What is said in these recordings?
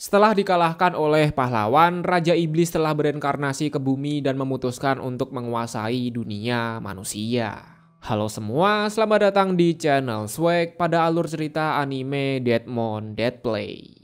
Setelah dikalahkan oleh pahlawan, Raja Iblis telah bereinkarnasi ke bumi dan memutuskan untuk menguasai dunia manusia. Halo semua, selamat datang di channel Swag pada alur cerita anime Deadmon Deadplay.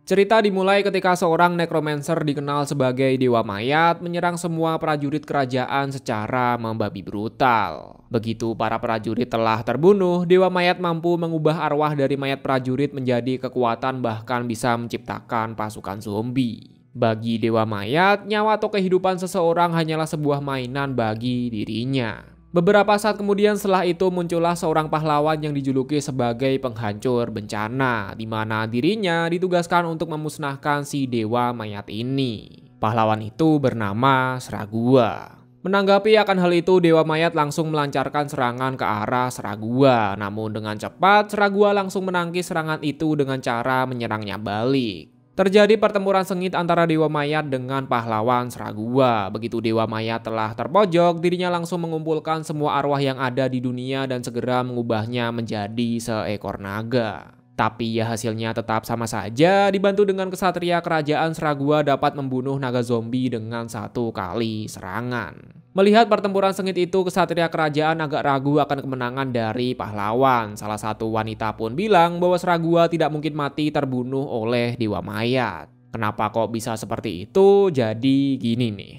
Cerita dimulai ketika seorang necromancer dikenal sebagai Dewa Mayat menyerang semua prajurit kerajaan secara membabi brutal. Begitu para prajurit telah terbunuh, Dewa Mayat mampu mengubah arwah dari mayat prajurit menjadi kekuatan bahkan bisa menciptakan pasukan zombie. Bagi Dewa Mayat, nyawa atau kehidupan seseorang hanyalah sebuah mainan bagi dirinya. Beberapa saat kemudian setelah itu muncullah seorang pahlawan yang dijuluki sebagai penghancur bencana, di mana dirinya ditugaskan untuk memusnahkan si Dewa Mayat ini. Pahlawan itu bernama Sragua. Menanggapi akan hal itu, Dewa Mayat langsung melancarkan serangan ke arah Sragua. Namun dengan cepat, Sragua langsung menangkis serangan itu dengan cara menyerangnya balik. Terjadi pertempuran sengit antara Dewa Mayat dengan pahlawan Sragua. Begitu Dewa Mayat telah terpojok, dirinya langsung mengumpulkan semua arwah yang ada di dunia dan segera mengubahnya menjadi seekor naga. Tapi ya hasilnya tetap sama saja, dibantu dengan kesatria kerajaan Sragua dapat membunuh naga zombie dengan satu kali serangan. Melihat pertempuran sengit itu, kesatria kerajaan agak ragu akan kemenangan dari pahlawan. Salah satu wanita pun bilang bahwa Sragua tidak mungkin mati terbunuh oleh Dewa Mayat. Kenapa kok bisa seperti itu? Jadi gini nih.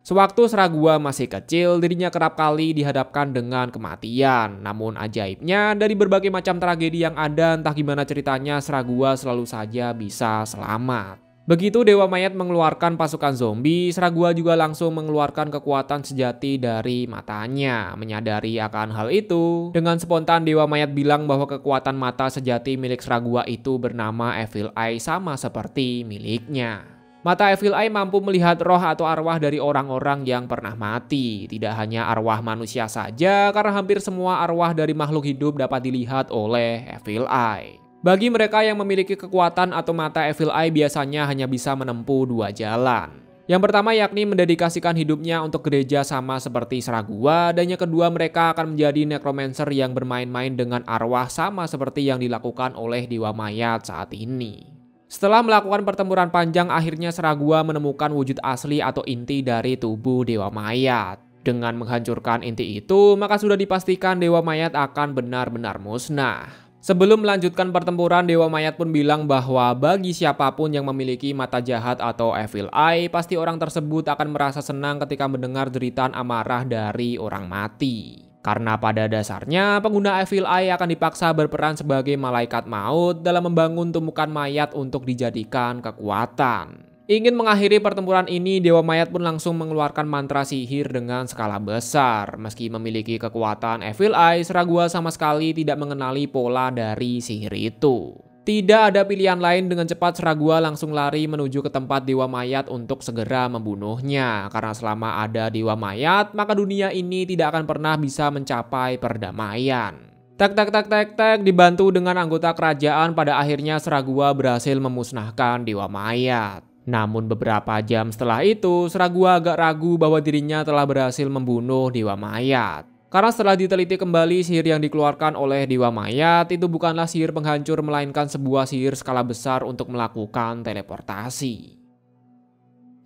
Sewaktu Sragua masih kecil, dirinya kerap kali dihadapkan dengan kematian. Namun ajaibnya, dari berbagai macam tragedi yang ada, entah gimana ceritanya, Sragua selalu saja bisa selamat. Begitu Dewa Mayat mengeluarkan pasukan zombie, Sragua juga langsung mengeluarkan kekuatan sejati dari matanya. Menyadari akan hal itu, dengan spontan Dewa Mayat bilang bahwa kekuatan mata sejati milik Sragua itu bernama Evil Eye, sama seperti miliknya. Mata Evil Eye mampu melihat roh atau arwah dari orang-orang yang pernah mati. Tidak hanya arwah manusia saja, karena hampir semua arwah dari makhluk hidup dapat dilihat oleh Evil Eye. Bagi mereka yang memiliki kekuatan atau mata Evil Eye biasanya hanya bisa menempuh dua jalan. Yang pertama yakni mendedikasikan hidupnya untuk gereja sama seperti Sragua, dan yang kedua mereka akan menjadi necromancer yang bermain-main dengan arwah sama seperti yang dilakukan oleh Dewa Mayat saat ini. Setelah melakukan pertempuran panjang, akhirnya Sragua menemukan wujud asli atau inti dari tubuh Dewa Mayat. Dengan menghancurkan inti itu, maka sudah dipastikan Dewa Mayat akan benar-benar musnah. Sebelum melanjutkan pertempuran, Dewa Mayat pun bilang bahwa bagi siapapun yang memiliki mata jahat atau Evil Eye, pasti orang tersebut akan merasa senang ketika mendengar jeritan amarah dari orang mati. Karena pada dasarnya pengguna Evil Eye akan dipaksa berperan sebagai malaikat maut dalam membangun tumpukan mayat untuk dijadikan kekuatan. Ingin mengakhiri pertempuran ini, Dewa Mayat pun langsung mengeluarkan mantra sihir dengan skala besar. Meski memiliki kekuatan Evil Eye, Sragua sama sekali tidak mengenali pola dari sihir itu. Tidak ada pilihan lain, dengan cepat Sragua langsung lari menuju ke tempat Dewa Mayat untuk segera membunuhnya. Karena selama ada Dewa Mayat, maka dunia ini tidak akan pernah bisa mencapai perdamaian. Tek, dibantu dengan anggota kerajaan, pada akhirnya Sragua berhasil memusnahkan Dewa Mayat. Namun beberapa jam setelah itu, Sragua agak ragu bahwa dirinya telah berhasil membunuh Dewa Mayat. Karena setelah diteliti kembali, sihir yang dikeluarkan oleh Dewa Mayat itu bukanlah sihir penghancur, melainkan sebuah sihir skala besar untuk melakukan teleportasi.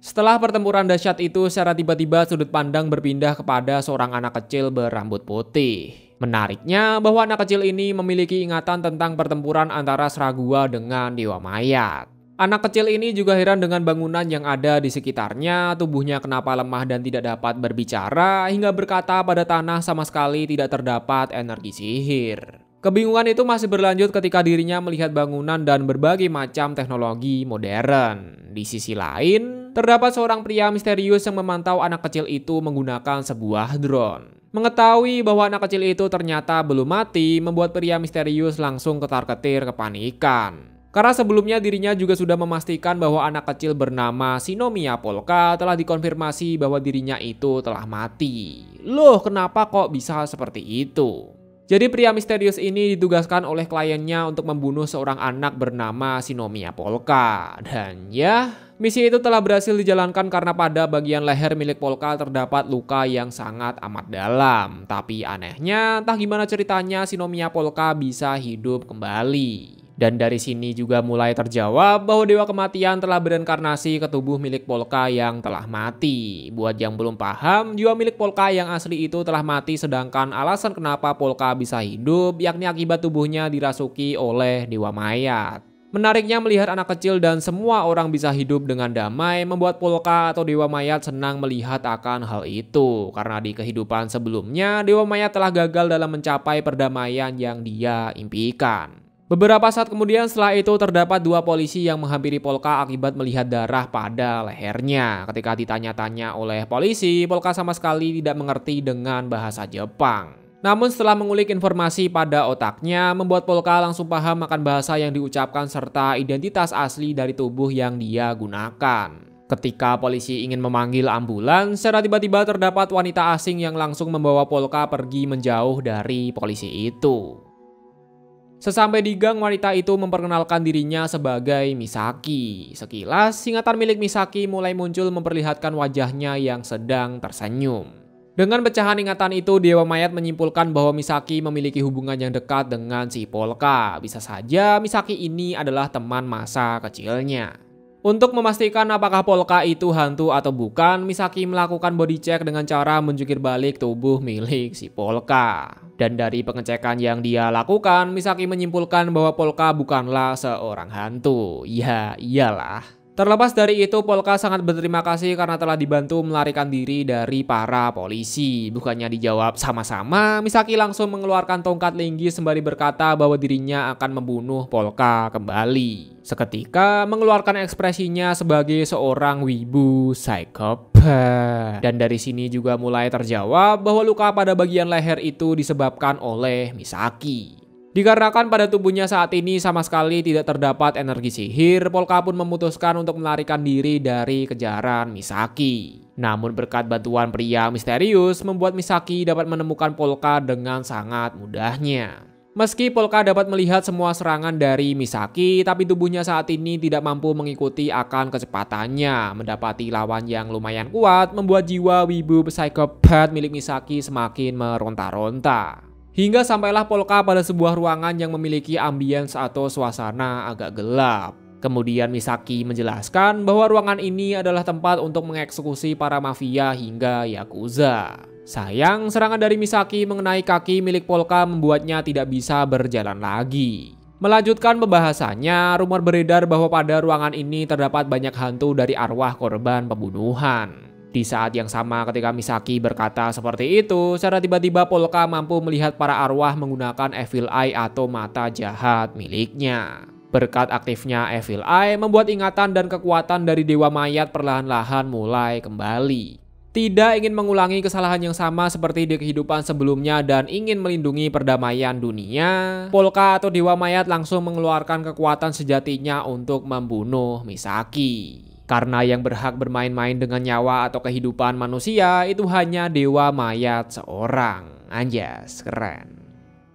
Setelah pertempuran dahsyat itu, secara tiba-tiba sudut pandang berpindah kepada seorang anak kecil berambut putih. Menariknya bahwa anak kecil ini memiliki ingatan tentang pertempuran antara Sragua dengan Dewa Mayat. Anak kecil ini juga heran dengan bangunan yang ada di sekitarnya, tubuhnya kenapa lemah dan tidak dapat berbicara, hingga berkata pada tanah sama sekali tidak terdapat energi sihir. Kebingungan itu masih berlanjut ketika dirinya melihat bangunan dan berbagai macam teknologi modern. Di sisi lain, terdapat seorang pria misterius yang memantau anak kecil itu menggunakan sebuah drone. Mengetahui bahwa anak kecil itu ternyata belum mati, membuat pria misterius langsung ketar-ketir kepanikan. Karena sebelumnya dirinya juga sudah memastikan bahwa anak kecil bernama Shinomiya Polka telah dikonfirmasi bahwa dirinya itu telah mati. Loh, kenapa kok bisa seperti itu? Jadi pria misterius ini ditugaskan oleh kliennya untuk membunuh seorang anak bernama Shinomiya Polka. Dan ya, misi itu telah berhasil dijalankan karena pada bagian leher milik Polka terdapat luka yang sangat amat dalam. Tapi anehnya, entah gimana ceritanya Shinomiya Polka bisa hidup kembali. Dan dari sini juga mulai terjawab bahwa Dewa Kematian telah bereinkarnasi ke tubuh milik Polka yang telah mati. Buat yang belum paham, jiwa milik Polka yang asli itu telah mati, sedangkan alasan kenapa Polka bisa hidup yakni akibat tubuhnya dirasuki oleh Dewa Mayat. Menariknya melihat anak kecil dan semua orang bisa hidup dengan damai membuat Polka atau Dewa Mayat senang melihat akan hal itu. Karena di kehidupan sebelumnya, Dewa Mayat telah gagal dalam mencapai perdamaian yang dia impikan. Beberapa saat kemudian setelah itu terdapat dua polisi yang menghampiri Polka akibat melihat darah pada lehernya. Ketika ditanya-tanya oleh polisi, Polka sama sekali tidak mengerti dengan bahasa Jepang. Namun setelah mengulik informasi pada otaknya, membuat Polka langsung paham akan bahasa yang diucapkan serta identitas asli dari tubuh yang dia gunakan. Ketika polisi ingin memanggil ambulans, secara tiba-tiba terdapat wanita asing yang langsung membawa Polka pergi menjauh dari polisi itu. Sesampai di gang, wanita itu memperkenalkan dirinya sebagai Misaki. Sekilas, ingatan milik Misaki mulai muncul memperlihatkan wajahnya yang sedang tersenyum. Dengan pecahan ingatan itu, Dewa Mayat menyimpulkan bahwa Misaki memiliki hubungan yang dekat dengan si Polka. Bisa saja Misaki ini adalah teman masa kecilnya. Untuk memastikan apakah Polka itu hantu atau bukan, Misaki melakukan body check dengan cara menjungkir balik tubuh milik si Polka. Dan dari pengecekan yang dia lakukan, Misaki menyimpulkan bahwa Polka bukanlah seorang hantu. Ya, iyalah. Terlepas dari itu, Polka sangat berterima kasih karena telah dibantu melarikan diri dari para polisi. Bukannya dijawab sama-sama, Misaki langsung mengeluarkan tongkat linggis sembari berkata bahwa dirinya akan membunuh Polka kembali. Seketika mengeluarkan ekspresinya sebagai seorang wibu psikopat. Dan dari sini juga mulai terjawab bahwa luka pada bagian leher itu disebabkan oleh Misaki. Dikarenakan pada tubuhnya saat ini sama sekali tidak terdapat energi sihir, Polka pun memutuskan untuk melarikan diri dari kejaran Misaki. Namun berkat bantuan pria misterius membuat Misaki dapat menemukan Polka dengan sangat mudahnya. Meski Polka dapat melihat semua serangan dari Misaki, tapi tubuhnya saat ini tidak mampu mengikuti akan kecepatannya. Mendapati lawan yang lumayan kuat membuat jiwa wibu psikopat milik Misaki semakin meronta-ronta. Hingga sampailah Polka pada sebuah ruangan yang memiliki ambience atau suasana agak gelap. Kemudian Misaki menjelaskan bahwa ruangan ini adalah tempat untuk mengeksekusi para mafia hingga yakuza. Sayang, serangan dari Misaki mengenai kaki milik Polka membuatnya tidak bisa berjalan lagi. Melanjutkan pembahasannya, rumor beredar bahwa pada ruangan ini terdapat banyak hantu dari arwah korban pembunuhan. Di saat yang sama ketika Misaki berkata seperti itu, secara tiba-tiba Polka mampu melihat para arwah menggunakan Evil Eye atau mata jahat miliknya. Berkat aktifnya Evil Eye membuat ingatan dan kekuatan dari Dewa Mayat perlahan-lahan mulai kembali. Tidak ingin mengulangi kesalahan yang sama seperti di kehidupan sebelumnya dan ingin melindungi perdamaian dunia, Polka atau Dewa Mayat langsung mengeluarkan kekuatan sejatinya untuk membunuh Misaki. Karena yang berhak bermain-main dengan nyawa atau kehidupan manusia itu hanya Dewa Mayat seorang. Anjas, keren.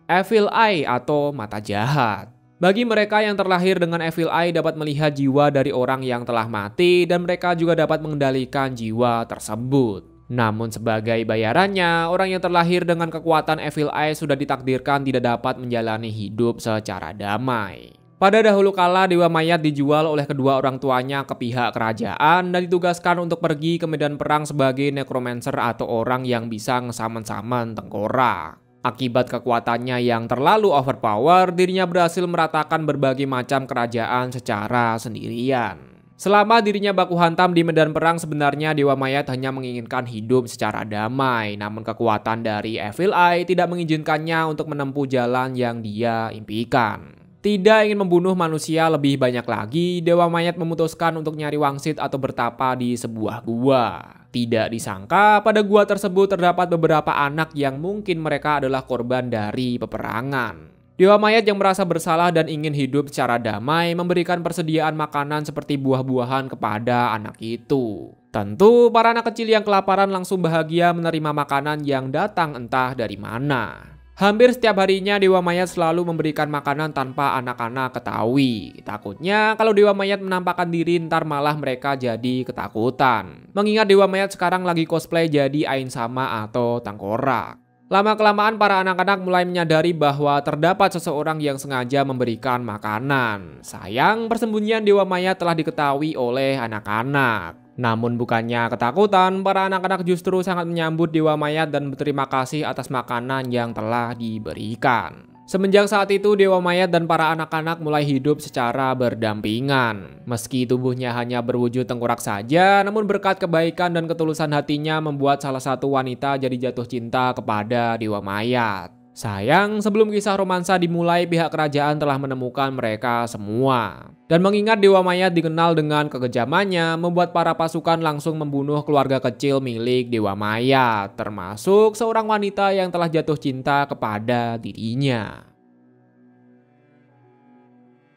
Evil Eye atau mata jahat. Bagi mereka yang terlahir dengan Evil Eye dapat melihat jiwa dari orang yang telah mati dan mereka juga dapat mengendalikan jiwa tersebut. Namun sebagai bayarannya, orang yang terlahir dengan kekuatan Evil Eye sudah ditakdirkan tidak dapat menjalani hidup secara damai. Pada dahulu kala, Dewa Mayat dijual oleh kedua orang tuanya ke pihak kerajaan dan ditugaskan untuk pergi ke medan perang sebagai necromancer atau orang yang bisa ngesamen-samen tengkorak. Akibat kekuatannya yang terlalu overpower, dirinya berhasil meratakan berbagai macam kerajaan secara sendirian. Selama dirinya baku hantam di medan perang, sebenarnya Dewa Mayat hanya menginginkan hidup secara damai. Namun kekuatan dari Evil Eye tidak mengizinkannya untuk menempuh jalan yang dia impikan. Tidak ingin membunuh manusia lebih banyak lagi, Dewa Mayat memutuskan untuk nyari wangsit atau bertapa di sebuah gua. Tidak disangka, pada gua tersebut terdapat beberapa anak yang mungkin mereka adalah korban dari peperangan. Dewa Mayat yang merasa bersalah dan ingin hidup secara damai memberikan persediaan makanan seperti buah-buahan kepada anak itu. Tentu, para anak kecil yang kelaparan langsung bahagia menerima makanan yang datang entah dari mana. Hampir setiap harinya Dewa Mayat selalu memberikan makanan tanpa anak-anak ketahui. Takutnya kalau Dewa Mayat menampakkan diri ntar malah mereka jadi ketakutan. Mengingat Dewa Mayat sekarang lagi cosplay jadi Ain Sama atau Tengkorak. Lama-kelamaan para anak-anak mulai menyadari bahwa terdapat seseorang yang sengaja memberikan makanan. Sayang, persembunyian Dewa Maya telah diketahui oleh anak-anak. Namun bukannya ketakutan, para anak-anak justru sangat menyambut Dewa Mayat dan berterima kasih atas makanan yang telah diberikan. Semenjak saat itu, Dewa Mayat dan para anak-anak mulai hidup secara berdampingan. Meski tubuhnya hanya berwujud tengkorak saja, namun berkat kebaikan dan ketulusan hatinya membuat salah satu wanita jadi jatuh cinta kepada Dewa Mayat. Sayang, sebelum kisah romansa dimulai, pihak kerajaan telah menemukan mereka semua. Dan mengingat Dewa Mayat dikenal dengan kekejamannya, membuat para pasukan langsung membunuh keluarga kecil milik Dewa Mayat, termasuk seorang wanita yang telah jatuh cinta kepada dirinya.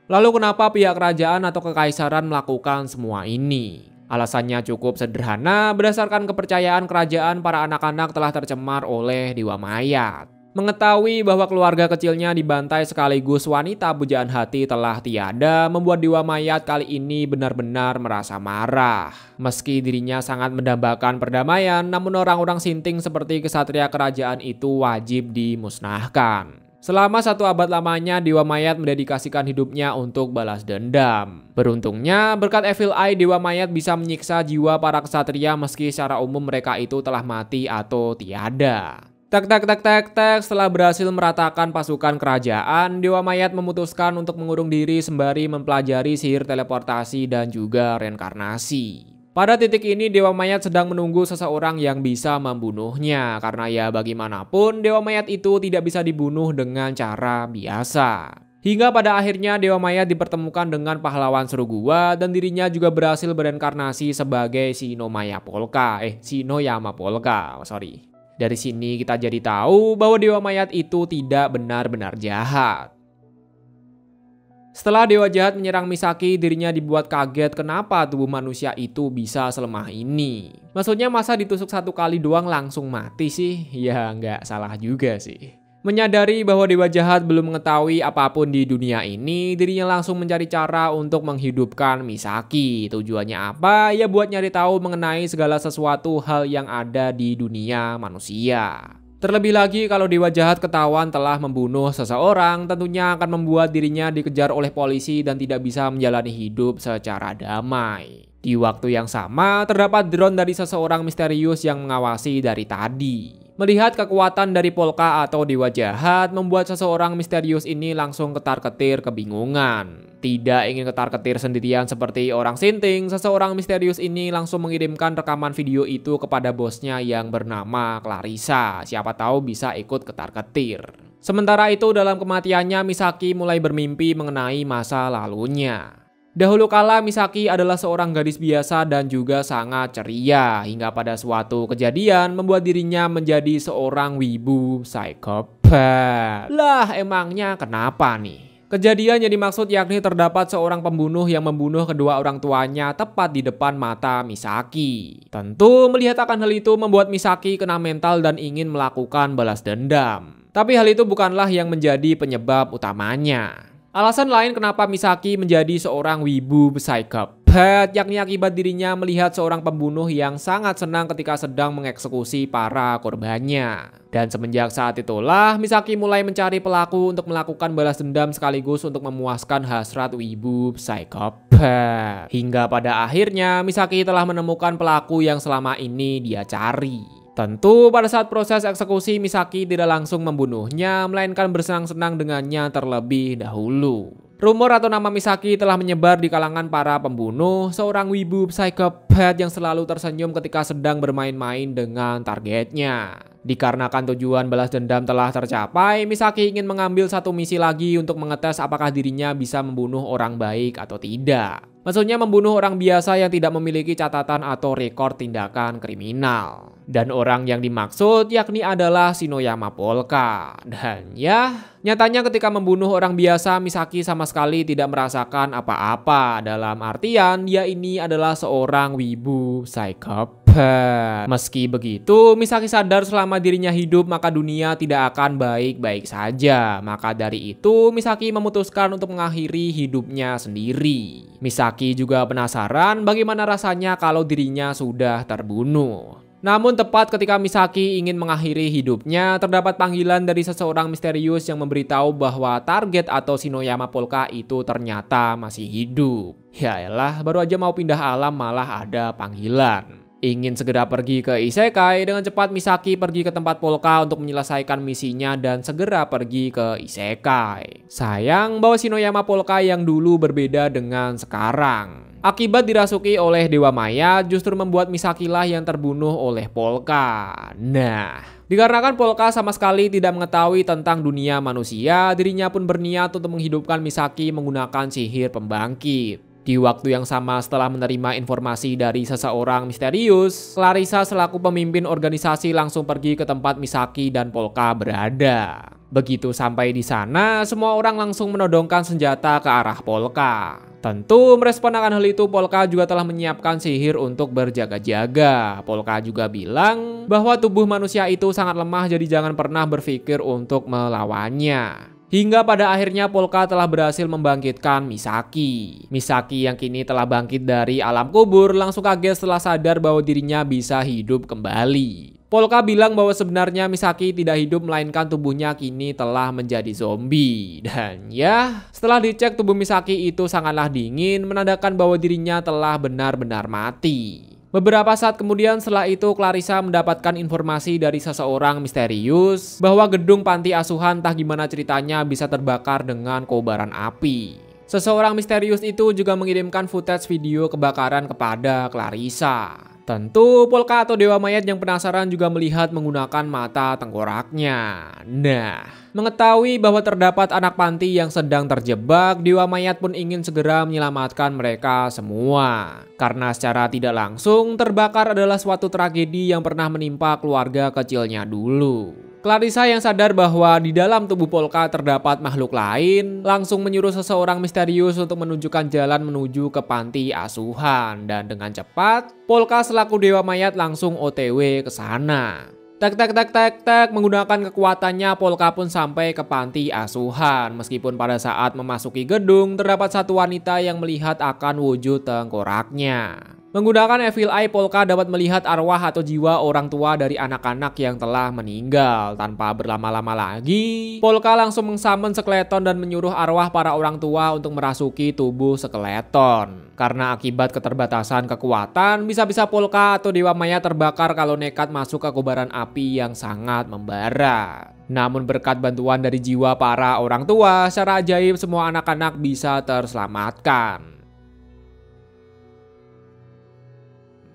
Lalu kenapa pihak kerajaan atau kekaisaran melakukan semua ini? Alasannya cukup sederhana, berdasarkan kepercayaan kerajaan, para anak-anak telah tercemar oleh Dewa Mayat. Mengetahui bahwa keluarga kecilnya dibantai sekaligus wanita pujaan hati telah tiada, membuat Dewa Mayat kali ini benar-benar merasa marah. Meski dirinya sangat mendambakan perdamaian, namun orang-orang sinting seperti kesatria kerajaan itu wajib dimusnahkan. Selama 1 abad lamanya, Dewa Mayat mendedikasikan hidupnya untuk balas dendam. Beruntungnya, berkat Evil Eye, Dewa Mayat bisa menyiksa jiwa para kesatria meski secara umum mereka itu telah mati atau tiada. Setelah berhasil meratakan pasukan kerajaan, Dewa Mayat memutuskan untuk mengurung diri sembari mempelajari sihir teleportasi dan juga reinkarnasi. Pada titik ini, Dewa Mayat sedang menunggu seseorang yang bisa membunuhnya, karena ya bagaimanapun Dewa Mayat itu tidak bisa dibunuh dengan cara biasa. Hingga pada akhirnya Dewa Mayat dipertemukan dengan pahlawan Surugua dan dirinya juga berhasil bereinkarnasi sebagai Shinoyama Polka. Dari sini kita jadi tahu bahwa Dewa Mayat itu tidak benar-benar jahat. Setelah Dewa Jahat menyerang Misaki, dirinya dibuat kaget kenapa tubuh manusia itu bisa selemah ini. Maksudnya masa ditusuk 1 kali doang langsung mati sih? Ya nggak salah juga sih. Menyadari bahwa Dewa Jahat belum mengetahui apapun di dunia ini, dirinya langsung mencari cara untuk menghidupkan Misaki. Tujuannya apa? Ya buat nyari tahu mengenai segala sesuatu hal yang ada di dunia manusia. Terlebih lagi kalau Dewa Jahat ketahuan telah membunuh seseorang, tentunya akan membuat dirinya dikejar oleh polisi dan tidak bisa menjalani hidup secara damai. Di waktu yang sama, terdapat drone dari seseorang misterius yang mengawasi dari tadi. Melihat kekuatan dari Polka atau Dewa Jahat, membuat seseorang misterius ini langsung ketar-ketir kebingungan. Tidak ingin ketar-ketir sendirian seperti orang sinting, seseorang misterius ini langsung mengirimkan rekaman video itu kepada bosnya yang bernama Clarissa. Siapa tahu bisa ikut ketar-ketir. Sementara itu dalam kematiannya, Misaki mulai bermimpi mengenai masa lalunya. Dahulu kala Misaki adalah seorang gadis biasa dan juga sangat ceria, hingga pada suatu kejadian membuat dirinya menjadi seorang wibu psikopat. Lah emangnya kenapa nih? Kejadian yang dimaksud yakni terdapat seorang pembunuh yang membunuh kedua orang tuanya tepat di depan mata Misaki. Tentu melihat akan hal itu membuat Misaki kena mental dan ingin melakukan balas dendam. Tapi hal itu bukanlah yang menjadi penyebab utamanya. Alasan lain kenapa Misaki menjadi seorang wibu psikopat yakni akibat dirinya melihat seorang pembunuh yang sangat senang ketika sedang mengeksekusi para korbannya. Dan semenjak saat itulah Misaki mulai mencari pelaku untuk melakukan balas dendam sekaligus untuk memuaskan hasrat wibu psikopat. Hingga pada akhirnya Misaki telah menemukan pelaku yang selama ini dia cari. Tentu pada saat proses eksekusi Misaki tidak langsung membunuhnya, melainkan bersenang-senang dengannya terlebih dahulu. Rumor atau nama Misaki telah menyebar di kalangan para pembunuh, seorang wibu psikopat yang selalu tersenyum ketika sedang bermain-main dengan targetnya. Dikarenakan tujuan balas dendam telah tercapai, Misaki ingin mengambil satu misi lagi untuk mengetes apakah dirinya bisa membunuh orang baik atau tidak. Maksudnya membunuh orang biasa yang tidak memiliki catatan atau rekor tindakan kriminal. Dan orang yang dimaksud yakni adalah Shinoyama Polka. Dan ya, nyatanya ketika membunuh orang biasa, Misaki sama sekali tidak merasakan apa-apa. Dalam artian, dia ini adalah seorang wibu psikopat. Meski begitu, Misaki sadar selama dirinya hidup maka dunia tidak akan baik-baik saja. Maka dari itu, Misaki memutuskan untuk mengakhiri hidupnya sendiri. Misaki juga penasaran bagaimana rasanya kalau dirinya sudah terbunuh. Namun tepat ketika Misaki ingin mengakhiri hidupnya, terdapat panggilan dari seseorang misterius yang memberitahu bahwa target atau Shinoyama Polka itu ternyata masih hidup. Yaelah, baru aja mau pindah alam malah ada panggilan. Ingin segera pergi ke Isekai, dengan cepat Misaki pergi ke tempat Polka untuk menyelesaikan misinya dan segera pergi ke Isekai. Sayang bahwa Shinoyama Polka yang dulu berbeda dengan sekarang. Akibat dirasuki oleh Dewa Mayat justru membuat Misaki lah yang terbunuh oleh Polka. Nah, dikarenakan Polka sama sekali tidak mengetahui tentang dunia manusia, dirinya pun berniat untuk menghidupkan Misaki menggunakan sihir pembangkit. Di waktu yang sama setelah menerima informasi dari seseorang misterius, Clarissa selaku pemimpin organisasi langsung pergi ke tempat Misaki dan Polka berada. Begitu sampai di sana, semua orang langsung menodongkan senjata ke arah Polka. Tentu merespon akan hal itu, Polka juga telah menyiapkan sihir untuk berjaga-jaga. Polka juga bilang bahwa tubuh manusia itu sangat lemah, jadi jangan pernah berpikir untuk melawannya. Hingga pada akhirnya Polka telah berhasil membangkitkan Misaki. Misaki yang kini telah bangkit dari alam kubur langsung kaget setelah sadar bahwa dirinya bisa hidup kembali. Polka bilang bahwa sebenarnya Misaki tidak hidup melainkan tubuhnya kini telah menjadi zombie. Dan ya, setelah dicek tubuh Misaki itu sangatlah dingin, menandakan bahwa dirinya telah benar-benar mati. Beberapa saat kemudian setelah itu Clarissa mendapatkan informasi dari seseorang misterius bahwa gedung panti asuhan entah gimana ceritanya bisa terbakar dengan kobaran api. Seseorang misterius itu juga mengirimkan footage video kebakaran kepada Clarissa. Tentu Polka atau Dewa Mayat yang penasaran juga melihat menggunakan mata tengkoraknya. Nah, mengetahui bahwa terdapat anak panti yang sedang terjebak, Dewa Mayat pun ingin segera menyelamatkan mereka semua. Karena secara tidak langsung, terbakar adalah suatu tragedi yang pernah menimpa keluarga kecilnya dulu. Clarissa yang sadar bahwa di dalam tubuh Polka terdapat makhluk lain, langsung menyuruh seseorang misterius untuk menunjukkan jalan menuju ke panti asuhan. Dan dengan cepat, Polka selaku Dewa Mayat langsung OTW ke sana. Tek, menggunakan kekuatannya Polka pun sampai ke panti asuhan. Meskipun pada saat memasuki gedung, terdapat satu wanita yang melihat akan wujud tengkoraknya. Menggunakan Evil Eye, Polka dapat melihat arwah atau jiwa orang tua dari anak-anak yang telah meninggal. Tanpa berlama-lama lagi, Polka langsung mengsummon skeleton dan menyuruh arwah para orang tua untuk merasuki tubuh skeleton. Karena akibat keterbatasan kekuatan, bisa-bisa Polka atau Dewa Maya terbakar kalau nekat masuk ke kobaran api yang sangat membara. Namun berkat bantuan dari jiwa para orang tua, secara ajaib semua anak-anak bisa terselamatkan.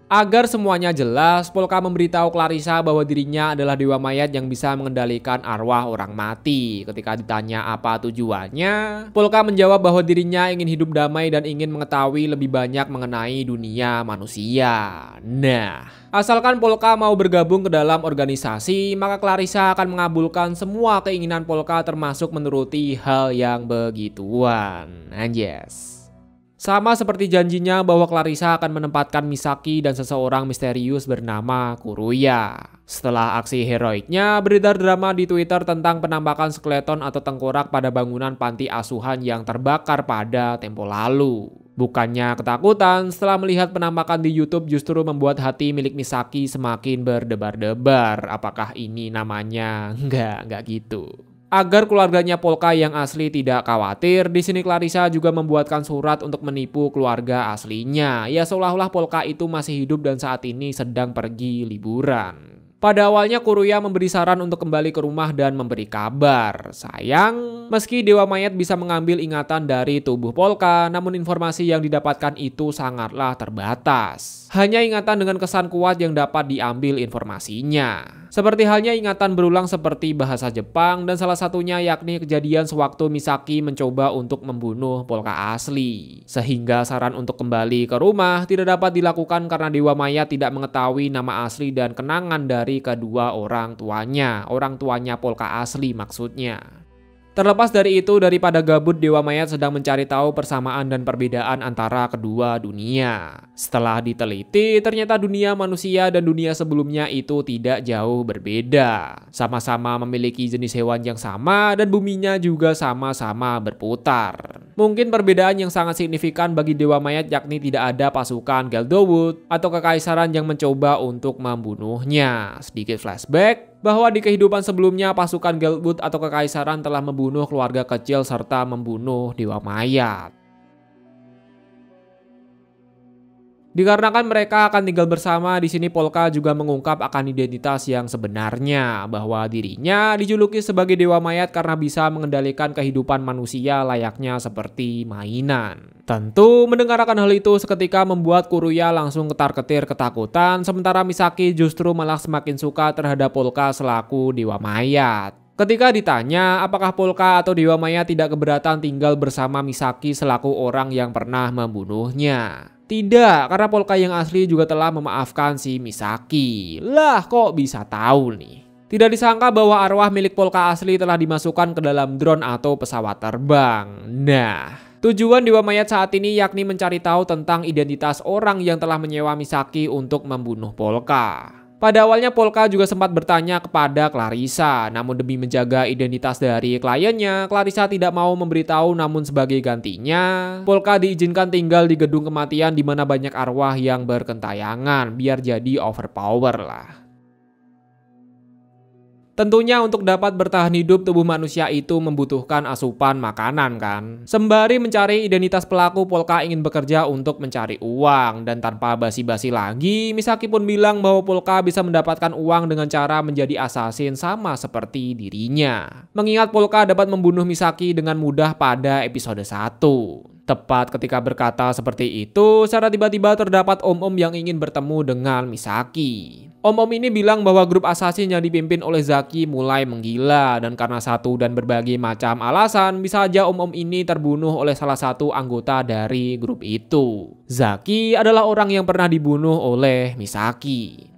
Agar semuanya jelas, Polka memberitahu Clarissa bahwa dirinya adalah Dewa Mayat yang bisa mengendalikan arwah orang mati. Ketika ditanya apa tujuannya, Polka menjawab bahwa dirinya ingin hidup damai dan ingin mengetahui lebih banyak mengenai dunia manusia. Nah, asalkan Polka mau bergabung ke dalam organisasi, maka Clarissa akan mengabulkan semua keinginan Polka termasuk menuruti hal yang begituan. Anjas. Sama seperti janjinya bahwa Clarissa akan menempatkan Misaki dan seseorang misterius bernama Kuruya. Setelah aksi heroiknya, beredar drama di Twitter tentang penampakan skeleton atau tengkorak pada bangunan panti asuhan yang terbakar pada tempo lalu. Bukannya ketakutan, setelah melihat penampakan di YouTube justru membuat hati milik Misaki semakin berdebar-debar. Apakah ini namanya? Enggak gitu. Agar keluarganya Polka yang asli tidak khawatir, di sini Clarissa juga membuatkan surat untuk menipu keluarga aslinya. Ya seolah-olah Polka itu masih hidup dan saat ini sedang pergi liburan. Pada awalnya Kuruya memberi saran untuk kembali ke rumah dan memberi kabar. Sayang, meski Dewa Mayat bisa mengambil ingatan dari tubuh Polka, namun informasi yang didapatkan itu sangatlah terbatas. Hanya ingatan dengan kesan kuat yang dapat diambil informasinya. Seperti halnya ingatan berulang seperti bahasa Jepang dan salah satunya yakni kejadian sewaktu Misaki mencoba untuk membunuh Polka asli. Sehingga saran untuk kembali ke rumah tidak dapat dilakukan karena Dewa Mayat tidak mengetahui nama asli dan kenangan dari kedua orang tuanya Polka asli maksudnya. Terlepas dari itu, daripada gabut, Dewa Mayat sedang mencari tahu persamaan dan perbedaan antara kedua dunia. Setelah diteliti, ternyata dunia manusia dan dunia sebelumnya itu tidak jauh berbeda. Sama-sama memiliki jenis hewan yang sama dan buminya juga sama-sama berputar. Mungkin perbedaan yang sangat signifikan bagi Dewa Mayat yakni tidak ada pasukan Geldowood atau kekaisaran yang mencoba untuk membunuhnya. Sedikit flashback bahwa di kehidupan sebelumnya pasukan Geldowood atau kekaisaran telah membunuh keluarga kecil serta membunuh Dewa Mayat. Dikarenakan mereka akan tinggal bersama, di sini Polka juga mengungkap akan identitas yang sebenarnya, bahwa dirinya dijuluki sebagai Dewa Mayat karena bisa mengendalikan kehidupan manusia layaknya seperti mainan. Tentu mendengar akan hal itu seketika membuat Kuruya langsung ketar-ketir ketakutan, sementara Misaki justru malah semakin suka terhadap Polka selaku Dewa Mayat. Ketika ditanya apakah Polka atau Dewa Mayat tidak keberatan tinggal bersama Misaki selaku orang yang pernah membunuhnya. Tidak, karena Polka yang asli juga telah memaafkan si Misaki. Lah, kok bisa tahu nih? Tidak disangka bahwa arwah milik Polka asli telah dimasukkan ke dalam drone atau pesawat terbang. Nah, tujuan Dewa Mayat saat ini yakni mencari tahu tentang identitas orang yang telah menyewa Misaki untuk membunuh Polka. Pada awalnya Polka juga sempat bertanya kepada Clarissa, namun demi menjaga identitas dari kliennya, Clarissa tidak mau memberitahu, namun sebagai gantinya, Polka diizinkan tinggal di gedung kematian di mana banyak arwah yang berkentayangan, biar jadi overpower lah. Tentunya untuk dapat bertahan hidup, tubuh manusia itu membutuhkan asupan makanan kan. Sembari mencari identitas pelaku, Polka ingin bekerja untuk mencari uang. Dan tanpa basi-basi lagi, Misaki pun bilang bahwa Polka bisa mendapatkan uang dengan cara menjadi assassin sama seperti dirinya. Mengingat Polka dapat membunuh Misaki dengan mudah pada episode 1. Tepat ketika berkata seperti itu, secara tiba-tiba terdapat om-om yang ingin bertemu dengan Misaki. Om-om ini bilang bahwa grup assassin yang dipimpin oleh Zaki mulai menggila, dan karena satu dan berbagai macam alasan, bisa saja om-om ini terbunuh oleh salah satu anggota dari grup itu. Zaki adalah orang yang pernah dibunuh oleh Misaki.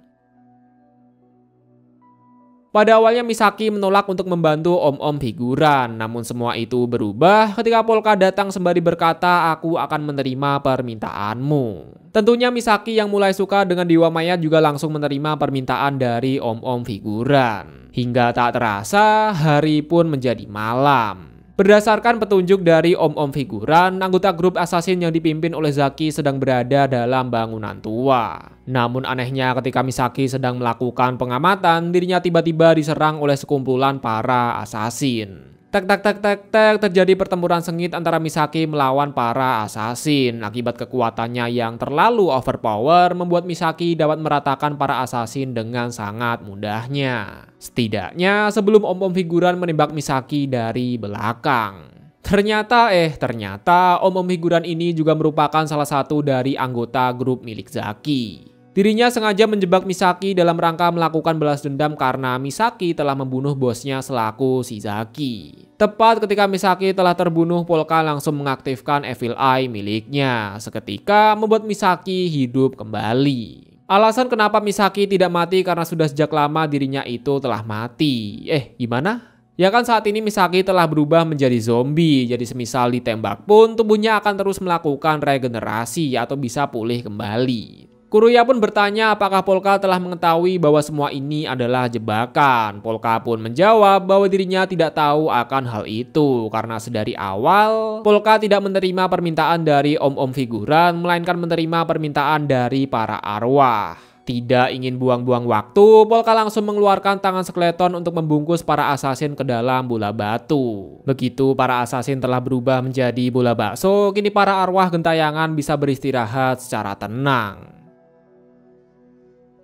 Pada awalnya Misaki menolak untuk membantu om-om figuran, namun semua itu berubah ketika Polka datang sembari berkata, "Aku akan menerima permintaanmu." Tentunya Misaki yang mulai suka dengan Dewa Mayat juga langsung menerima permintaan dari om-om figuran. Hingga tak terasa, hari pun menjadi malam. Berdasarkan petunjuk dari om-om figuran, anggota grup assassin yang dipimpin oleh Zaki sedang berada dalam bangunan tua. Namun anehnya ketika Misaki sedang melakukan pengamatan, dirinya tiba-tiba diserang oleh sekumpulan para assassin. Tek tek tek tek tek, terjadi pertempuran sengit antara Misaki melawan para assassin. Akibat kekuatannya yang terlalu overpower, membuat Misaki dapat meratakan para assassin dengan sangat mudahnya. Setidaknya sebelum om-om figuran menembak Misaki dari belakang. Ternyata om-om figuran ini juga merupakan salah satu dari anggota grup milik Zaki. Dirinya sengaja menjebak Misaki dalam rangka melakukan balas dendam karena Misaki telah membunuh bosnya selaku si Zaki. Tepat ketika Misaki telah terbunuh, Polka langsung mengaktifkan Evil Eye miliknya, seketika membuat Misaki hidup kembali. Alasan kenapa Misaki tidak mati karena sudah sejak lama dirinya itu telah mati. Gimana? Ya kan saat ini Misaki telah berubah menjadi zombie, jadi semisal ditembak pun tubuhnya akan terus melakukan regenerasi atau bisa pulih kembali. Kuruya pun bertanya apakah Polka telah mengetahui bahwa semua ini adalah jebakan. Polka pun menjawab bahwa dirinya tidak tahu akan hal itu karena sedari awal Polka tidak menerima permintaan dari om-om figuran, melainkan menerima permintaan dari para arwah. Tidak ingin buang-buang waktu, Polka langsung mengeluarkan tangan skeleton untuk membungkus para assassin ke dalam bola batu. Begitu para assassin telah berubah menjadi bola bakso, kini para arwah gentayangan bisa beristirahat secara tenang.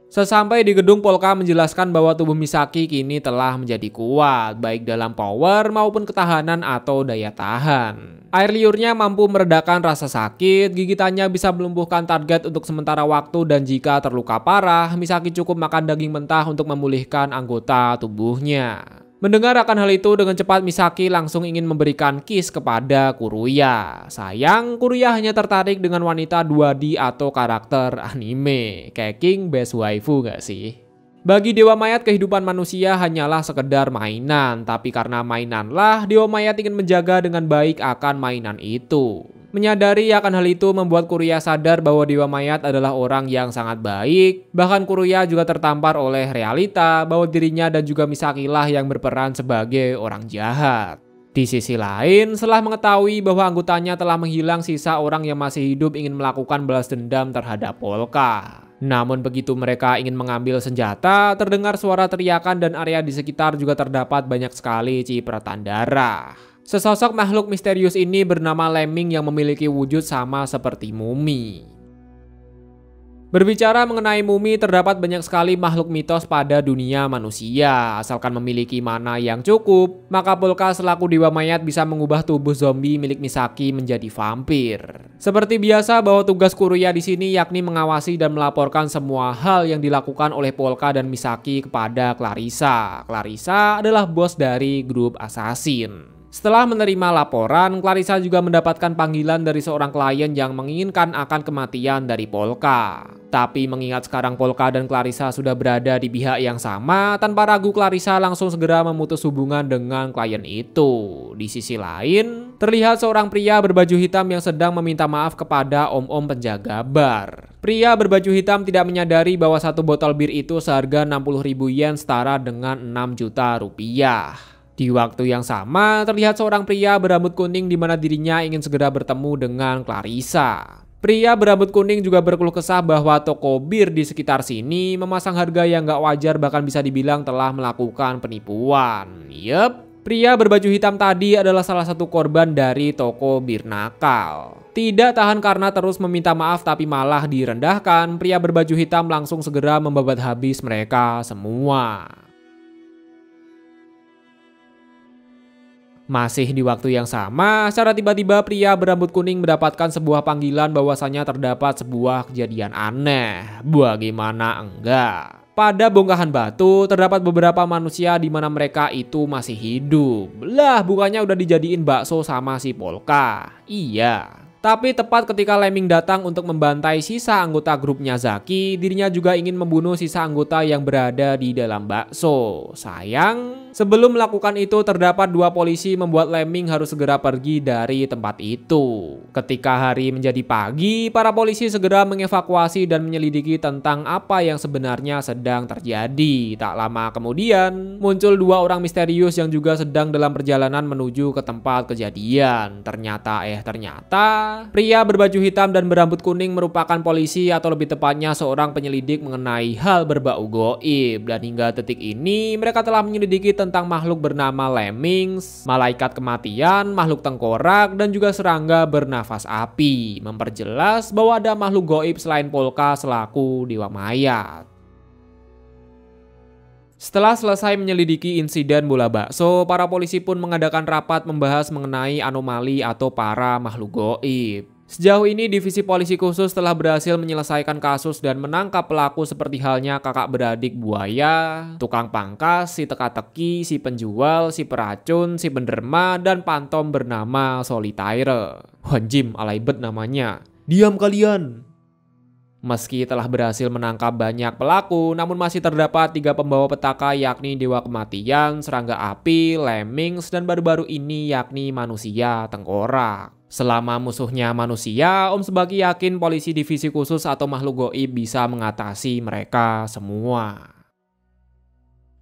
Sesampai di gedung, Polka menjelaskan bahwa tubuh Misaki kini telah menjadi kuat, baik dalam power maupun ketahanan atau daya tahan. Air liurnya mampu meredakan rasa sakit, gigitannya bisa melumpuhkan target untuk sementara waktu, dan jika terluka parah, Misaki cukup makan daging mentah untuk memulihkan anggota tubuhnya. Mendengar akan hal itu, dengan cepat Misaki langsung ingin memberikan kiss kepada Kuruya. Sayang, Kuruya hanya tertarik dengan wanita 2D atau karakter anime. Kayak King Best Waifu gak sih? Bagi dewa mayat, kehidupan manusia hanyalah sekedar mainan, tapi karena mainanlah dewa mayat ingin menjaga dengan baik akan mainan itu. Menyadari akan hal itu membuat Kuruya sadar bahwa dewa mayat adalah orang yang sangat baik. Bahkan Kuruya juga tertampar oleh realita bahwa dirinya dan juga Misaki-lah yang berperan sebagai orang jahat. Di sisi lain, setelah mengetahui bahwa anggotanya telah menghilang, sisa orang yang masih hidup ingin melakukan balas dendam terhadap Polka. Namun begitu mereka ingin mengambil senjata, terdengar suara teriakan dan area di sekitar juga terdapat banyak sekali cipratan darah. Sesosok makhluk misterius ini bernama Lemming yang memiliki wujud sama seperti mumi. Berbicara mengenai mumi, terdapat banyak sekali makhluk mitos pada dunia manusia. Asalkan memiliki mana yang cukup, maka Polka selaku dewa mayat bisa mengubah tubuh zombie milik Misaki menjadi vampir. Seperti biasa, bahwa tugas Kuruya di sini yakni mengawasi dan melaporkan semua hal yang dilakukan oleh Polka dan Misaki kepada Clarissa. Clarissa adalah bos dari grup assassin. Setelah menerima laporan, Clarissa juga mendapatkan panggilan dari seorang klien yang menginginkan akan kematian dari Polka. Tapi mengingat sekarang Polka dan Clarissa sudah berada di pihak yang sama, tanpa ragu Clarissa langsung segera memutus hubungan dengan klien itu. Di sisi lain, terlihat seorang pria berbaju hitam yang sedang meminta maaf kepada om-om penjaga bar. Pria berbaju hitam tidak menyadari bahwa satu botol bir itu seharga 60.000 yen setara dengan 6 juta rupiah. Di waktu yang sama, terlihat seorang pria berambut kuning di mana dirinya ingin segera bertemu dengan Clarissa. Pria berambut kuning juga berkeluh kesah bahwa toko bir di sekitar sini memasang harga yang gak wajar, bahkan bisa dibilang telah melakukan penipuan. Yep, pria berbaju hitam tadi adalah salah satu korban dari toko bir nakal. Tidak tahan karena terus meminta maaf tapi malah direndahkan, pria berbaju hitam langsung segera membabat habis mereka semua. Masih di waktu yang sama, secara tiba-tiba pria berambut kuning mendapatkan sebuah panggilan bahwasannya terdapat sebuah kejadian aneh. Bagaimana enggak? Pada bongkahan batu terdapat beberapa manusia di mana mereka itu masih hidup. Lah, bukannya udah dijadiin bakso sama si Polka. Iya. Tapi tepat ketika Lemming datang untuk membantai sisa anggota grupnya Zaki, dirinya juga ingin membunuh sisa anggota yang berada di dalam bakso. Sayang, sebelum melakukan itu terdapat dua polisi membuat Lemming harus segera pergi dari tempat itu. Ketika hari menjadi pagi, para polisi segera mengevakuasi dan menyelidiki tentang apa yang sebenarnya sedang terjadi. Tak lama kemudian, muncul dua orang misterius yang juga sedang dalam perjalanan menuju ke tempat kejadian. Ternyata pria berbaju hitam dan berambut kuning merupakan polisi atau lebih tepatnya seorang penyelidik mengenai hal berbau goib. Dan hingga detik ini mereka telah menyelidiki tentang makhluk bernama Lemmings, malaikat kematian, makhluk tengkorak, dan juga serangga bernafas api. Memperjelas bahwa ada makhluk goib selain Polka selaku dewa mayat. Setelah selesai menyelidiki insiden bola bakso, para polisi pun mengadakan rapat membahas mengenai anomali atau para makhluk goib. Sejauh ini divisi polisi khusus telah berhasil menyelesaikan kasus dan menangkap pelaku seperti halnya kakak beradik buaya, tukang pangkas, si teka-teki, si penjual, si peracun, si penderma, dan pantom bernama Solitaire. Wanjim, alaibet namanya. Diam kalian! Meski telah berhasil menangkap banyak pelaku, namun masih terdapat 3 pembawa petaka yakni Dewa Kematian, Serangga Api, Lemmings, dan baru-baru ini yakni manusia tengkorak. Selama musuhnya manusia, Om Subaki yakin polisi divisi khusus atau makhluk goib bisa mengatasi mereka semua.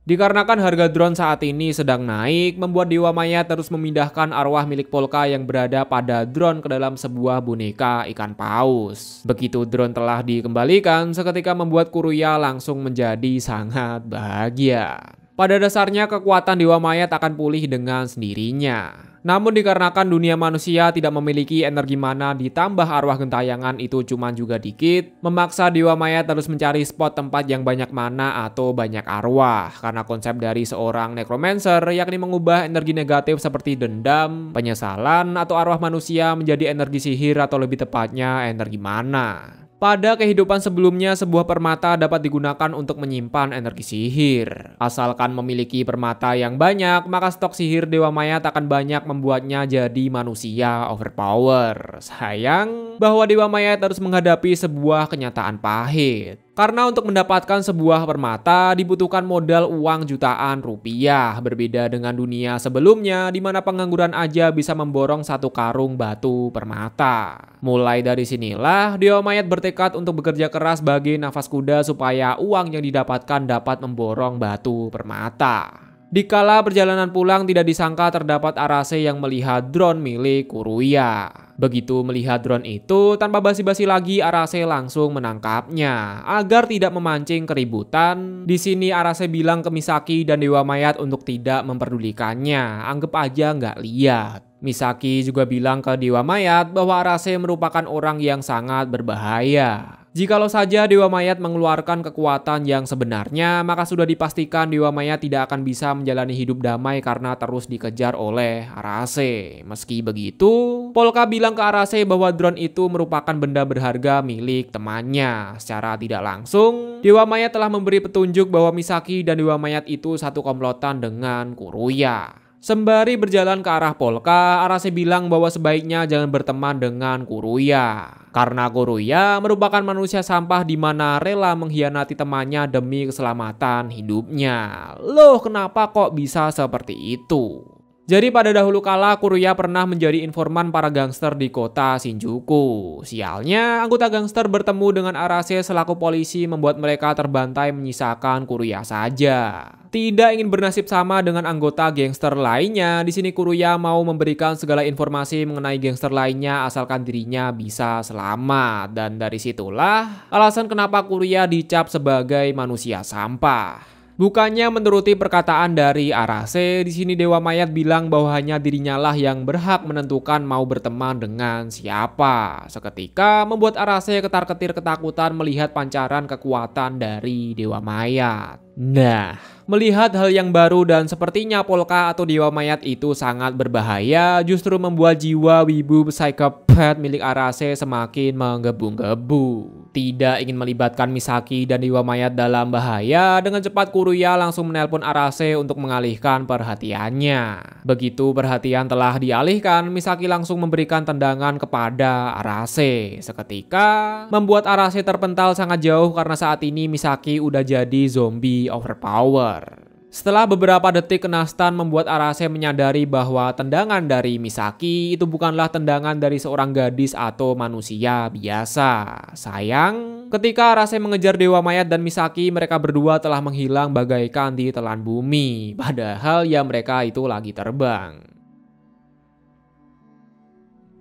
Dikarenakan harga drone saat ini sedang naik, membuat Dewa Mayat terus memindahkan arwah milik Polka yang berada pada drone ke dalam sebuah boneka ikan paus. Begitu drone telah dikembalikan, seketika membuat Kuruya langsung menjadi sangat bahagia. Pada dasarnya kekuatan Dewa Mayat akan pulih dengan sendirinya. Namun dikarenakan dunia manusia tidak memiliki energi mana ditambah arwah gentayangan itu cuma juga dikit, memaksa Dewa Mayat terus mencari spot tempat yang banyak mana atau banyak arwah. Karena konsep dari seorang necromancer yakni mengubah energi negatif seperti dendam, penyesalan, atau arwah manusia menjadi energi sihir atau lebih tepatnya energi mana. Pada kehidupan sebelumnya, sebuah permata dapat digunakan untuk menyimpan energi sihir. Asalkan memiliki permata yang banyak, maka stok sihir Dewa Mayat akan banyak membuatnya jadi manusia overpower. Sayang bahwa Dewa Mayat harus menghadapi sebuah kenyataan pahit. Karena untuk mendapatkan sebuah permata dibutuhkan modal uang jutaan rupiah. Berbeda dengan dunia sebelumnya di mana pengangguran aja bisa memborong satu karung batu permata. Mulai dari sinilah Dewa Mayat bertekad untuk bekerja keras bagi nafas kuda supaya uang yang didapatkan dapat memborong batu permata. Dikala perjalanan pulang tidak disangka terdapat Arase yang melihat drone milik Kuruya. Begitu melihat drone itu, tanpa basa-basi lagi Arase langsung menangkapnya agar tidak memancing keributan. Di sini Arase bilang ke Misaki dan Dewa Mayat untuk tidak memperdulikannya, anggap aja nggak lihat. Misaki juga bilang ke Dewa Mayat bahwa Arase merupakan orang yang sangat berbahaya. Jikalau saja Dewa Mayat mengeluarkan kekuatan yang sebenarnya, maka sudah dipastikan Dewa Mayat tidak akan bisa menjalani hidup damai karena terus dikejar oleh Arase. Meski begitu, Polka bilang ke Arase bahwa drone itu merupakan benda berharga milik temannya. Secara tidak langsung, Dewa Mayat telah memberi petunjuk bahwa Misaki dan Dewa Mayat itu satu komplotan dengan Kuruya. Sembari berjalan ke arah Polka, Arase bilang bahwa sebaiknya jangan berteman dengan Kuruya. Karena Kuruya merupakan manusia sampah di mana rela mengkhianati temannya demi keselamatan hidupnya. Loh, kenapa kok bisa seperti itu? Jadi pada dahulu kala Kuruya pernah menjadi informan para gangster di kota Shinjuku. Sialnya, anggota gangster bertemu dengan Arase selaku polisi membuat mereka terbantai menyisakan Kuruya saja. Tidak ingin bernasib sama dengan anggota gangster lainnya, di sini Kuruya mau memberikan segala informasi mengenai gangster lainnya asalkan dirinya bisa selamat. Dan dari situlah alasan kenapa Kuruya dicap sebagai manusia sampah. Bukannya menuruti perkataan dari Arase, di sini Dewa Mayat bilang bahwa hanya dirinya lah yang berhak menentukan mau berteman dengan siapa. Seketika membuat Arase ketar-ketir ketakutan melihat pancaran kekuatan dari Dewa Mayat. Nah, melihat hal yang baru dan sepertinya Polka atau Dewa Mayat itu sangat berbahaya, justru membuat jiwa wibu psikopat milik Arase semakin menggebu-gebu. Tidak ingin melibatkan Misaki dan Dewa Mayat dalam bahaya, dengan cepat Kuruya langsung menelpon Arase untuk mengalihkan perhatiannya. Begitu perhatian telah dialihkan, Misaki langsung memberikan tendangan kepada Arase. Seketika membuat Arase terpental sangat jauh karena saat ini Misaki udah jadi zombie overpower. Setelah beberapa detik kena stun membuat Arase menyadari bahwa tendangan dari Misaki itu bukanlah tendangan dari seorang gadis atau manusia biasa. Sayang, ketika Arase mengejar Dewa Mayat dan Misaki, mereka berdua telah menghilang bagaikan ditelan bumi. Padahal ya mereka itu lagi terbang.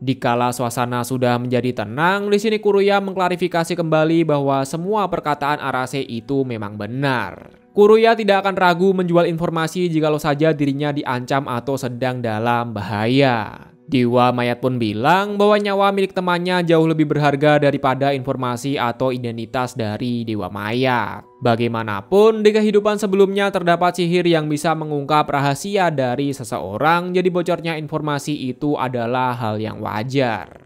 Dikala suasana sudah menjadi tenang, di sini Kuruya mengklarifikasi kembali bahwa semua perkataan Arase itu memang benar. Kuruya tidak akan ragu menjual informasi jikalau saja dirinya diancam atau sedang dalam bahaya. Dewa Mayat pun bilang bahwa nyawa milik temannya jauh lebih berharga daripada informasi atau identitas dari Dewa Mayat. Bagaimanapun, di kehidupan sebelumnya terdapat sihir yang bisa mengungkap rahasia dari seseorang, jadi bocornya informasi itu adalah hal yang wajar.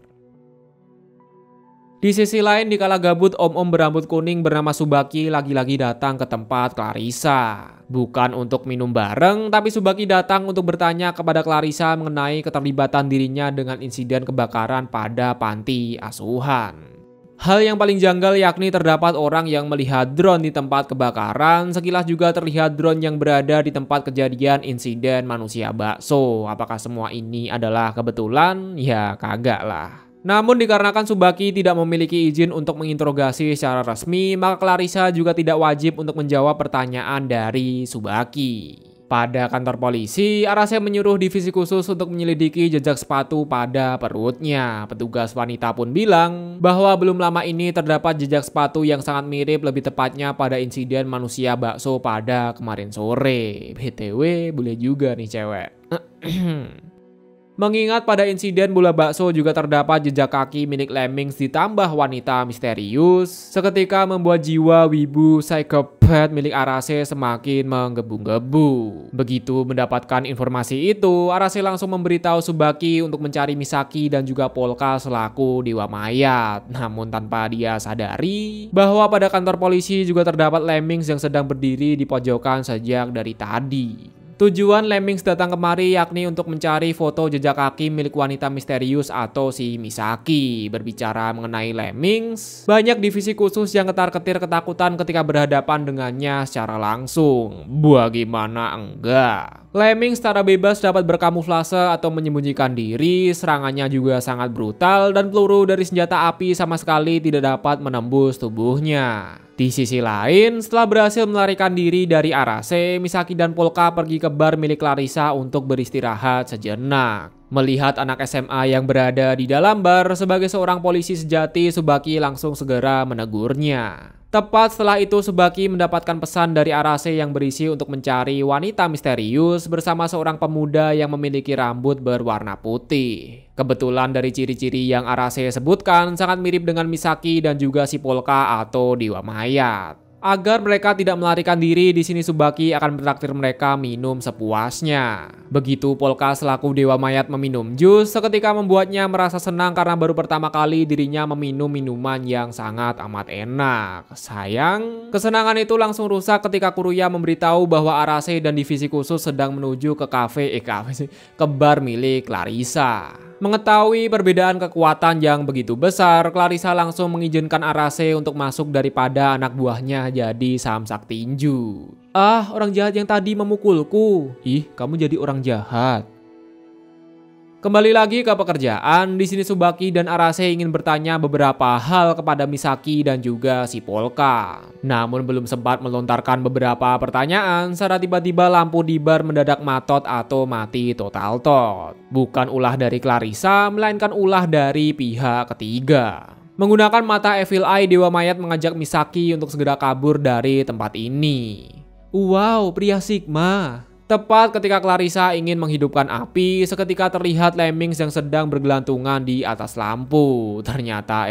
Di sisi lain, dikala gabut, om-om berambut kuning bernama Tsubaki lagi-lagi datang ke tempat Clarissa. Bukan untuk minum bareng, tapi Tsubaki datang untuk bertanya kepada Clarissa mengenai keterlibatan dirinya dengan insiden kebakaran pada panti asuhan. Hal yang paling janggal yakni terdapat orang yang melihat drone di tempat kebakaran, sekilas juga terlihat drone yang berada di tempat kejadian insiden manusia bakso. Apakah semua ini adalah kebetulan? Ya kagak lah. Namun dikarenakan Tsubaki tidak memiliki izin untuk menginterogasi secara resmi, maka Clarissa juga tidak wajib untuk menjawab pertanyaan dari Tsubaki. Pada kantor polisi, Arase menyuruh divisi khusus untuk menyelidiki jejak sepatu pada perutnya. Petugas wanita pun bilang bahwa belum lama ini terdapat jejak sepatu yang sangat mirip, lebih tepatnya pada insiden manusia bakso pada kemarin sore. BTW, boleh juga nih cewek. Mengingat pada insiden bola bakso juga terdapat jejak kaki milik Lemmings ditambah wanita misterius, seketika membuat jiwa wibu psikopat milik Arase semakin menggebu-gebu. Begitu mendapatkan informasi itu, Arase langsung memberitahu Tsubaki untuk mencari Misaki dan juga Polka selaku Dewa Mayat. Namun tanpa dia sadari bahwa pada kantor polisi juga terdapat Lemmings yang sedang berdiri di pojokan sejak dari tadi. Tujuan Lemmings datang kemari yakni untuk mencari foto jejak kaki milik wanita misterius atau si Misaki. Berbicara mengenai Lemmings, banyak divisi khusus yang ketar-ketir ketakutan ketika berhadapan dengannya secara langsung. Bagaimana enggak? Lemmings secara bebas dapat berkamuflase atau menyembunyikan diri, serangannya juga sangat brutal dan peluru dari senjata api sama sekali tidak dapat menembus tubuhnya. Di sisi lain, setelah berhasil melarikan diri dari Arase, Misaki dan Polka pergi ke bar milik Clarissa untuk beristirahat sejenak. Melihat anak SMA yang berada di dalam bar sebagai seorang polisi sejati, Tsubaki langsung segera menegurnya. Tepat setelah itu Tsubaki mendapatkan pesan dari Arase yang berisi untuk mencari wanita misterius bersama seorang pemuda yang memiliki rambut berwarna putih. Kebetulan dari ciri-ciri yang Arase sebutkan sangat mirip dengan Misaki dan juga si Polka atau Dewa Mayat. Agar mereka tidak melarikan diri, di sini Tsubaki akan menraktir mereka minum sepuasnya. Begitu Polka selaku Dewa Mayat meminum jus, seketika membuatnya merasa senang karena baru pertama kali dirinya meminum minuman yang sangat amat enak. Sayang, kesenangan itu langsung rusak ketika Kuruya memberitahu bahwa Arase dan divisi khusus sedang menuju ke ke bar milik Clarissa. Mengetahui perbedaan kekuatan yang begitu besar, Clarissa langsung mengizinkan Arase untuk masuk daripada anak buahnya jadi samsak tinju. Ah, orang jahat yang tadi memukulku. Ih, kamu jadi orang jahat. Kembali lagi ke pekerjaan, di sini Tsubaki dan Arase ingin bertanya beberapa hal kepada Misaki dan juga si Polka. Namun belum sempat melontarkan beberapa pertanyaan, secara tiba-tiba lampu di bar mendadak matot atau mati total tot. Bukan ulah dari Clarissa, melainkan ulah dari pihak ketiga. Menggunakan mata Evil Eye, Dewa Mayat mengajak Misaki untuk segera kabur dari tempat ini. Wow, pria Sigma. Tepat ketika Clarissa ingin menghidupkan api, seketika terlihat Lemmings yang sedang bergelantungan di atas lampu. Ternyata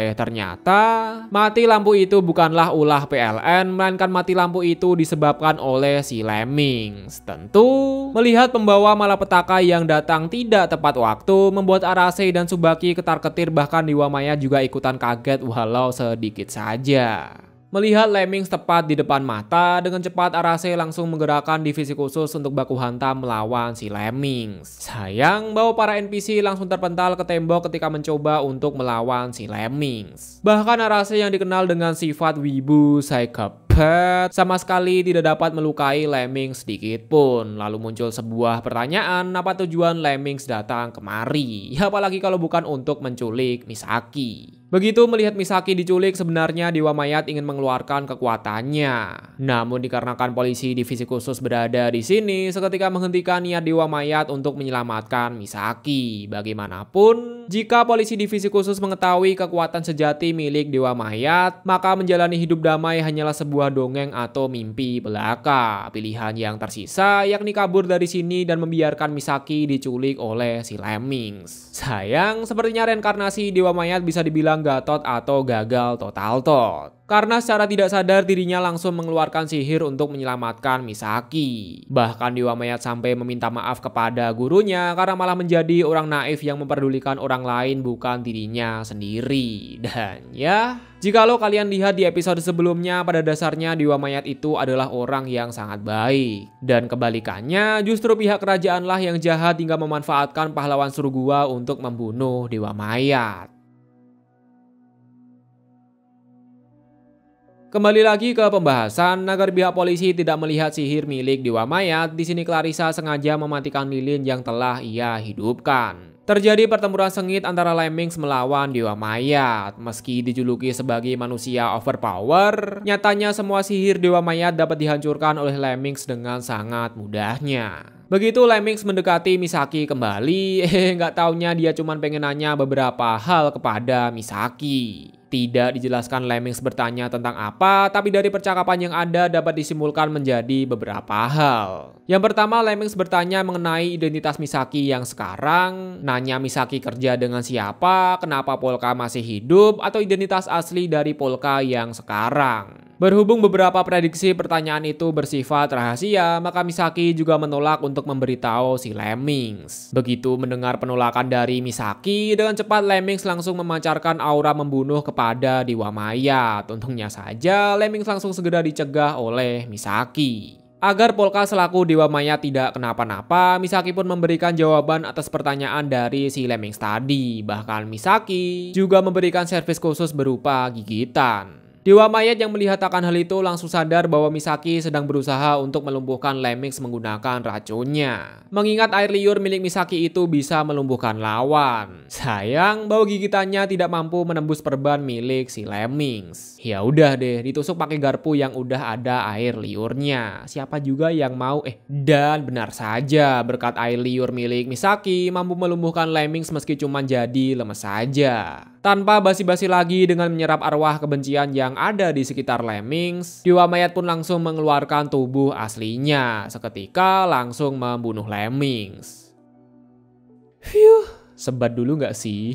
mati lampu itu bukanlah ulah PLN, melainkan mati lampu itu disebabkan oleh si Lemmings. Tentu, melihat pembawa malapetaka yang datang tidak tepat waktu, membuat Arase dan Tsubaki ketar-ketir, bahkan Dewa Mayat juga ikutan kaget walau sedikit saja. Melihat Lemmings tepat di depan mata, dengan cepat Arase langsung menggerakkan divisi khusus untuk baku hantam melawan si Lemmings. Sayang bahwa para NPC langsung terpental ke tembok ketika mencoba untuk melawan si Lemmings. Bahkan Arase yang dikenal dengan sifat wibu psychopath sama sekali tidak dapat melukai Lemmings sedikit pun. Lalu muncul sebuah pertanyaan, apa tujuan Lemmings datang kemari? Ya, apalagi kalau bukan untuk menculik Misaki. Begitu melihat Misaki diculik, sebenarnya Dewa Mayat ingin mengeluarkan kekuatannya. Namun dikarenakan polisi divisi khusus berada di sini, seketika menghentikan niat Dewa Mayat untuk menyelamatkan Misaki. Bagaimanapun, jika polisi divisi khusus mengetahui kekuatan sejati milik Dewa Mayat, maka menjalani hidup damai hanyalah sebuah dongeng atau mimpi belaka. Pilihan yang tersisa yakni kabur dari sini dan membiarkan Misaki diculik oleh si Lemmings. Sayang, sepertinya reinkarnasi Dewa Mayat bisa dibilang gatot atau gagal total tot. Karena secara tidak sadar dirinya langsung mengeluarkan sihir untuk menyelamatkan Misaki. Bahkan Dewa Mayat sampai meminta maaf kepada gurunya karena malah menjadi orang naif yang memperdulikan orang lain bukan dirinya sendiri. Dan ya, jikalau kalian lihat di episode sebelumnya, pada dasarnya Dewa Mayat itu adalah orang yang sangat baik. Dan kebalikannya, justru pihak kerajaanlah yang jahat hingga memanfaatkan pahlawan Surugua untuk membunuh Dewa Mayat. Kembali lagi ke pembahasan, agar pihak polisi tidak melihat sihir milik Dewa Mayat, di sini Clarissa sengaja mematikan lilin yang telah ia hidupkan. Terjadi pertempuran sengit antara Lemmings melawan Dewa Mayat. Meski dijuluki sebagai manusia overpower, nyatanya semua sihir Dewa Mayat dapat dihancurkan oleh Lemmings dengan sangat mudahnya. Begitu Lemmings mendekati Misaki kembali, nggak taunya dia cuma pengen nanya beberapa hal kepada Misaki. Tidak dijelaskan Lemmings bertanya tentang apa, tapi dari percakapan yang ada dapat disimpulkan menjadi beberapa hal. Yang pertama, Lemmings bertanya mengenai identitas Misaki yang sekarang, nanya Misaki kerja dengan siapa, kenapa Polka masih hidup, atau identitas asli dari Polka yang sekarang. Berhubung beberapa prediksi pertanyaan itu bersifat rahasia, maka Misaki juga menolak untuk memberitahu si Lemmings. Begitu mendengar penolakan dari Misaki, dengan cepat Lemmings langsung memancarkan aura membunuh kepada Dewa Mayat. Untungnya saja, Lemmings langsung segera dicegah oleh Misaki. Agar Polka selaku Dewa Mayat tidak kenapa-napa, Misaki pun memberikan jawaban atas pertanyaan dari si Lemmings tadi. Bahkan Misaki juga memberikan servis khusus berupa gigitan. Dewa Mayat yang melihat akan hal itu langsung sadar bahwa Misaki sedang berusaha untuk melumpuhkan Lemmings menggunakan racunnya. Mengingat air liur milik Misaki itu bisa melumpuhkan lawan. Sayang bahwa gigitannya tidak mampu menembus perban milik si Lemmings. Ya udah deh, ditusuk pakai garpu yang udah ada air liurnya. Siapa juga yang mau? Dan benar saja, berkat air liur milik Misaki mampu melumpuhkan Lemmings meski cuma jadi lemes saja. Tanpa basi-basi lagi dengan menyerap arwah kebencian yang ada di sekitar Lemmings, Dewa Mayat pun langsung mengeluarkan tubuh aslinya. Seketika langsung membunuh Lemmings. Sebat dulu nggak sih?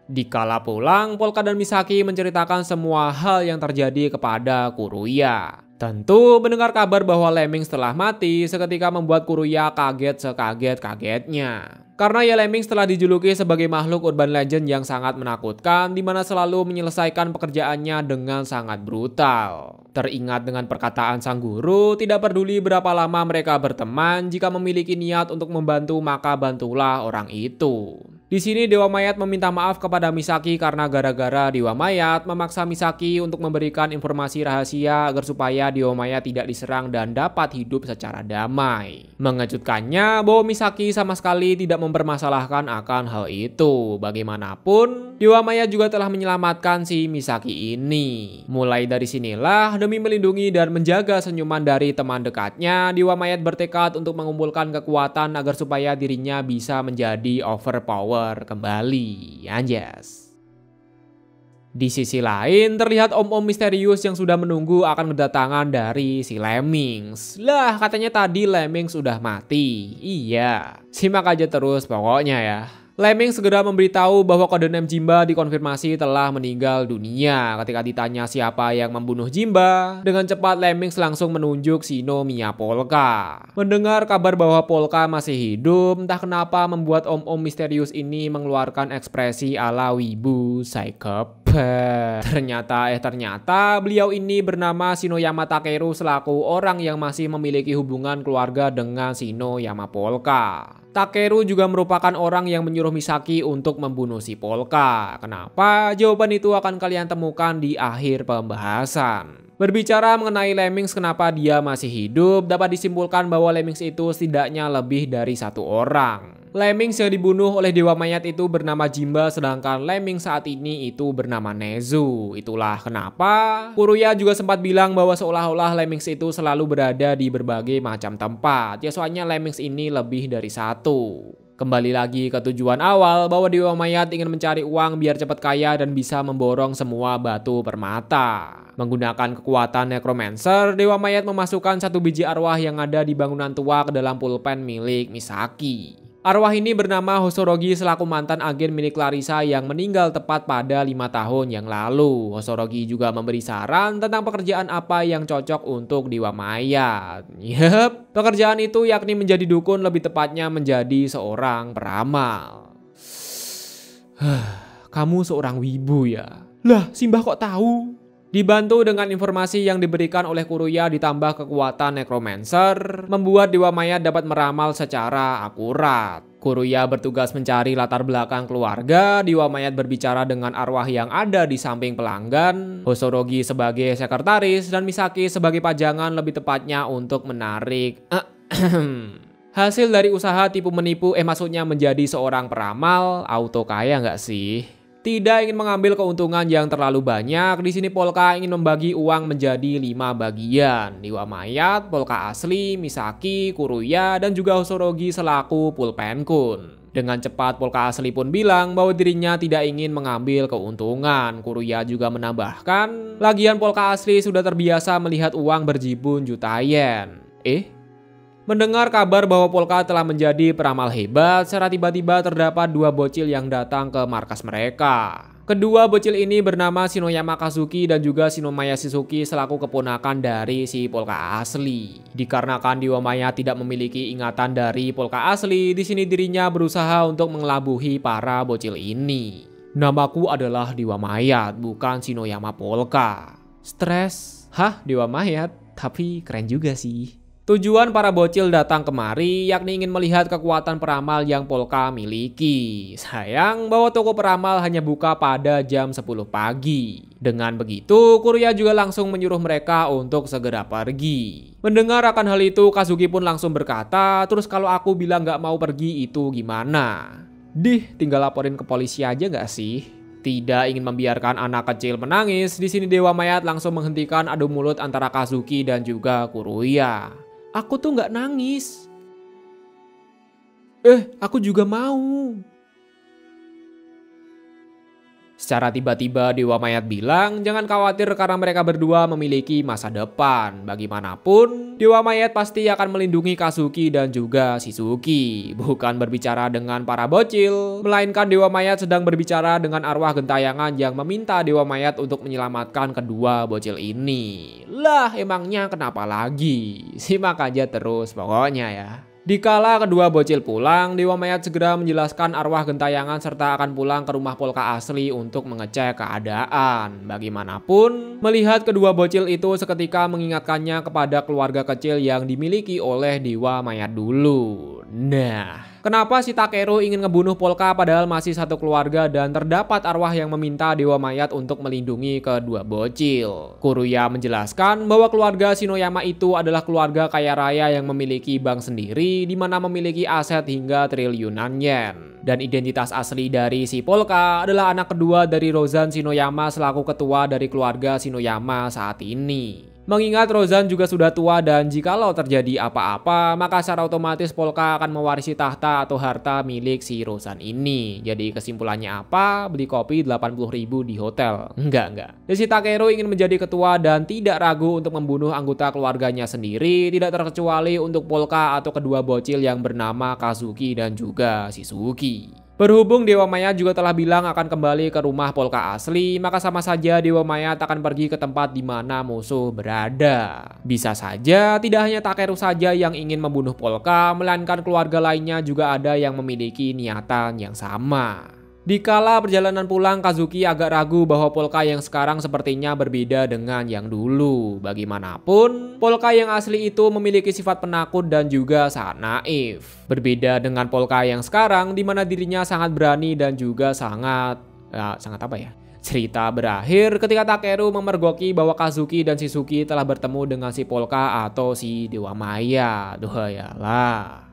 Dikala pulang, Polka dan Misaki menceritakan semua hal yang terjadi kepada Kuruya. Tentu mendengar kabar bahwa Lemmings telah mati seketika membuat Kuruya kaget sekaget-kagetnya. Karena ya Lemmings telah dijuluki sebagai makhluk urban legend yang sangat menakutkan, di mana selalu menyelesaikan pekerjaannya dengan sangat brutal. Teringat dengan perkataan sang guru, tidak peduli berapa lama mereka berteman, jika memiliki niat untuk membantu maka bantulah orang itu. Di sini Dewa Mayat meminta maaf kepada Misaki karena gara-gara Dewa Mayat memaksa Misaki untuk memberikan informasi rahasia agar supaya Dewa Mayat tidak diserang dan dapat hidup secara damai. Mengejutkannya bahwa Misaki sama sekali tidak mempermasalahkan akan hal itu. Bagaimanapun, Dewa Mayat juga telah menyelamatkan si Misaki ini. Mulai dari sinilah, demi melindungi dan menjaga senyuman dari teman dekatnya, Dewa Mayat bertekad untuk mengumpulkan kekuatan agar supaya dirinya bisa menjadi overpower kembali. Anjas. Di sisi lain, terlihat om-om misterius yang sudah menunggu akan kedatangan dari si Lemmings. Lah, katanya tadi Lemmings sudah mati. Iya, simak aja terus pokoknya ya. Lemmings segera memberitahu bahwa Codename Jimba dikonfirmasi telah meninggal dunia. Ketika ditanya siapa yang membunuh Jimba, dengan cepat Lemmings langsung menunjuk Shinomiya Polka. Mendengar kabar bahwa Polka masih hidup, entah kenapa membuat om-om misterius ini mengeluarkan ekspresi ala wibu psychopath. Ternyata beliau ini bernama Shinoyama Takeru selaku orang yang masih memiliki hubungan keluarga dengan Shinoyama Polka. Takeru juga merupakan orang yang menyuruh Misaki untuk membunuh si Polka. Kenapa? Jawaban itu akan kalian temukan di akhir pembahasan. Berbicara mengenai Lemmings kenapa dia masih hidup, dapat disimpulkan bahwa Lemmings itu setidaknya lebih dari satu orang. Lemmings yang dibunuh oleh Dewa Mayat itu bernama Jimba, sedangkan Lemmings saat ini itu bernama Nezu. Itulah kenapa Kuruya juga sempat bilang bahwa seolah-olah Lemmings itu selalu berada di berbagai macam tempat. Ya soalnya Lemmings ini lebih dari satu. Kembali lagi ke tujuan awal bahwa Dewa Mayat ingin mencari uang biar cepat kaya dan bisa memborong semua batu permata. Menggunakan kekuatan Necromancer, Dewa Mayat memasukkan satu biji arwah yang ada di bangunan tua ke dalam pulpen milik Misaki. Arwah ini bernama Hosorogi selaku mantan agen milik Clarissa yang meninggal tepat pada 5 tahun yang lalu. Hosorogi juga memberi saran tentang pekerjaan apa yang cocok untuk Dewa Mayat. Yep, pekerjaan itu yakni menjadi dukun, lebih tepatnya menjadi seorang peramal. Kamu seorang wibu ya? Lah, Simbah kok tahu? Dibantu dengan informasi yang diberikan oleh Kuruya ditambah kekuatan Necromancer, membuat Dewa Mayat dapat meramal secara akurat. Kuruya bertugas mencari latar belakang keluarga, Dewa Mayat berbicara dengan arwah yang ada di samping pelanggan, Hosorogi sebagai sekretaris, dan Misaki sebagai pajangan, lebih tepatnya untuk menarik hasil dari usaha tipu menipu, maksudnya menjadi seorang peramal, auto kaya nggak sih? Tidak ingin mengambil keuntungan yang terlalu banyak, di sini Polka ingin membagi uang menjadi 5 bagian. Dewa Mayat, Polka asli, Misaki, Kuruya, dan juga Hosorogi selaku pulpenkun. Dengan cepat Polka asli pun bilang bahwa dirinya tidak ingin mengambil keuntungan. Kuruya juga menambahkan, lagian Polka asli sudah terbiasa melihat uang berjibun juta yen. Mendengar kabar bahwa Polka telah menjadi peramal hebat, secara tiba-tiba terdapat 2 bocil yang datang ke markas mereka. Kedua bocil ini bernama Shinoyama Kazuki dan juga Shinomiya Shizuki selaku keponakan dari si Polka asli. Dikarenakan Dewa Mayat tidak memiliki ingatan dari Polka asli, di sini dirinya berusaha untuk mengelabuhi para bocil ini. Namaku adalah Dewa Mayat, bukan Shinoyama Polka. Stres? Hah, Dewa Mayat? Tapi keren juga sih. Tujuan para bocil datang kemari yakni ingin melihat kekuatan peramal yang Polka miliki. Sayang bahwa toko peramal hanya buka pada jam 10 pagi. Dengan begitu, Kuruya juga langsung menyuruh mereka untuk segera pergi. Mendengar akan hal itu, Kazuki pun langsung berkata, terus kalau aku bilang gak mau pergi itu gimana? Tinggal laporin ke polisi aja gak sih? Tidak ingin membiarkan anak kecil menangis, di sini Dewa Mayat langsung menghentikan adu mulut antara Kazuki dan juga Kuruya. Aku tuh nggak nangis. Aku juga mau. Secara tiba-tiba Dewa Mayat bilang jangan khawatir karena mereka berdua memiliki masa depan. Bagaimanapun, Dewa Mayat pasti akan melindungi Kazuki dan juga Shizuki. Bukan berbicara dengan para bocil, melainkan Dewa Mayat sedang berbicara dengan arwah gentayangan yang meminta Dewa Mayat untuk menyelamatkan kedua bocil ini. Lah emangnya kenapa lagi? Simak aja terus pokoknya ya. Dikala kedua bocil pulang, Dewa Mayat segera menjelaskan arwah gentayangan serta akan pulang ke rumah Polka asli untuk mengecek keadaan. Bagaimanapun, melihat kedua bocil itu seketika mengingatkannya kepada keluarga kecil yang dimiliki oleh Dewa Mayat dulu. Nah, kenapa si Takeru ingin ngebunuh Polka padahal masih satu keluarga dan terdapat arwah yang meminta Dewa Mayat untuk melindungi kedua bocil? Kuruya menjelaskan bahwa keluarga Shinoyama itu adalah keluarga kaya raya yang memiliki bank sendiri di mana memiliki aset hingga triliunan yen. Dan identitas asli dari si Polka adalah anak kedua dari Rozan Shinoyama selaku ketua dari keluarga Shinoyama saat ini. Mengingat Rozan juga sudah tua dan jikalau terjadi apa-apa, maka secara otomatis Polka akan mewarisi tahta atau harta milik si Rozan ini. Jadi kesimpulannya apa? Beli kopi 80.000 di hotel. Enggak. Si Takeru ingin menjadi ketua dan tidak ragu untuk membunuh anggota keluarganya sendiri, tidak terkecuali untuk Polka atau kedua bocil yang bernama Kazuki dan juga Shizuki. Berhubung Dewa Mayat juga telah bilang akan kembali ke rumah Polka asli, maka sama saja Dewa Mayat akan pergi ke tempat di mana musuh berada. Bisa saja tidak hanya Takeru saja yang ingin membunuh Polka, melainkan keluarga lainnya juga ada yang memiliki niatan yang sama. Dikala perjalanan pulang, Kazuki agak ragu bahwa Polka yang sekarang sepertinya berbeda dengan yang dulu. Bagaimanapun, Polka yang asli itu memiliki sifat penakut dan juga sangat naif. Berbeda dengan Polka yang sekarang, di mana dirinya sangat berani dan juga sangat Cerita berakhir ketika Takeru memergoki bahwa Kazuki dan Shizuki telah bertemu dengan si Polka atau si Dewa Maya. Doyalah.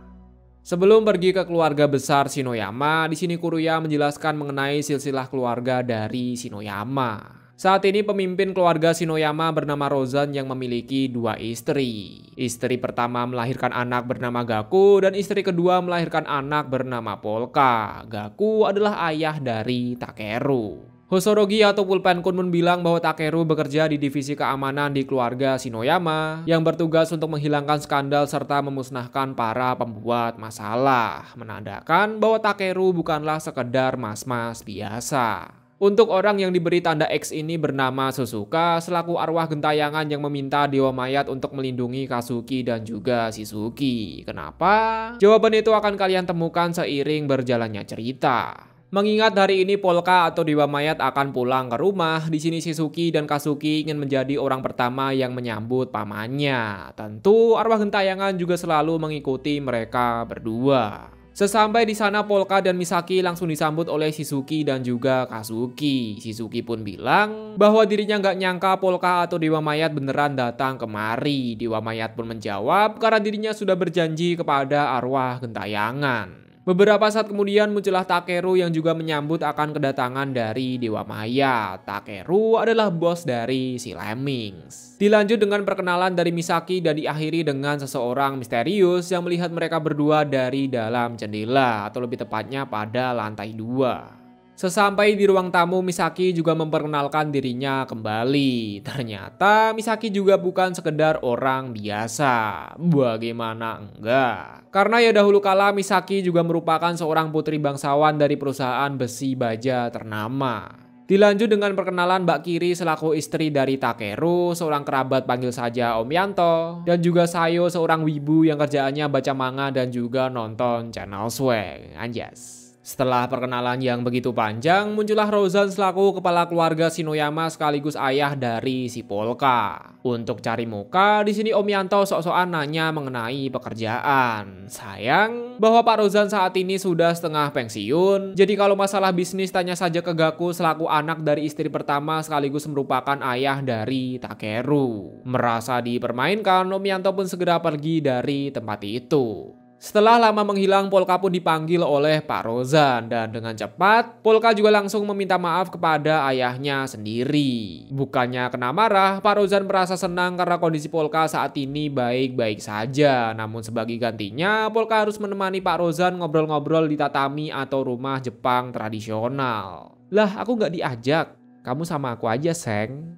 Sebelum pergi ke keluarga besar Shinoyama, di sini Kuruya menjelaskan mengenai silsilah keluarga dari Shinoyama. Saat ini pemimpin keluarga Shinoyama bernama Rozan yang memiliki dua istri. Istri pertama melahirkan anak bernama Gaku dan istri kedua melahirkan anak bernama Polka. Gaku adalah ayah dari Takeru. Hosorogi atau Pulpenkun pun bilang bahwa Takeru bekerja di divisi keamanan di keluarga Shinoyama yang bertugas untuk menghilangkan skandal serta memusnahkan para pembuat masalah. Menandakan bahwa Takeru bukanlah sekedar mas-mas biasa. Untuk orang yang diberi tanda X ini bernama Suzuka selaku arwah gentayangan yang meminta Dewa Mayat untuk melindungi Kazuki dan juga Shizuki. Kenapa? Jawaban itu akan kalian temukan seiring berjalannya cerita. Mengingat hari ini Polka atau Dewa Mayat akan pulang ke rumah, di sini Shizuki dan Kazuki ingin menjadi orang pertama yang menyambut pamannya. Tentu arwah gentayangan juga selalu mengikuti mereka berdua. Sesampai di sana Polka dan Misaki langsung disambut oleh Shizuki dan juga Kazuki. Shizuki pun bilang bahwa dirinya nggak nyangka Polka atau Dewa Mayat beneran datang kemari. Dewa Mayat pun menjawab karena dirinya sudah berjanji kepada arwah gentayangan. Beberapa saat kemudian muncullah Takeru yang juga menyambut akan kedatangan dari Dewa Mayat. Takeru adalah bos dari si Lemmings. Dilanjut dengan perkenalan dari Misaki dan diakhiri dengan seseorang misterius yang melihat mereka berdua dari dalam jendela atau lebih tepatnya pada lantai 2. Sesampai di ruang tamu, Misaki juga memperkenalkan dirinya kembali. Ternyata Misaki juga bukan sekedar orang biasa. Bagaimana enggak? Karena ya dahulu kala Misaki juga merupakan seorang putri bangsawan dari perusahaan besi baja ternama. Dilanjut dengan perkenalan Mbak Kiri selaku istri dari Takeru, seorang kerabat panggil saja Om Yanto, dan juga Sayo seorang wibu yang kerjaannya baca manga dan juga nonton channel swag. Anjas. Setelah perkenalan yang begitu panjang, muncullah Rozan selaku kepala keluarga Shinoyama sekaligus ayah dari si Polka. Untuk cari muka, di sini Om Yanto sok-sokan nanya mengenai pekerjaan. Sayang bahwa Pak Rozan saat ini sudah setengah pensiun, jadi kalau masalah bisnis tanya saja ke Gaku selaku anak dari istri pertama sekaligus merupakan ayah dari Takeru. Merasa dipermainkan, Om Yanto pun segera pergi dari tempat itu. Setelah lama menghilang, Polka pun dipanggil oleh Pak Rozan dan dengan cepat Polka juga langsung meminta maaf kepada ayahnya sendiri. Bukannya kena marah, Pak Rozan merasa senang karena kondisi Polka saat ini baik-baik saja. Namun sebagai gantinya, Polka harus menemani Pak Rozan ngobrol-ngobrol di tatami atau rumah Jepang tradisional. Lah, aku nggak diajak. Kamu sama aku aja, Seng.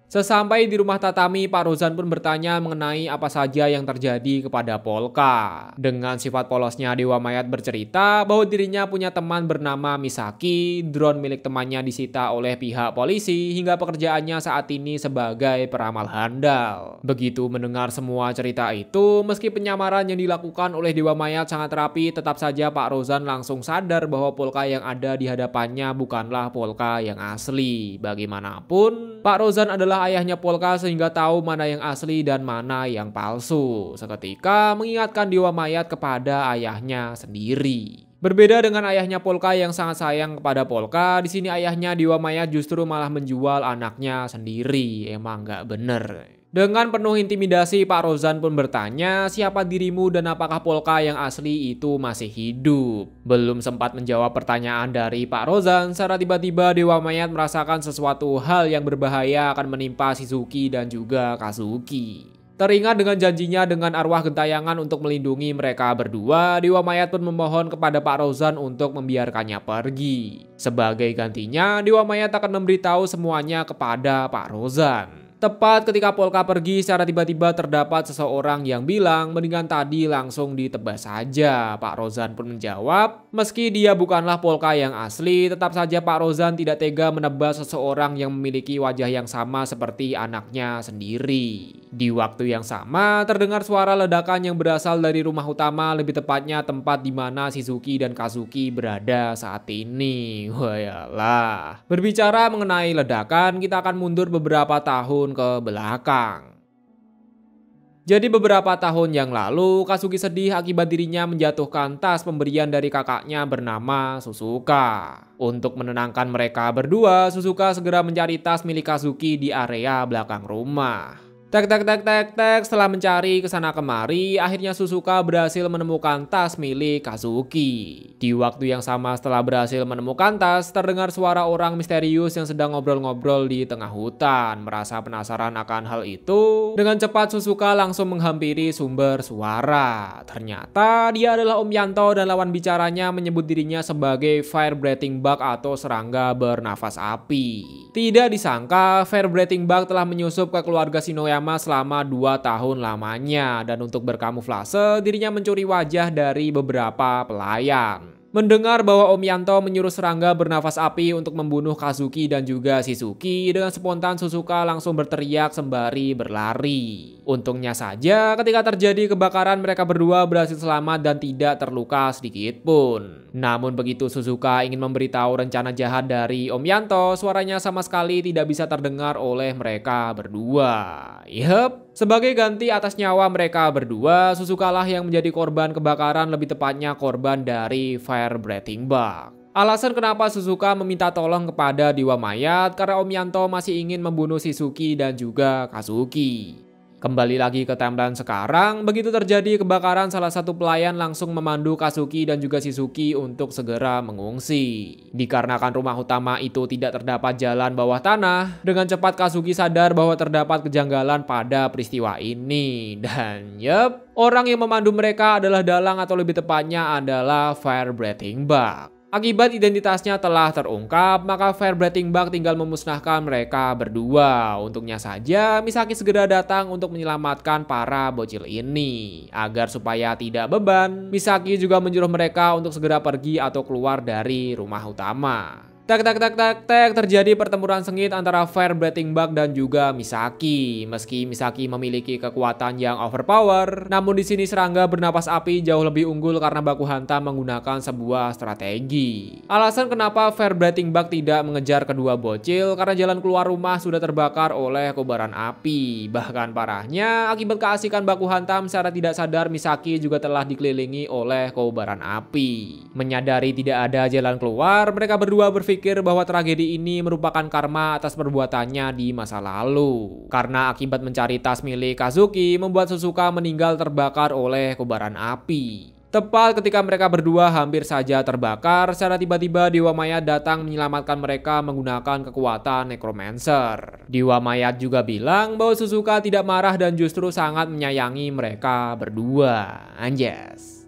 Sesampai di rumah tatami, Pak Rozan pun bertanya mengenai apa saja yang terjadi kepada Polka. Dengan sifat polosnya, Dewa Mayat bercerita bahwa dirinya punya teman bernama Misaki, drone milik temannya disita oleh pihak polisi hingga pekerjaannya saat ini sebagai peramal handal. Begitu mendengar semua cerita itu, meski penyamaran yang dilakukan oleh Dewa Mayat sangat rapi, tetap saja Pak Rozan langsung sadar bahwa Polka yang ada di hadapannya bukanlah Polka yang asli. Bagaimanapun, Pak Rozan adalah ayahnya Polka sehingga tahu mana yang asli dan mana yang palsu. Seketika mengingatkan Dewa Mayat kepada ayahnya sendiri. Berbeda dengan ayahnya Polka yang sangat sayang kepada Polka, di sini ayahnya Dewa Mayat justru malah menjual anaknya sendiri. Emang nggak bener. Dengan penuh intimidasi, Pak Rozan pun bertanya siapa dirimu dan apakah Polka yang asli itu masih hidup. Belum sempat menjawab pertanyaan dari Pak Rozan, secara tiba-tiba Dewa Mayat merasakan sesuatu hal yang berbahaya akan menimpa Shizuki dan juga Kazuki. Teringat dengan janjinya dengan arwah gentayangan untuk melindungi mereka berdua, Dewa Mayat pun memohon kepada Pak Rozan untuk membiarkannya pergi. Sebagai gantinya, Dewa Mayat akan memberitahu semuanya kepada Pak Rozan. Tepat ketika Polka pergi, secara tiba-tiba terdapat seseorang yang bilang mendingan tadi langsung ditebas saja. Pak Rozan pun menjawab, meski dia bukanlah Polka yang asli, tetap saja Pak Rozan tidak tega menebas seseorang yang memiliki wajah yang sama seperti anaknya sendiri. Di waktu yang sama, terdengar suara ledakan yang berasal dari rumah utama, lebih tepatnya tempat di mana Shizuki dan Kazuki berada saat ini. Wayalah. Berbicara mengenai ledakan, kita akan mundur beberapa tahun ke belakang. Jadi beberapa tahun yang lalu, Kazuki sedih akibat dirinya menjatuhkan tas pemberian dari kakaknya bernama Suzuka. Untuk menenangkan mereka berdua, Suzuka segera mencari tas milik Kazuki di area belakang rumah. Setelah mencari kesana kemari, akhirnya Suzuka berhasil menemukan tas milik Kazuki. Di waktu yang sama setelah berhasil menemukan tas, terdengar suara orang misterius yang sedang ngobrol-ngobrol di tengah hutan. Merasa penasaran akan hal itu, dengan cepat Suzuka langsung menghampiri sumber suara. Ternyata dia adalah Om Yanto dan lawan bicaranya menyebut dirinya sebagai fire breathing bug atau serangga bernafas api. Tidak disangka, fire breathing bug telah menyusup ke keluarga Shinoyama selama 2 tahun lamanya, dan untuk berkamuflase dirinya mencuri wajah dari beberapa pelayan. Mendengar bahwa Om Yanto menyuruh serangga bernafas api untuk membunuh Kazuki dan juga Shizuki, dengan spontan Suzuka langsung berteriak sembari berlari. Untungnya saja ketika terjadi kebakaran mereka berdua berhasil selamat dan tidak terluka sedikit pun. Namun begitu Suzuka ingin memberitahu rencana jahat dari Om Yanto, suaranya sama sekali tidak bisa terdengar oleh mereka berdua. Yep, sebagai ganti atas nyawa mereka berdua, Suzuka lah yang menjadi korban kebakaran, lebih tepatnya korban dari fire breathing bug. Alasan kenapa Suzuka meminta tolong kepada Dewa Mayat karena Om Yanto masih ingin membunuh Shizuki dan juga Kazuki. Kembali lagi ke timeline sekarang, begitu terjadi kebakaran, salah satu pelayan langsung memandu Kazuki dan juga Shizuki untuk segera mengungsi. Dikarenakan rumah utama itu tidak terdapat jalan bawah tanah, dengan cepat Kazuki sadar bahwa terdapat kejanggalan pada peristiwa ini. Dan yup, orang yang memandu mereka adalah dalang atau lebih tepatnya adalah fire breathing bug. Akibat identitasnya telah terungkap, maka fire breathing bug tinggal memusnahkan mereka berdua. Untungnya saja, Misaki segera datang untuk menyelamatkan para bocil ini. Agar supaya tidak beban, Misaki juga menyuruh mereka untuk segera pergi atau keluar dari rumah utama. Tak tak tak tak tak, terjadi pertempuran sengit antara Fire Breathing Bug dan juga Misaki. Meski Misaki memiliki kekuatan yang overpower, namun di sini serangga bernapas api jauh lebih unggul karena baku hantam menggunakan sebuah strategi. Alasan kenapa Fire Breathing Bug tidak mengejar kedua bocil karena jalan keluar rumah sudah terbakar oleh kobaran api. Bahkan parahnya, akibat keasikan baku hantam secara tidak sadar Misaki juga telah dikelilingi oleh kobaran api. Menyadari tidak ada jalan keluar, mereka berdua berpikir bahwa tragedi ini merupakan karma atas perbuatannya di masa lalu. Karena akibat mencari tas milik Kazuki membuat Suzuka meninggal terbakar oleh kobaran api. Tepat ketika mereka berdua hampir saja terbakar, secara tiba-tiba Dewa Mayat datang menyelamatkan mereka menggunakan kekuatan Necromancer. Dewa Mayat juga bilang bahwa Suzuka tidak marah dan justru sangat menyayangi mereka berdua. Anjas.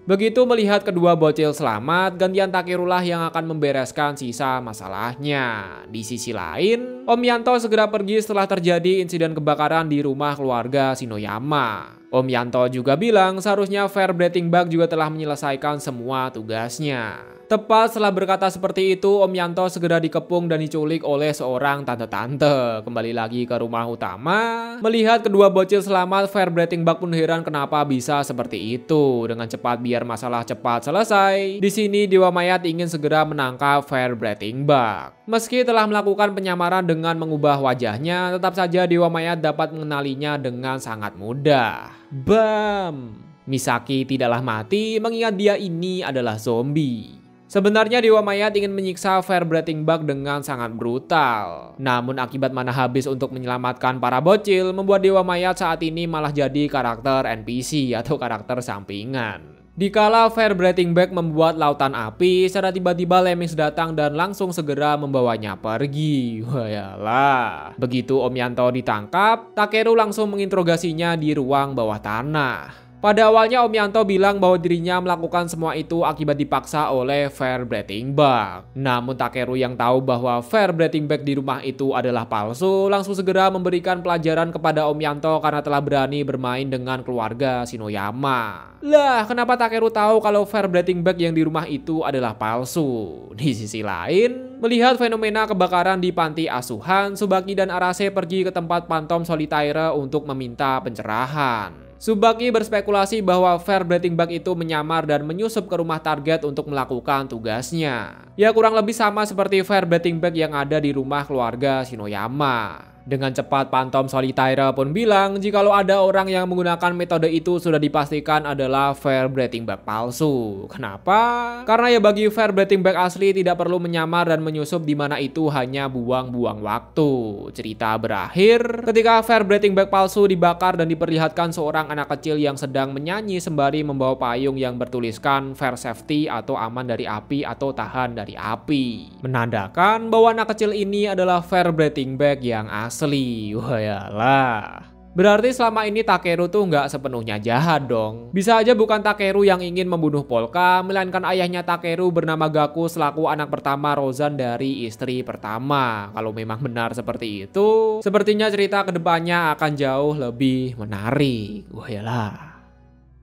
Begitu melihat kedua bocil selamat, gantian Takeru lah yang akan membereskan sisa masalahnya. Di sisi lain, Om Yanto segera pergi setelah terjadi insiden kebakaran di rumah keluarga Shinoyama. Om Yanto juga bilang seharusnya Fire Breathing Bug juga telah menyelesaikan semua tugasnya. Tepat setelah berkata seperti itu, Om Yanto segera dikepung dan diculik oleh seorang tante-tante. Kembali lagi ke rumah utama. Melihat kedua bocil selamat, Fire Breathing Bug pun heran kenapa bisa seperti itu. Dengan cepat biar masalah cepat selesai. Di sini Dewa Mayat ingin segera menangkap Fire Breathing Bug. Meski telah melakukan penyamaran dengan mengubah wajahnya, tetap saja Dewa Mayat dapat mengenalinya dengan sangat mudah. Bam! Misaki tidaklah mati mengingat dia ini adalah zombie. Sebenarnya Dewa Mayat ingin menyiksa Fire Breathing Bug dengan sangat brutal. Namun akibat mana habis untuk menyelamatkan para bocil, membuat Dewa Mayat saat ini malah jadi karakter NPC atau karakter sampingan. Dikala Fire Breathing Bug membuat lautan api, secara tiba-tiba Lemmings datang dan langsung segera membawanya pergi. Wayalah. Begitu Om Yanto ditangkap, Takeru langsung menginterogasinya di ruang bawah tanah. Pada awalnya Om Yanto bilang bahwa dirinya melakukan semua itu akibat dipaksa oleh Fire Breathing Bug. Namun Takeru yang tahu bahwa Fire Breathing Bug di rumah itu adalah palsu, langsung segera memberikan pelajaran kepada Om Yanto karena telah berani bermain dengan keluarga Shinoyama. Lah, kenapa Takeru tahu kalau Fire Breathing Bug yang di rumah itu adalah palsu? Di sisi lain, melihat fenomena kebakaran di panti asuhan, Tsubaki dan Arase pergi ke tempat Phantom Solitaire untuk meminta pencerahan. Tsubaki berspekulasi bahwa Fire Breathing Bug itu menyamar dan menyusup ke rumah target untuk melakukan tugasnya. Ya kurang lebih sama seperti Fire Breathing Bug yang ada di rumah keluarga Shinoyama. Dengan cepat Phantom Solitaire pun bilang jikalau ada orang yang menggunakan metode itu sudah dipastikan adalah Fire Breathing Bug palsu. Kenapa? Karena ya bagi Fire Breathing Bug asli tidak perlu menyamar dan menyusup di mana itu hanya buang-buang waktu. Cerita berakhir ketika Fire Breathing Bug palsu dibakar dan diperlihatkan seorang anak kecil yang sedang menyanyi sembari membawa payung yang bertuliskan Fire Safety atau aman dari api atau tahan dari api. Menandakan bahwa anak kecil ini adalah Fire Breathing Bug yang asli. Wayalah. Berarti selama ini Takeru tuh nggak sepenuhnya jahat dong. Bisa aja bukan Takeru yang ingin membunuh Polka, melainkan ayahnya Takeru bernama Gaku selaku anak pertama Rozan dari istri pertama. Kalau memang benar seperti itu, sepertinya cerita kedepannya akan jauh lebih menarik. Wayalah.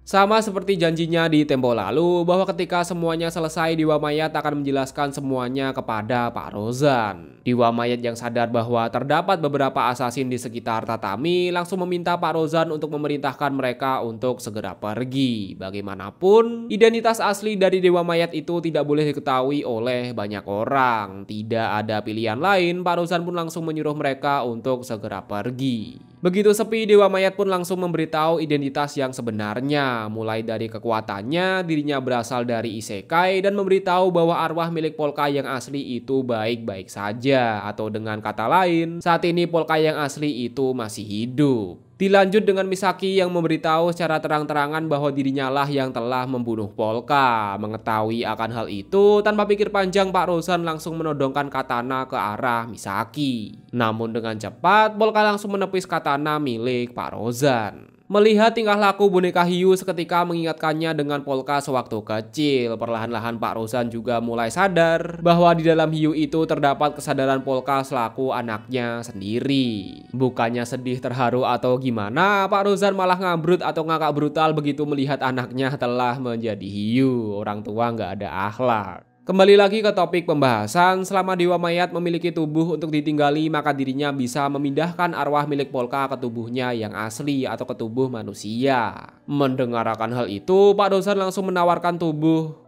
Sama seperti janjinya di tempo lalu bahwa ketika semuanya selesai Dewa Mayat akan menjelaskan semuanya kepada Pak Rozan. Dewa Mayat yang sadar bahwa terdapat beberapa asasin di sekitar tatami langsung meminta Pak Rozan untuk memerintahkan mereka untuk segera pergi. Bagaimanapun, identitas asli dari Dewa Mayat itu tidak boleh diketahui oleh banyak orang. Tidak ada pilihan lain, Pak Rozan pun langsung menyuruh mereka untuk segera pergi. Begitu sepi, Dewa Mayat pun langsung memberitahu identitas yang sebenarnya. Mulai dari kekuatannya, dirinya berasal dari isekai, dan memberitahu bahwa arwah milik Polka yang asli itu baik-baik saja. Atau dengan kata lain, saat ini Polka yang asli itu masih hidup. Dilanjut dengan Misaki yang memberitahu secara terang-terangan bahwa dirinya lah yang telah membunuh Polka. Mengetahui akan hal itu, tanpa pikir panjang Pak Rozan langsung menodongkan katana ke arah Misaki. Namun dengan cepat, Polka langsung menepis katana milik Pak Rozan. Melihat tingkah laku boneka hiu seketika mengingatkannya dengan Polka sewaktu kecil. Perlahan-lahan Pak Rozan juga mulai sadar bahwa di dalam hiu itu terdapat kesadaran Polka selaku anaknya sendiri. Bukannya sedih, terharu atau gimana, Pak Rozan malah ngambrut atau ngakak brutal begitu melihat anaknya telah menjadi hiu. Orang tua nggak ada akhlak. Kembali lagi ke topik pembahasan, selama dewa mayat memiliki tubuh untuk ditinggali, maka dirinya bisa memindahkan arwah milik Polka ke tubuhnya yang asli atau ke tubuh manusia. Mendengarkan hal itu, Pak dosen langsung menawarkan tubuh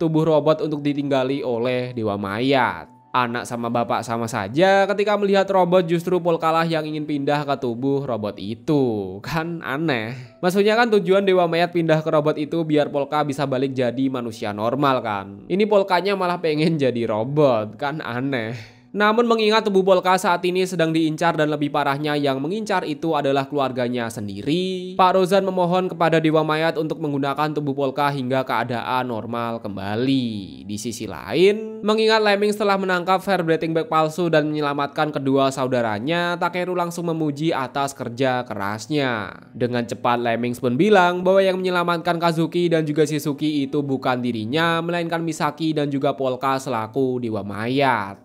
robot untuk ditinggali oleh dewa mayat. Anak sama bapak sama saja ketika melihat robot, justru Polka lah yang ingin pindah ke tubuh robot itu. Kan aneh. Maksudnya kan tujuan dewa mayat pindah ke robot itu biar Polka bisa balik jadi manusia normal kan. Ini Polkanya malah pengen jadi robot. Kan aneh. Namun mengingat tubuh Polka saat ini sedang diincar dan lebih parahnya yang mengincar itu adalah keluarganya sendiri, Pak Rozan memohon kepada dewa mayat untuk menggunakan tubuh Polka hingga keadaan normal kembali. Di sisi lain, mengingat Lemmings telah menangkap Breathing Bag palsu dan menyelamatkan kedua saudaranya, Takeru langsung memuji atas kerja kerasnya. Dengan cepat Lemmings pun bilang bahwa yang menyelamatkan Kazuki dan juga Shizuki itu bukan dirinya, melainkan Misaki dan juga Polka selaku dewa mayat.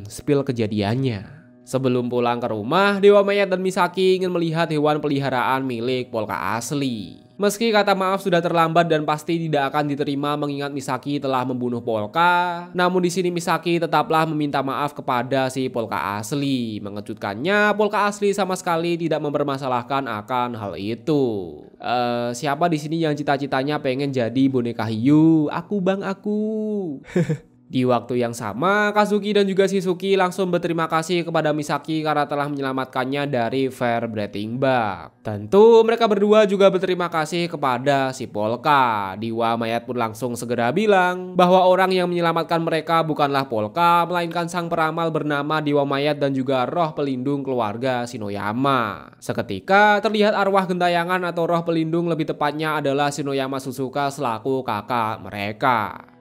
Spill kejadiannya. Sebelum pulang ke rumah, dewa mayat dan Misaki ingin melihat hewan peliharaan milik Polka asli. Meski kata maaf sudah terlambat dan pasti tidak akan diterima mengingat Misaki telah membunuh Polka, namun di sini Misaki tetaplah meminta maaf kepada si Polka asli. Mengejutkannya, Polka asli sama sekali tidak mempermasalahkan akan hal itu. Siapa di sini yang cita-citanya pengen jadi boneka hiu? Aku bang, aku. Di waktu yang sama, Kazuki dan juga Shizuki langsung berterima kasih kepada Misaki karena telah menyelamatkannya dari Breathing Bag. Tentu mereka berdua juga berterima kasih kepada si Polka. Dewa mayat pun langsung segera bilang bahwa orang yang menyelamatkan mereka bukanlah Polka, melainkan sang peramal bernama Dewa Mayat dan juga roh pelindung keluarga Shinoyama. Seketika terlihat arwah gentayangan atau roh pelindung, lebih tepatnya adalah Shinoyama Suzuka selaku kakak mereka.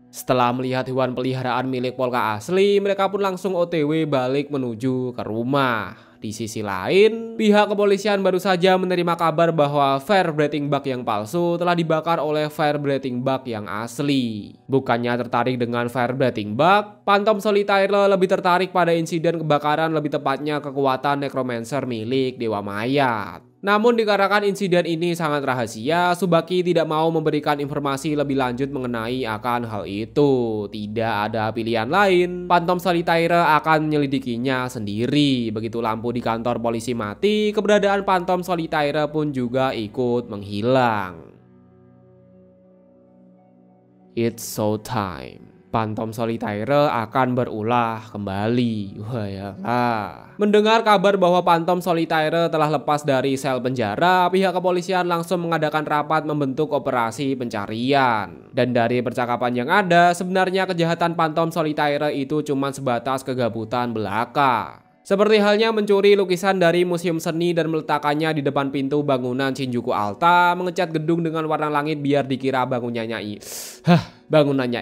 Setelah melihat hewan peliharaan milik Polka asli, mereka pun langsung OTW balik menuju ke rumah. Di sisi lain, pihak kepolisian baru saja menerima kabar bahwa Breathing Bag yang palsu telah dibakar oleh Breathing Bag yang asli. Bukannya tertarik dengan Breathing Bag, Phantom Solitaire lebih tertarik pada insiden kebakaran, lebih tepatnya kekuatan Necromancer milik dewa mayat. Namun dikarenakan insiden ini sangat rahasia, Tsubaki tidak mau memberikan informasi lebih lanjut mengenai akan hal itu. Tidak ada pilihan lain, Phantom Solitaire akan menyelidikinya sendiri. Begitu lampu di kantor polisi mati, keberadaan Phantom Solitaire pun juga ikut menghilang. It's so time. Phantom Solitaire akan berulah kembali. Wah ya lah. Mendengar kabar bahwa Phantom Solitaire telah lepas dari sel penjara, pihak kepolisian langsung mengadakan rapat membentuk operasi pencarian. Dan dari percakapan yang ada, sebenarnya kejahatan Phantom Solitaire itu cuma sebatas kegabutan belaka. Seperti halnya mencuri lukisan dari museum seni dan meletakkannya di depan pintu bangunan Shinjuku Alta, mengecat gedung dengan warna langit biar dikira bangunannya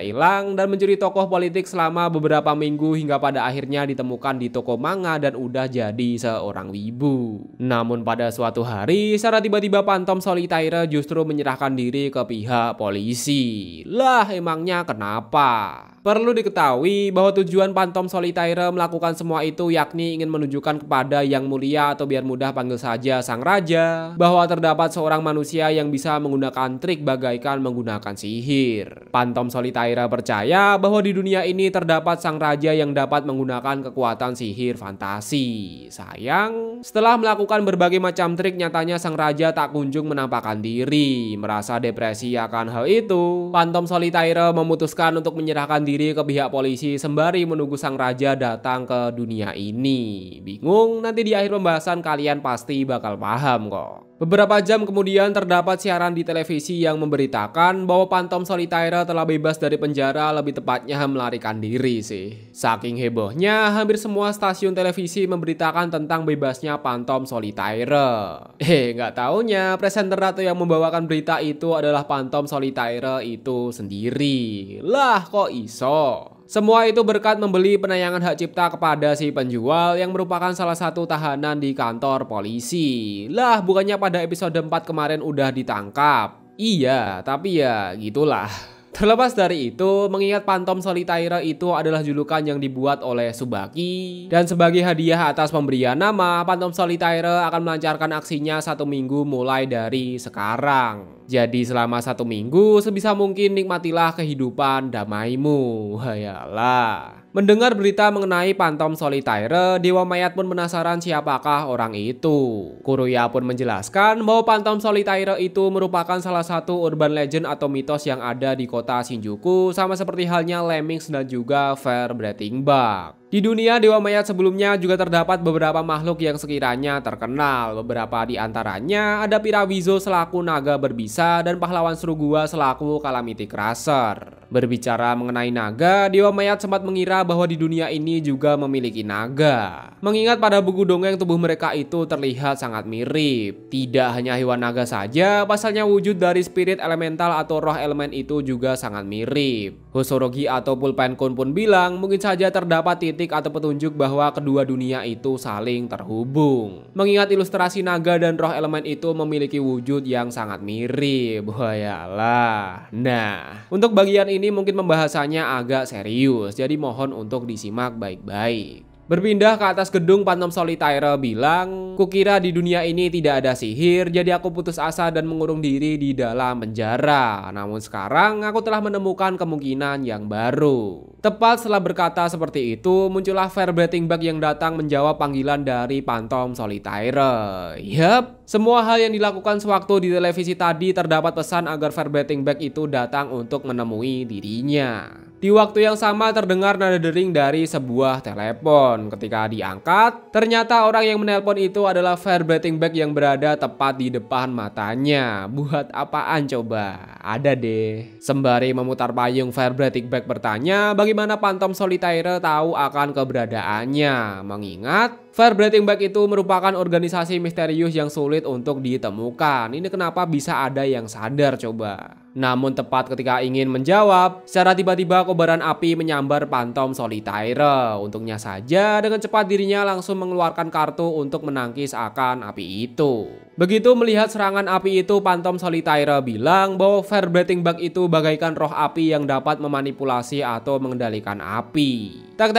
hilang, dan mencuri tokoh politik selama beberapa minggu hingga pada akhirnya ditemukan di toko manga dan udah jadi seorang wibu. Namun pada suatu hari, secara tiba-tiba Phantom Solitaire justru menyerahkan diri ke pihak polisi. Lah emangnya kenapa? Perlu diketahui bahwa tujuan Phantom Solitaire melakukan semua itu yakni ingin menunjukkan kepada Yang Mulia atau biar mudah panggil saja Sang Raja bahwa terdapat seorang manusia yang bisa menggunakan trik bagaikan menggunakan sihir. Phantom Solitaire percaya bahwa di dunia ini terdapat Sang Raja yang dapat menggunakan kekuatan sihir fantasi. Sayang, setelah melakukan berbagai macam trik, nyatanya Sang Raja tak kunjung menampakkan diri. Merasa depresi akan hal itu, Phantom Solitaire memutuskan untuk menyerahkan diri ke pihak polisi sembari menunggu Sang Raja datang ke dunia ini. Bingung? Nanti di akhir pembahasan kalian pasti bakal paham kok. Beberapa jam kemudian terdapat siaran di televisi yang memberitakan bahwa Phantom Solitaire telah bebas dari penjara, lebih tepatnya melarikan diri sih. Saking hebohnya, hampir semua stasiun televisi memberitakan tentang bebasnya Phantom Solitaire. Nggak taunya presenter atau yang membawakan berita itu adalah Phantom Solitaire itu sendiri. Lah kok iso? Semua itu berkat membeli penayangan hak cipta kepada si penjual yang merupakan salah satu tahanan di kantor polisi. Lah bukannya pada episode 4 kemarin udah ditangkap? Iya, tapi ya gitulah. Terlepas dari itu, mengingat Phantom Solitaire itu adalah julukan yang dibuat oleh Tsubaki, dan sebagai hadiah atas pemberian nama, Phantom Solitaire akan melancarkan aksinya 1 minggu mulai dari sekarang. Jadi selama 1 minggu, sebisa mungkin nikmatilah kehidupan damaimu. Hayalah. Mendengar berita mengenai Phantom Solitaire, Dewa Mayat pun penasaran siapakah orang itu. Kuruya pun menjelaskan bahwa Phantom Solitaire itu merupakan salah satu urban legend atau mitos yang ada di kota Shinjuku, sama seperti halnya Lemmings dan juga Fair Breathing Bug. Di dunia Dewa Mayat sebelumnya juga terdapat beberapa makhluk yang sekiranya terkenal. Beberapa di antaranya ada Pirawizo selaku naga berbisa dan pahlawan Surugua selaku Calamity Crusher. Berbicara mengenai naga, Dewa Mayat sempat mengira bahwa di dunia ini juga memiliki naga. Mengingat pada buku dongeng tubuh mereka itu terlihat sangat mirip. Tidak hanya hewan naga saja, pasalnya wujud dari spirit elemental atau roh elemen itu juga sangat mirip. Hosorogi atau Pulpenkun pun bilang mungkin saja terdapat titik atau petunjuk bahwa kedua dunia itu saling terhubung. Mengingat ilustrasi naga dan roh elemen itu memiliki wujud yang sangat mirip. Wayalah. Nah, untuk bagian ini mungkin pembahasannya agak serius, jadi mohon untuk disimak baik-baik. Berpindah ke atas gedung, Phantom Solitaire bilang, "Kukira di dunia ini tidak ada sihir, jadi aku putus asa dan mengurung diri di dalam penjara. Namun sekarang aku telah menemukan kemungkinan yang baru." Tepat setelah berkata seperti itu, muncullah Fair Breathing Bug yang datang menjawab panggilan dari Phantom Solitaire. Yap, semua hal yang dilakukan sewaktu di televisi tadi terdapat pesan agar Fair Breathing Bug itu datang untuk menemui dirinya. Di waktu yang sama terdengar nada dering dari sebuah telepon. Ketika diangkat, ternyata orang yang menelpon itu adalah Fair Breathing Bug yang berada tepat di depan matanya. Buat apaan coba? Ada deh. Sembari memutar payung, Fair Breathing Bug bertanya bagaimana Phantom Solitaire tahu akan keberadaannya. Mengingat Fair Breathing Bug itu merupakan organisasi misterius yang sulit untuk ditemukan. Ini kenapa bisa ada yang sadar coba? Namun tepat ketika ingin menjawab, secara tiba-tiba kobaran api menyambar Phantom Solitaire. Untungnya saja dengan cepat dirinya langsung mengeluarkan kartu untuk menangkis akan api itu. Begitu melihat serangan api itu, Phantom Solitaire bilang bahwa Fair Breathing Bug itu bagaikan roh api yang dapat memanipulasi atau mengendalikan api. Tak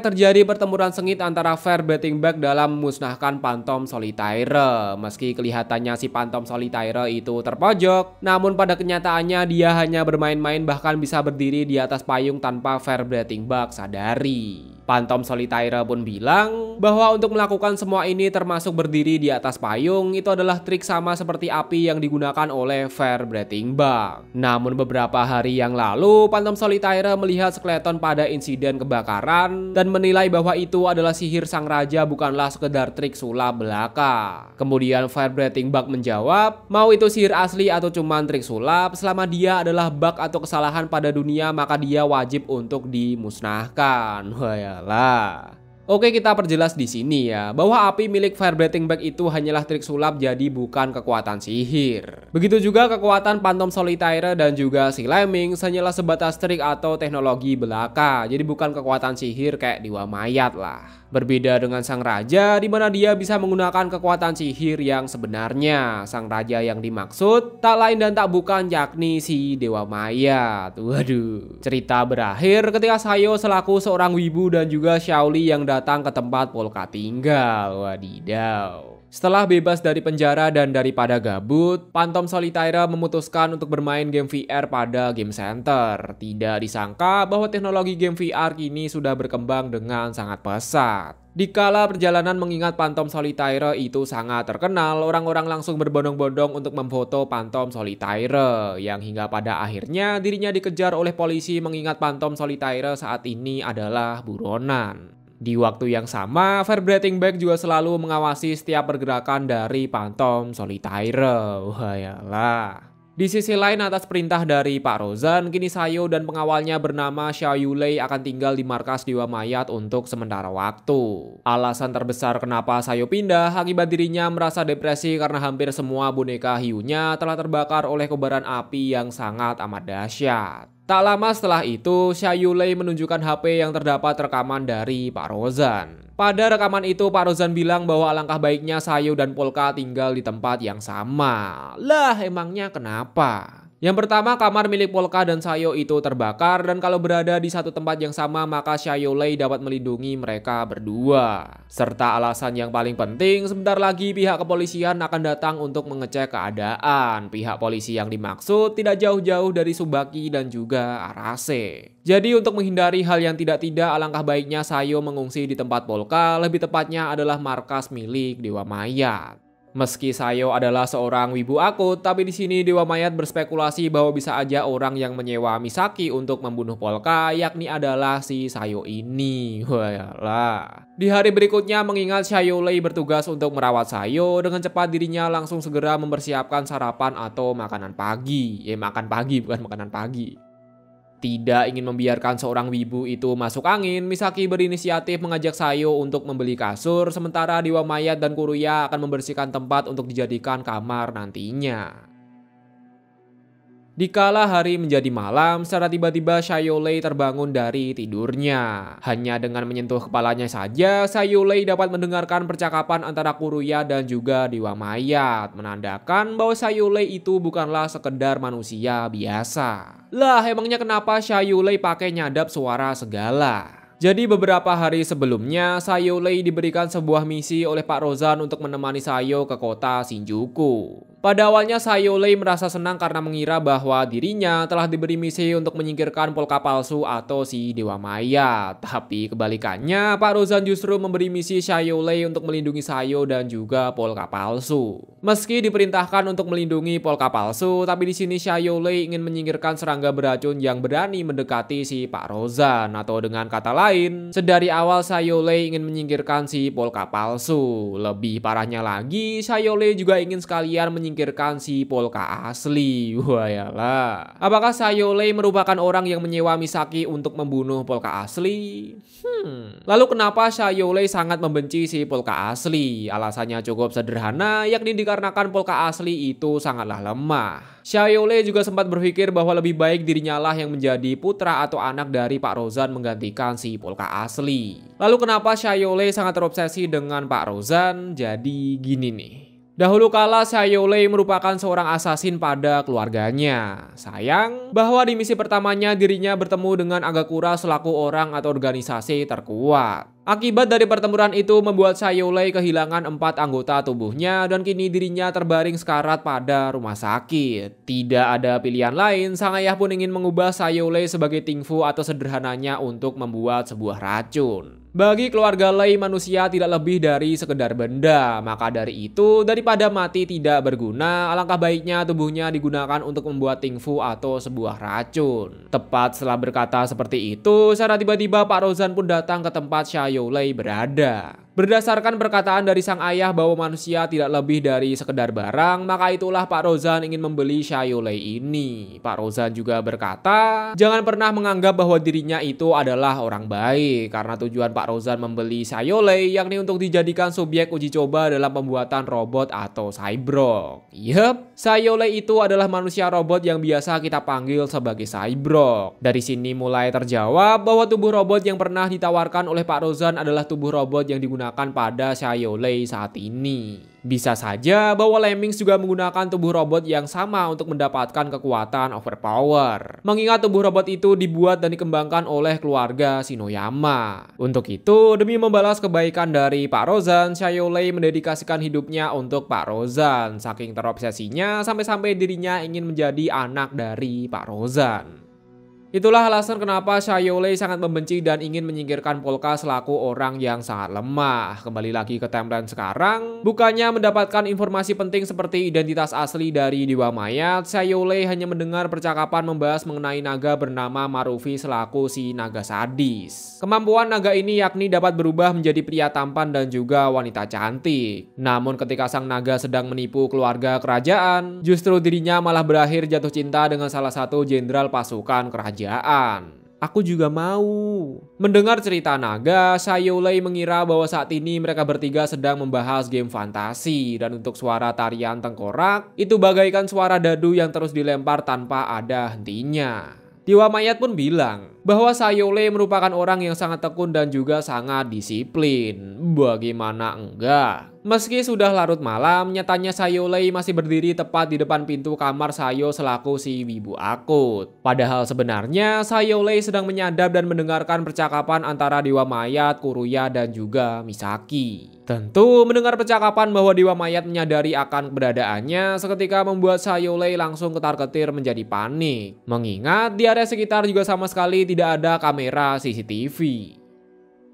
terjadi pertempuran sengit antara Fair Breathing Bug dalam memusnahkan Phantom Solitaire. Meski kelihatannya si Phantom Solitaire itu terpojok, namun pada kenyataannya dia hanya bermain-main, bahkan bisa berdiri di atas payung tanpa Fair Breathing Bug sadari. Phantom Solitaire pun bilang bahwa untuk melakukan semua ini termasuk berdiri di atas payung itu adalah trik sama seperti api yang digunakan oleh Fair Breathing Bug. Namun beberapa hari yang lalu Phantom Solitaire melihat skeleton pada insiden kebakaran dan menilai bahwa itu adalah sihir sang raja, bukanlah sekedar trik sulap belaka. Kemudian Fair Breathing Bug menjawab, mau itu sihir asli atau cuman trik sulap, selama dia adalah bug atau kesalahan pada dunia maka dia wajib untuk dimusnahkan. Wayalah. Oke, kita perjelas di sini ya, bahwa api milik Fair Breathing Bug itu hanyalah trik sulap, jadi bukan kekuatan sihir. Begitu juga kekuatan Phantom Solitaire dan juga si Lemmings hanyalah sebatas trik atau teknologi belaka, jadi bukan kekuatan sihir kayak Dewa Mayat lah. Berbeda dengan sang raja, di mana dia bisa menggunakan kekuatan sihir yang sebenarnya. Sang raja yang dimaksud tak lain dan tak bukan yakni si Dewa Mayat. Waduh. Cerita berakhir ketika Sayo selaku seorang wibu dan juga Xiaoli yang datang ke tempat Polka tinggal. Wadidaw. Setelah bebas dari penjara dan daripada gabut, Phantom Solitaire memutuskan untuk bermain game VR pada Game Center. Tidak disangka bahwa teknologi game VR kini sudah berkembang dengan sangat pesat. Dikala perjalanan mengingat Phantom Solitaire itu sangat terkenal, orang-orang langsung berbondong-bondong untuk memfoto Phantom Solitaire, yang hingga pada akhirnya dirinya dikejar oleh polisi mengingat Phantom Solitaire saat ini adalah buronan. Di waktu yang sama, Fair Breathing Bug juga selalu mengawasi setiap pergerakan dari Phantom Solitaire. Wayalah. Di sisi lain, atas perintah dari Pak Rozan, kini Sayo dan pengawalnya bernama Xiao Yulei akan tinggal di markas Dewa Mayat untuk sementara waktu. Alasan terbesar kenapa Sayo pindah akibat dirinya merasa depresi karena hampir semua boneka hiunya telah terbakar oleh kobaran api yang sangat amat dahsyat. Tak lama setelah itu, Xiao Yulei menunjukkan HP yang terdapat rekaman dari Pak Rozan. Pada rekaman itu, Pak Rozan bilang bahwa alangkah baiknya Sayo dan Polka tinggal di tempat yang sama. Lah, emangnya kenapa? Yang pertama, kamar milik Polka dan Sayo itu terbakar dan kalau berada di satu tempat yang sama maka Sayolei dapat melindungi mereka berdua. Serta alasan yang paling penting, sebentar lagi pihak kepolisian akan datang untuk mengecek keadaan. Pihak polisi yang dimaksud tidak jauh-jauh dari Tsubaki dan juga Arase. Jadi untuk menghindari hal yang tidak-tidak, alangkah baiknya Sayo mengungsi di tempat Polka, lebih tepatnya adalah markas milik Dewa Mayat. Meski Sayo adalah seorang wibu akut, tapi di sini Dewa Mayat berspekulasi bahwa bisa aja orang yang menyewa Misaki untuk membunuh Polka, yakni adalah si Sayo ini. Walah. Di hari berikutnya, mengingat Sayolei bertugas untuk merawat Sayo, dengan cepat dirinya langsung segera mempersiapkan sarapan atau makanan pagi. Makan pagi bukan makanan pagi. Tidak ingin membiarkan seorang wibu itu masuk angin, Misaki berinisiatif mengajak Sayo untuk membeli kasur, sementara Dewa Mayat dan Kuruya akan membersihkan tempat untuk dijadikan kamar nantinya. Dikala hari menjadi malam, secara tiba-tiba Sayolei terbangun dari tidurnya. Hanya dengan menyentuh kepalanya saja, Sayolei dapat mendengarkan percakapan antara Kuruya dan juga Dewa Mayat, menandakan bahwa Sayolei itu bukanlah sekedar manusia biasa. Lah, emangnya kenapa Sayolei pakai nyadap suara segala? Jadi beberapa hari sebelumnya, Sayolei diberikan sebuah misi oleh Pak Rozan untuk menemani Sayo ke kota Shinjuku. Pada awalnya Sayolei merasa senang karena mengira bahwa dirinya telah diberi misi untuk menyingkirkan Polka palsu atau si Dewa Maya. Tapi kebalikannya, Pak Rozan justru memberi misi Sayolei untuk melindungi Sayo dan juga Polka palsu. Meski diperintahkan untuk melindungi Polka palsu, tapi di sini Sayolei ingin menyingkirkan serangga beracun yang berani mendekati si Pak Rozan. Atau dengan kata lain, sedari awal Sayolei ingin menyingkirkan si Polka palsu. Lebih parahnya lagi, Sayolei juga ingin sekalian menyingkirkan si Polka asli. Wayalah. Apakah Sayolei merupakan orang yang menyewa Misaki untuk membunuh Polka asli? Lalu kenapa Sayolei sangat membenci si Polka asli? Alasannya cukup sederhana, yakni dikarenakan Polka asli itu sangatlah lemah. Sayolei juga sempat berpikir bahwa lebih baik dirinya lah yang menjadi putra atau anak dari Pak Rozan menggantikan si Polka asli. Lalu kenapa Sayolei sangat terobsesi dengan Pak Rozan? Jadi gini nih. Dahulu kala Sayolei merupakan seorang asasin pada keluarganya. Sayang bahwa di misi pertamanya dirinya bertemu dengan Agakura selaku orang atau organisasi terkuat. Akibat dari pertempuran itu membuat Sayolei kehilangan 4 anggota tubuhnya dan kini dirinya terbaring sekarat pada rumah sakit. Tidak ada pilihan lain, sang ayah pun ingin mengubah Sayolei sebagai tingfu atau sederhananya untuk membuat sebuah racun. Bagi keluarga Lei, manusia tidak lebih dari sekedar benda. Maka dari itu, daripada mati tidak berguna, alangkah baiknya tubuhnya digunakan untuk membuat tingfu atau sebuah racun. Tepat setelah berkata seperti itu, secara tiba-tiba Pak Rozan pun datang ke tempat Sayolei berada. Berdasarkan perkataan dari sang ayah bahwa manusia tidak lebih dari sekedar barang, maka itulah Pak Rozan ingin membeli Sayolei ini. Pak Rozan juga berkata, jangan pernah menganggap bahwa dirinya itu adalah orang baik, karena tujuan Pak Rozan membeli Sayolei yakni untuk dijadikan subjek uji coba dalam pembuatan robot atau cyborg. Yep, Sayolei itu adalah manusia robot yang biasa kita panggil sebagai cyborg. Dari sini mulai terjawab bahwa tubuh robot yang pernah ditawarkan oleh Pak Rozan adalah tubuh robot yang digunakan pada Sayolei saat ini. Bisa saja bahwa Lemmings juga menggunakan tubuh robot yang sama untuk mendapatkan kekuatan overpower. Mengingat tubuh robot itu dibuat dan dikembangkan oleh keluarga Shinoyama. Untuk itu, demi membalas kebaikan dari Pak Rozan, Sayolei mendedikasikan hidupnya untuk Pak Rozan. Saking terobsesinya, sampai-sampai dirinya ingin menjadi anak dari Pak Rozan. Itulah alasan kenapa Sayolei sangat membenci dan ingin menyingkirkan Polka selaku orang yang sangat lemah. Kembali lagi ke timeline sekarang, bukannya mendapatkan informasi penting seperti identitas asli dari Dewa Mayat, Sayolei hanya mendengar percakapan membahas mengenai naga bernama Marufi selaku si naga sadis. Kemampuan naga ini yakni dapat berubah menjadi pria tampan dan juga wanita cantik. Namun ketika sang naga sedang menipu keluarga kerajaan, justru dirinya malah berakhir jatuh cinta dengan salah satu jenderal pasukan kerajaan. Aku juga mau. Mendengar cerita naga, Sayolei mengira bahwa saat ini mereka bertiga sedang membahas game fantasi. Dan untuk suara tarian tengkorak, itu bagaikan suara dadu yang terus dilempar tanpa ada hentinya. Dewa Mayat pun bilang, bahwa Sayole merupakan orang yang sangat tekun dan juga sangat disiplin. Bagaimana enggak? Meski sudah larut malam, nyatanya Sayole masih berdiri tepat di depan pintu kamar Sayo selaku si wibu akut. Padahal sebenarnya Sayole sedang menyadap dan mendengarkan percakapan antara Dewa Mayat, Kuruya, dan juga Misaki. Tentu mendengar percakapan bahwa Dewa Mayat menyadari akan keberadaannya seketika membuat Sayole langsung ketar-ketir menjadi panik. Mengingat di area sekitar juga sama sekali tidak ada kamera CCTV.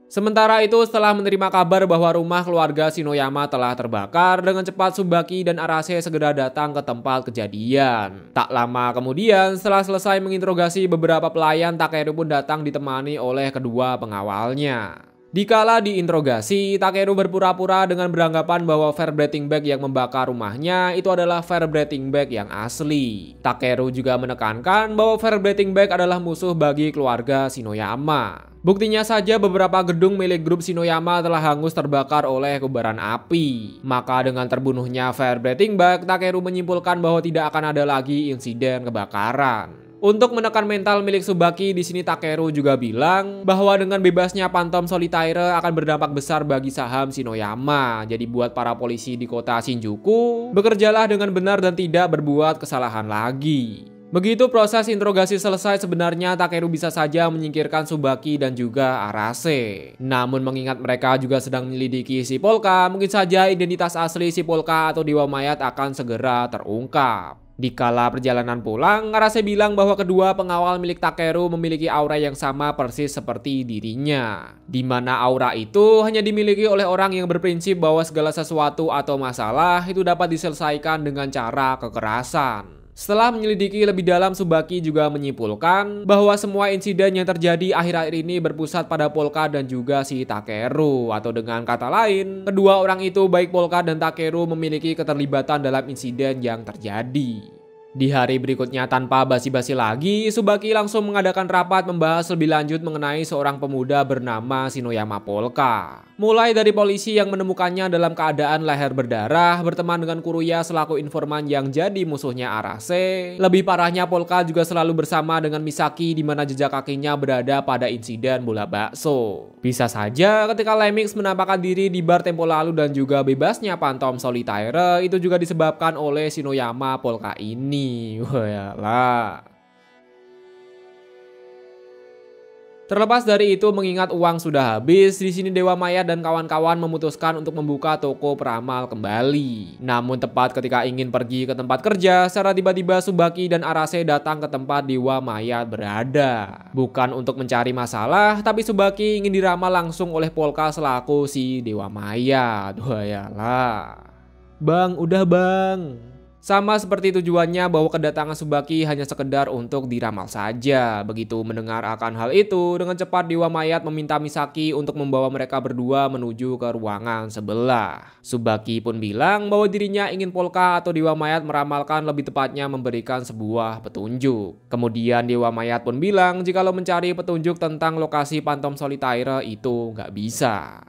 Sementara itu, setelah menerima kabar bahwa rumah keluarga Shinoyama telah terbakar, dengan cepat Tsubaki dan Arase segera datang ke tempat kejadian. Tak lama kemudian, setelah selesai menginterogasi beberapa pelayan, Takeru pun datang ditemani oleh kedua pengawalnya. Dikala diinterogasi, Takeru berpura-pura dengan beranggapan bahwa vibrating bag yang membakar rumahnya itu adalah vibrating bag yang asli. Takeru juga menekankan bahwa vibrating bag adalah musuh bagi keluarga Shinoyama. Buktinya saja beberapa gedung milik grup Shinoyama telah hangus terbakar oleh kobaran api. Maka dengan terbunuhnya vibrating bag, Takeru menyimpulkan bahwa tidak akan ada lagi insiden kebakaran. Untuk menekan mental milik Tsubaki, di sini Takeru juga bilang bahwa dengan bebasnya Phantom Solitaire akan berdampak besar bagi saham Shinoyama. Jadi buat para polisi di kota Shinjuku, bekerjalah dengan benar dan tidak berbuat kesalahan lagi. Begitu proses interogasi selesai, sebenarnya Takeru bisa saja menyingkirkan Tsubaki dan juga Arase. Namun mengingat mereka juga sedang menyelidiki si Polka, mungkin saja identitas asli si Polka atau Dewa Mayat akan segera terungkap. Dikala perjalanan pulang, Arase bilang bahwa kedua pengawal milik Takeru memiliki aura yang sama persis seperti dirinya. Di mana aura itu hanya dimiliki oleh orang yang berprinsip bahwa segala sesuatu atau masalah itu dapat diselesaikan dengan cara kekerasan. Setelah menyelidiki lebih dalam, Tsubaki juga menyimpulkan bahwa semua insiden yang terjadi akhir-akhir ini berpusat pada Polka dan juga si Takeru. Atau dengan kata lain, kedua orang itu baik Polka dan Takeru memiliki keterlibatan dalam insiden yang terjadi. Di hari berikutnya tanpa basa-basi lagi, Tsubaki langsung mengadakan rapat membahas lebih lanjut mengenai seorang pemuda bernama Shinoyama Polka. Mulai dari polisi yang menemukannya dalam keadaan leher berdarah, berteman dengan Kuruya selaku informan yang jadi musuhnya Arase. Lebih parahnya, Polka juga selalu bersama dengan Misaki di mana jejak kakinya berada pada insiden bola bakso. Bisa saja ketika Lemix menampakkan diri di bar tempo lalu dan juga bebasnya Phantom Solitaire itu juga disebabkan oleh Shinoyama Polka ini. Walah. Terlepas dari itu, mengingat uang sudah habis, di sini Dewa Mayat dan kawan-kawan memutuskan untuk membuka toko peramal kembali. Namun tepat ketika ingin pergi ke tempat kerja, secara tiba-tiba Tsubaki dan Arase datang ke tempat Dewa Mayat berada. Bukan untuk mencari masalah, tapi Tsubaki ingin diramal langsung oleh Polka selaku si Dewa Mayat. Wayalah. Bang, udah bang. Sama seperti tujuannya bahwa kedatangan Tsubaki hanya sekedar untuk diramal saja. Begitu mendengar akan hal itu, dengan cepat Dewa Mayat meminta Misaki untuk membawa mereka berdua menuju ke ruangan sebelah. Tsubaki pun bilang bahwa dirinya ingin Polka atau Dewa Mayat meramalkan, lebih tepatnya memberikan sebuah petunjuk. Kemudian Dewa Mayat pun bilang jikalau mencari petunjuk tentang lokasi Phantom Solitaire itu nggak bisa.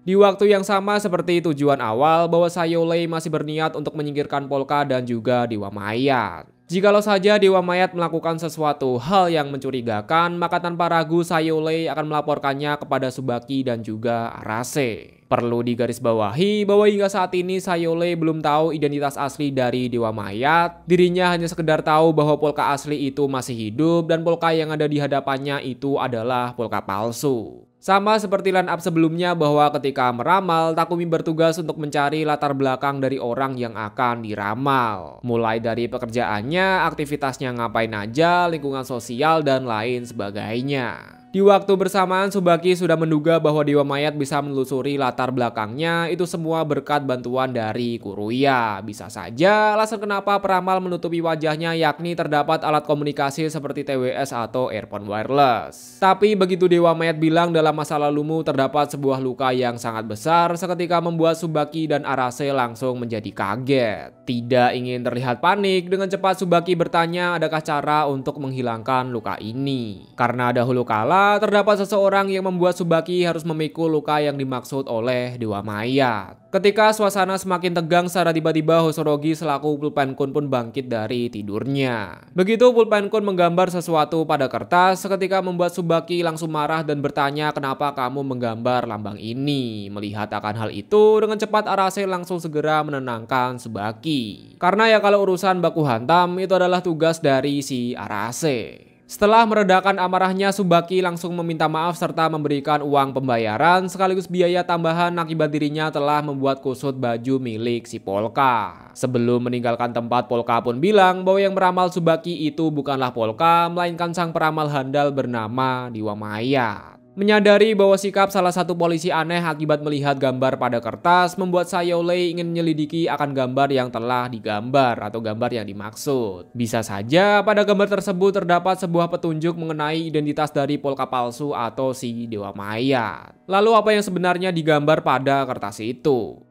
Di waktu yang sama seperti tujuan awal bahwa Sayole masih berniat untuk menyingkirkan Polka dan juga Dewa Mayat. Jikalau saja Dewa Mayat melakukan sesuatu hal yang mencurigakan, maka tanpa ragu Sayole akan melaporkannya kepada Tsubaki dan juga Arase. Perlu digarisbawahi bahwa hingga saat ini Sayole belum tahu identitas asli dari Dewa Mayat. Dirinya hanya sekedar tahu bahwa Polka asli itu masih hidup dan Polka yang ada di hadapannya itu adalah Polka palsu. Sama seperti line up sebelumnya bahwa ketika meramal, Takumi bertugas untuk mencari latar belakang dari orang yang akan diramal. Mulai dari pekerjaannya, aktivitasnya ngapain aja, lingkungan sosial, dan lain sebagainya. Di waktu bersamaan, Tsubaki sudah menduga bahwa Dewa Mayat bisa menelusuri latar belakangnya, itu semua berkat bantuan dari Kuruya. Bisa saja alasan kenapa peramal menutupi wajahnya yakni terdapat alat komunikasi seperti TWS atau earphone wireless. Tapi begitu Dewa Mayat bilang dalam masa lalumu terdapat sebuah luka yang sangat besar, seketika membuat Tsubaki dan Arase langsung menjadi kaget. Tidak ingin terlihat panik, dengan cepat Tsubaki bertanya adakah cara untuk menghilangkan luka ini. Karena dahulu kala pula terdapat seseorang yang membuat Tsubaki harus memikul luka yang dimaksud oleh Dewa Mayat. Ketika suasana semakin tegang secara tiba-tiba Hosorogi selaku Pulpenkun pun bangkit dari tidurnya. Begitu Pulpenkun menggambar sesuatu pada kertas, seketika membuat Tsubaki langsung marah dan bertanya kenapa kamu menggambar lambang ini. Melihat akan hal itu, dengan cepat Arase langsung segera menenangkan Tsubaki. Karena ya kalau urusan baku hantam itu adalah tugas dari si Arase. Setelah meredakan amarahnya, Tsubaki langsung meminta maaf serta memberikan uang pembayaran sekaligus biaya tambahan akibat dirinya telah membuat kusut baju milik si Polka. Sebelum meninggalkan tempat, Polka pun bilang bahwa yang meramal Tsubaki itu bukanlah Polka, melainkan sang peramal handal bernama Dewa Mayat. Menyadari bahwa sikap salah satu polisi aneh akibat melihat gambar pada kertas membuat Sayole ingin menyelidiki akan gambar yang telah digambar atau gambar yang dimaksud. Bisa saja pada gambar tersebut terdapat sebuah petunjuk mengenai identitas dari Polka palsu atau si Dewa Mayat. Lalu apa yang sebenarnya digambar pada kertas itu?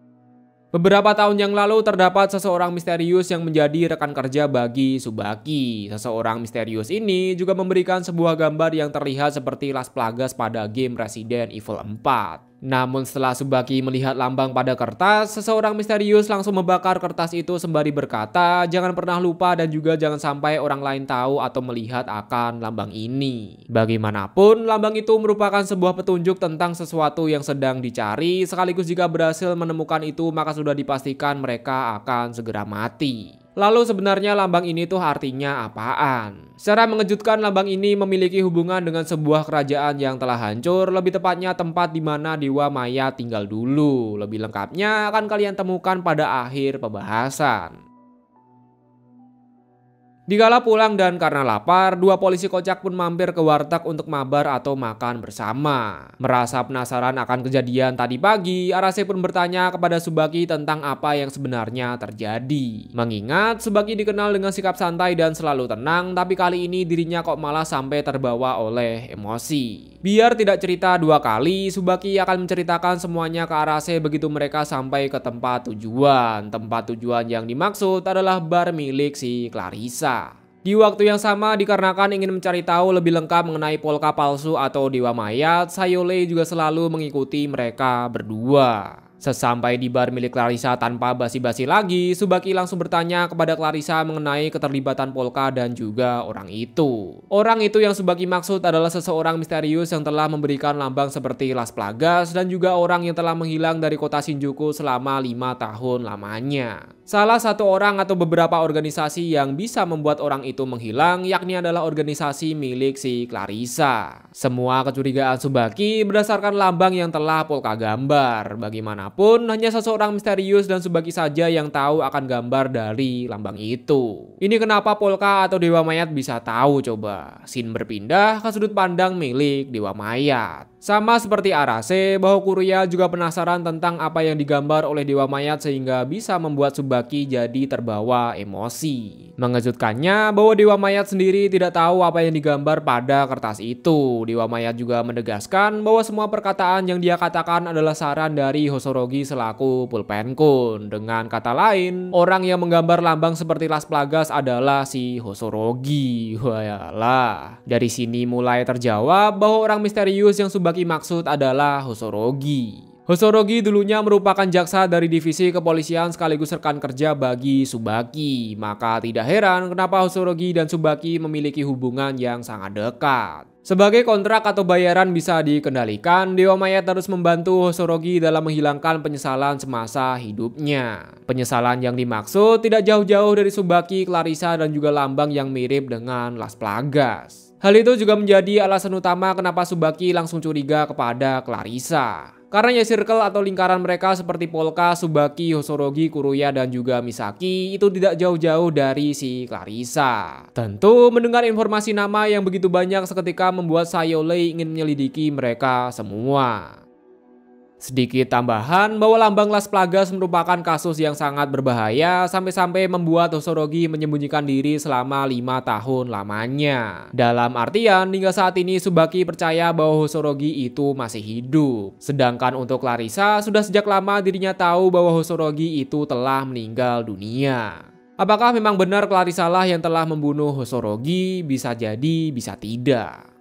Beberapa tahun yang lalu terdapat seseorang misterius yang menjadi rekan kerja bagi Tsubaki. Seseorang misterius ini juga memberikan sebuah gambar yang terlihat seperti Las Plagas pada game Resident Evil 4. Namun setelah Tsubaki melihat lambang pada kertas, seseorang misterius langsung membakar kertas itu sembari berkata, jangan pernah lupa dan juga jangan sampai orang lain tahu atau melihat akan lambang ini. Bagaimanapun, lambang itu merupakan sebuah petunjuk tentang sesuatu yang sedang dicari, sekaligus jika berhasil menemukan itu maka sudah dipastikan mereka akan segera mati. Lalu sebenarnya lambang ini tuh artinya apaan? Secara mengejutkan lambang ini memiliki hubungan dengan sebuah kerajaan yang telah hancur, lebih tepatnya tempat di mana Dewa Mayat tinggal dulu. Lebih lengkapnya akan kalian temukan pada akhir pembahasan. Dikala pulang dan karena lapar, dua polisi kocak pun mampir ke warteg untuk mabar atau makan bersama. Merasa penasaran akan kejadian tadi pagi, Arase pun bertanya kepada Tsubaki tentang apa yang sebenarnya terjadi. Mengingat Tsubaki dikenal dengan sikap santai dan selalu tenang, tapi kali ini dirinya kok malah sampai terbawa oleh emosi. Biar tidak cerita dua kali, Tsubaki akan menceritakan semuanya ke Arase begitu mereka sampai ke tempat tujuan. Tempat tujuan yang dimaksud adalah bar milik si Clarissa. Di waktu yang sama, dikarenakan ingin mencari tahu lebih lengkap mengenai Polka palsu atau Dewa Mayat, Sayole juga selalu mengikuti mereka berdua. Sesampai di bar milik Clarissa tanpa basi-basi lagi, Tsubaki langsung bertanya kepada Clarissa mengenai keterlibatan Polka dan juga orang itu. Orang itu yang Tsubaki maksud adalah seseorang misterius yang telah memberikan lambang seperti Las Plagas dan juga orang yang telah menghilang dari kota Shinjuku selama 5 tahun lamanya. Salah satu orang atau beberapa organisasi yang bisa membuat orang itu menghilang yakni adalah organisasi milik si Clarissa. Semua kecurigaan Tsubaki berdasarkan lambang yang telah Polka gambar. Bagaimanapun, hanya seseorang misterius dan Tsubaki saja yang tahu akan gambar dari lambang itu. Ini kenapa Polka atau Dewa Mayat bisa tahu coba? Scene berpindah ke sudut pandang milik Dewa Mayat. Sama seperti Arase, bahwa Kuruya juga penasaran tentang apa yang digambar oleh Dewa Mayat sehingga bisa membuat Tsubaki jadi terbawa emosi. Mengejutkannya bahwa Dewa Mayat sendiri tidak tahu apa yang digambar pada kertas itu. Dewa Mayat juga menegaskan bahwa semua perkataan yang dia katakan adalah saran dari Hosorogi selaku Pulpenkun. Dengan kata lain, orang yang menggambar lambang seperti Las Plagas adalah si Hosorogi. Wayalah. Dari sini mulai terjawab bahwa orang misterius yang Tsubaki maksud adalah Hosorogi. Hosorogi dulunya merupakan jaksa dari divisi kepolisian sekaligus rekan kerja bagi Tsubaki. Maka tidak heran kenapa Hosorogi dan Tsubaki memiliki hubungan yang sangat dekat. Sebagai kontrak atau bayaran bisa dikendalikan, Dewa Mayat harus membantu Hosorogi dalam menghilangkan penyesalan semasa hidupnya. Penyesalan yang dimaksud tidak jauh-jauh dari Tsubaki, Clarissa, dan juga lambang yang mirip dengan Las Plagas. Hal itu juga menjadi alasan utama kenapa Tsubaki langsung curiga kepada Clarissa. Karena ya circle atau lingkaran mereka seperti Polka, Tsubaki, Hosorogi, Kuruya, dan juga Misaki itu tidak jauh-jauh dari si Clarissa. Tentu mendengar informasi nama yang begitu banyak seketika membuat Sayole ingin menyelidiki mereka semua. Sedikit tambahan bahwa lambang Las Plagas merupakan kasus yang sangat berbahaya sampai-sampai membuat Hosorogi menyembunyikan diri selama 5 tahun lamanya. Dalam artian hingga saat ini Tsubaki percaya bahwa Hosorogi itu masih hidup. Sedangkan untuk Clarissa sudah sejak lama dirinya tahu bahwa Hosorogi itu telah meninggal dunia. Apakah memang benar Clarissa lah yang telah membunuh Hosorogi? Bisa jadi, bisa tidak.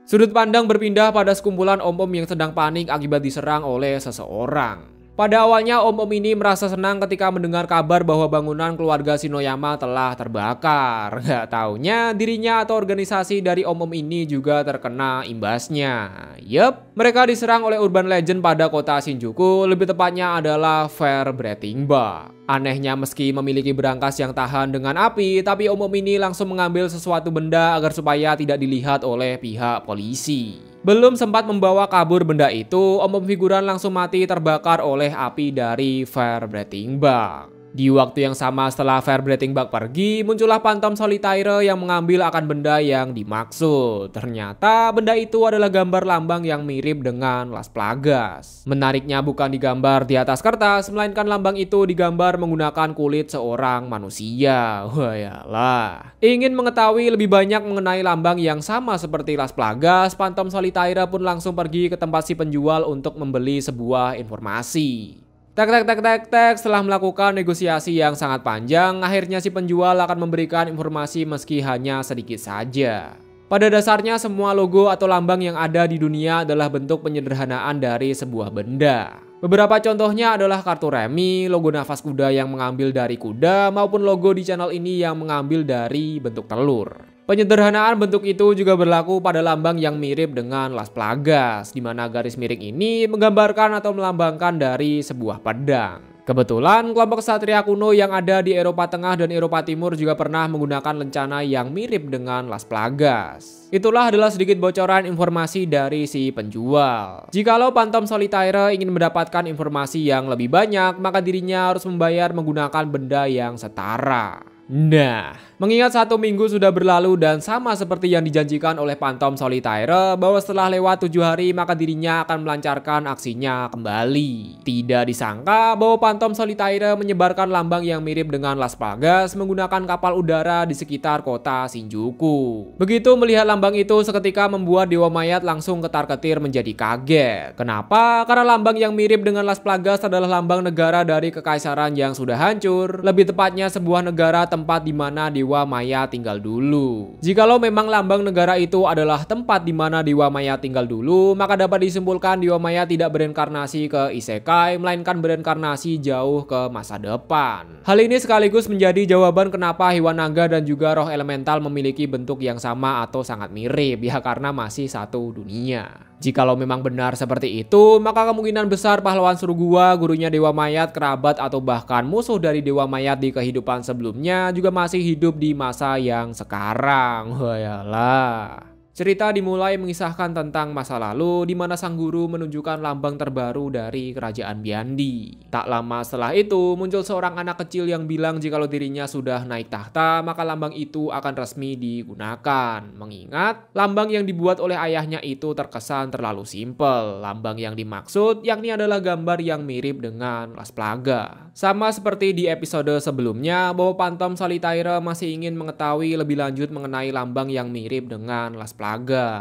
Sudut pandang berpindah pada sekumpulan om-om yang sedang panik akibat diserang oleh seseorang. Pada awalnya om-om ini merasa senang ketika mendengar kabar bahwa bangunan keluarga Shinoyama telah terbakar. Gak taunya dirinya atau organisasi dari om-om ini juga terkena imbasnya. Yup, mereka diserang oleh urban legend pada kota Shinjuku, lebih tepatnya adalah Fire Breathing Bug. Anehnya meski memiliki berangkas yang tahan dengan api, tapi om-om ini langsung mengambil sesuatu benda agar supaya tidak dilihat oleh pihak polisi. Belum sempat membawa kabur benda itu, om-om figuran langsung mati terbakar oleh api dari Fire Breathing Bug. Di waktu yang sama setelah Fire Breathing Bug pergi, muncullah Phantom Solitaire yang mengambil akan benda yang dimaksud. Ternyata benda itu adalah gambar lambang yang mirip dengan Las Plagas. Menariknya bukan digambar di atas kertas, melainkan lambang itu digambar menggunakan kulit seorang manusia. Wayalah. Ingin mengetahui lebih banyak mengenai lambang yang sama seperti Las Plagas, Phantom Solitaire pun langsung pergi ke tempat si penjual untuk membeli sebuah informasi. Setelah melakukan negosiasi yang sangat panjang, akhirnya si penjual akan memberikan informasi meski hanya sedikit saja. Pada dasarnya semua logo atau lambang yang ada di dunia adalah bentuk penyederhanaan dari sebuah benda. Beberapa contohnya adalah kartu remi, logo nafas kuda yang mengambil dari kuda, maupun logo di channel ini yang mengambil dari bentuk telur. Penyederhanaan bentuk itu juga berlaku pada lambang yang mirip dengan Las Plagas, di mana garis miring ini menggambarkan atau melambangkan dari sebuah pedang. Kebetulan kelompok ksatria kuno yang ada di Eropa Tengah dan Eropa Timur juga pernah menggunakan lencana yang mirip dengan Las Plagas. Itulah adalah sedikit bocoran informasi dari si penjual. Jikalau Phantom Solitaire ingin mendapatkan informasi yang lebih banyak, maka dirinya harus membayar menggunakan benda yang setara. Nah, mengingat 1 minggu sudah berlalu dan sama seperti yang dijanjikan oleh Phantom Solitaire bahwa setelah lewat 7 hari maka dirinya akan melancarkan aksinya kembali. Tidak disangka bahwa Phantom Solitaire menyebarkan lambang yang mirip dengan Las Plagas menggunakan kapal udara di sekitar kota Shinjuku. Begitu melihat lambang itu seketika membuat Dewa Mayat langsung ketar-ketir menjadi kaget. Kenapa? Karena lambang yang mirip dengan Las Plagas adalah lambang negara dari kekaisaran yang sudah hancur, lebih tepatnya sebuah negara tempat di mana Dewa Maya tinggal dulu. Jikalau memang lambang negara itu adalah tempat di mana Dewa Maya tinggal dulu, maka dapat disimpulkan Dewa Maya tidak bereinkarnasi ke isekai, melainkan bereinkarnasi jauh ke masa depan. Hal ini sekaligus menjadi jawaban kenapa hewan naga dan juga roh elemental memiliki bentuk yang sama atau sangat mirip, ya karena masih satu dunia. Jikalau memang benar seperti itu, maka kemungkinan besar pahlawan Surugua, gurunya Dewa Mayat, kerabat atau bahkan musuh dari Dewa Mayat di kehidupan sebelumnya juga masih hidup di masa yang sekarang. Wayalah. Cerita dimulai mengisahkan tentang masa lalu di mana sang guru menunjukkan lambang terbaru dari kerajaan Biandi. Tak lama setelah itu muncul seorang anak kecil yang bilang jikalau dirinya sudah naik tahta maka lambang itu akan resmi digunakan. Mengingat lambang yang dibuat oleh ayahnya itu terkesan terlalu simpel. Lambang yang dimaksud yakni adalah gambar yang mirip dengan Las Plaga. Sama seperti di episode sebelumnya bahwa Phantom Solitaire masih ingin mengetahui lebih lanjut mengenai lambang yang mirip dengan Las Plaga.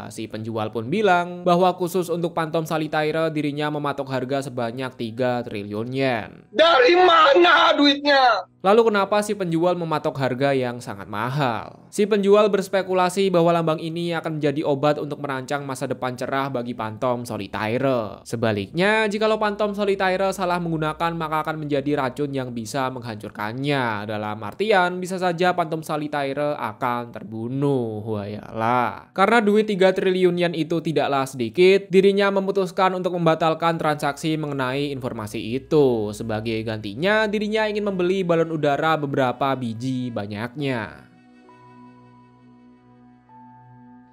Si penjual pun bilang bahwa khusus untuk Phantom Solitaire dirinya mematok harga sebanyak 3 triliun yen. Dari mana duitnya? Lalu kenapa si penjual mematok harga yang sangat mahal? Si penjual berspekulasi bahwa lambang ini akan menjadi obat untuk merancang masa depan cerah bagi Phantom Solitaire. Sebaliknya, jikalau Phantom Solitaire salah menggunakan maka akan menjadi racun yang bisa menghancurkannya. Dalam artian, bisa saja Phantom Solitaire akan terbunuh. Wayalah. Karena duit 3 triliun yen itu tidaklah sedikit, dirinya memutuskan untuk membatalkan transaksi mengenai informasi itu. Sebagai gantinya, dirinya ingin membeli balon udara beberapa biji banyaknya.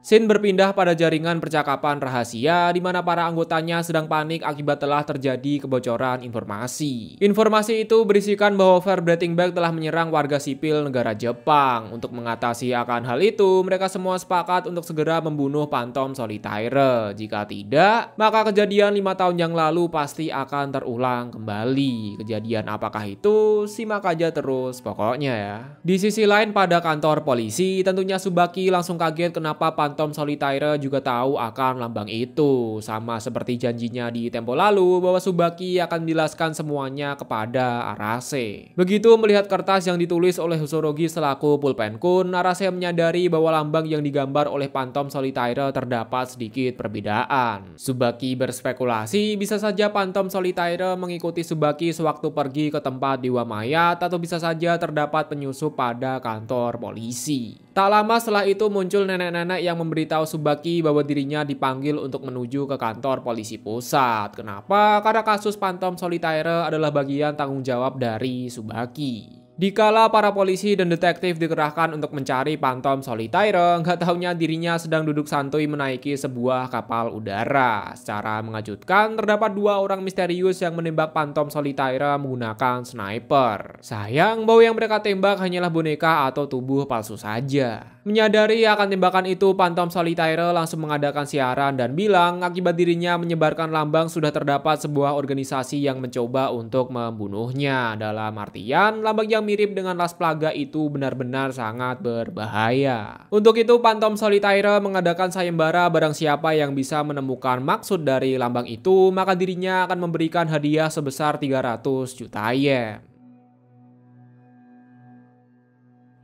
Scene berpindah pada jaringan percakapan rahasia di mana para anggotanya sedang panik akibat telah terjadi kebocoran informasi. Informasi itu berisikan bahwa Fire Breathing Bug telah menyerang warga sipil negara Jepang. Untuk mengatasi akan hal itu, mereka semua sepakat untuk segera membunuh Phantom Solitaire. Jika tidak, maka kejadian 5 tahun yang lalu pasti akan terulang kembali. Kejadian apakah itu? Simak aja terus pokoknya ya. Di sisi lain pada kantor polisi, tentunya Tsubaki langsung kaget kenapa Phantom Pantom Solitaire juga tahu akan lambang itu. Sama seperti janjinya di tempo lalu bahwa Tsubaki akan menjelaskan semuanya kepada Arase. Begitu melihat kertas yang ditulis oleh Hosorogi selaku Pulpenkun, Arase menyadari bahwa lambang yang digambar oleh Pantom Solitaire terdapat sedikit perbedaan. Tsubaki berspekulasi bisa saja Pantom Solitaire mengikuti Tsubaki sewaktu pergi ke tempat Dewa Mayat, atau bisa saja terdapat penyusup pada kantor polisi. Tak lama setelah itu muncul nenek-nenek yang memberitahu Tsubaki bahwa dirinya dipanggil untuk menuju ke kantor polisi pusat. Kenapa? Karena kasus Pantom Solitaire adalah bagian tanggung jawab dari Tsubaki. Dikala para polisi dan detektif dikerahkan untuk mencari Pantom Solitaire, nggak tahunya dirinya sedang duduk santuy menaiki sebuah kapal udara. Secara mengejutkan, terdapat 2 orang misterius yang menembak Pantom Solitaire menggunakan sniper. Sayang bahwa yang mereka tembak hanyalah boneka atau tubuh palsu saja. Menyadari akan tembakan itu, Pantom Solitaire langsung mengadakan siaran dan bilang akibat dirinya menyebarkan lambang sudah terdapat sebuah organisasi yang mencoba untuk membunuhnya. Dalam artian, lambang yang mirip dengan Las Plaga itu benar-benar sangat berbahaya. Untuk itu, Pantom Solitaire mengadakan sayembara barang siapa yang bisa menemukan maksud dari lambang itu, maka dirinya akan memberikan hadiah sebesar 300 juta yen.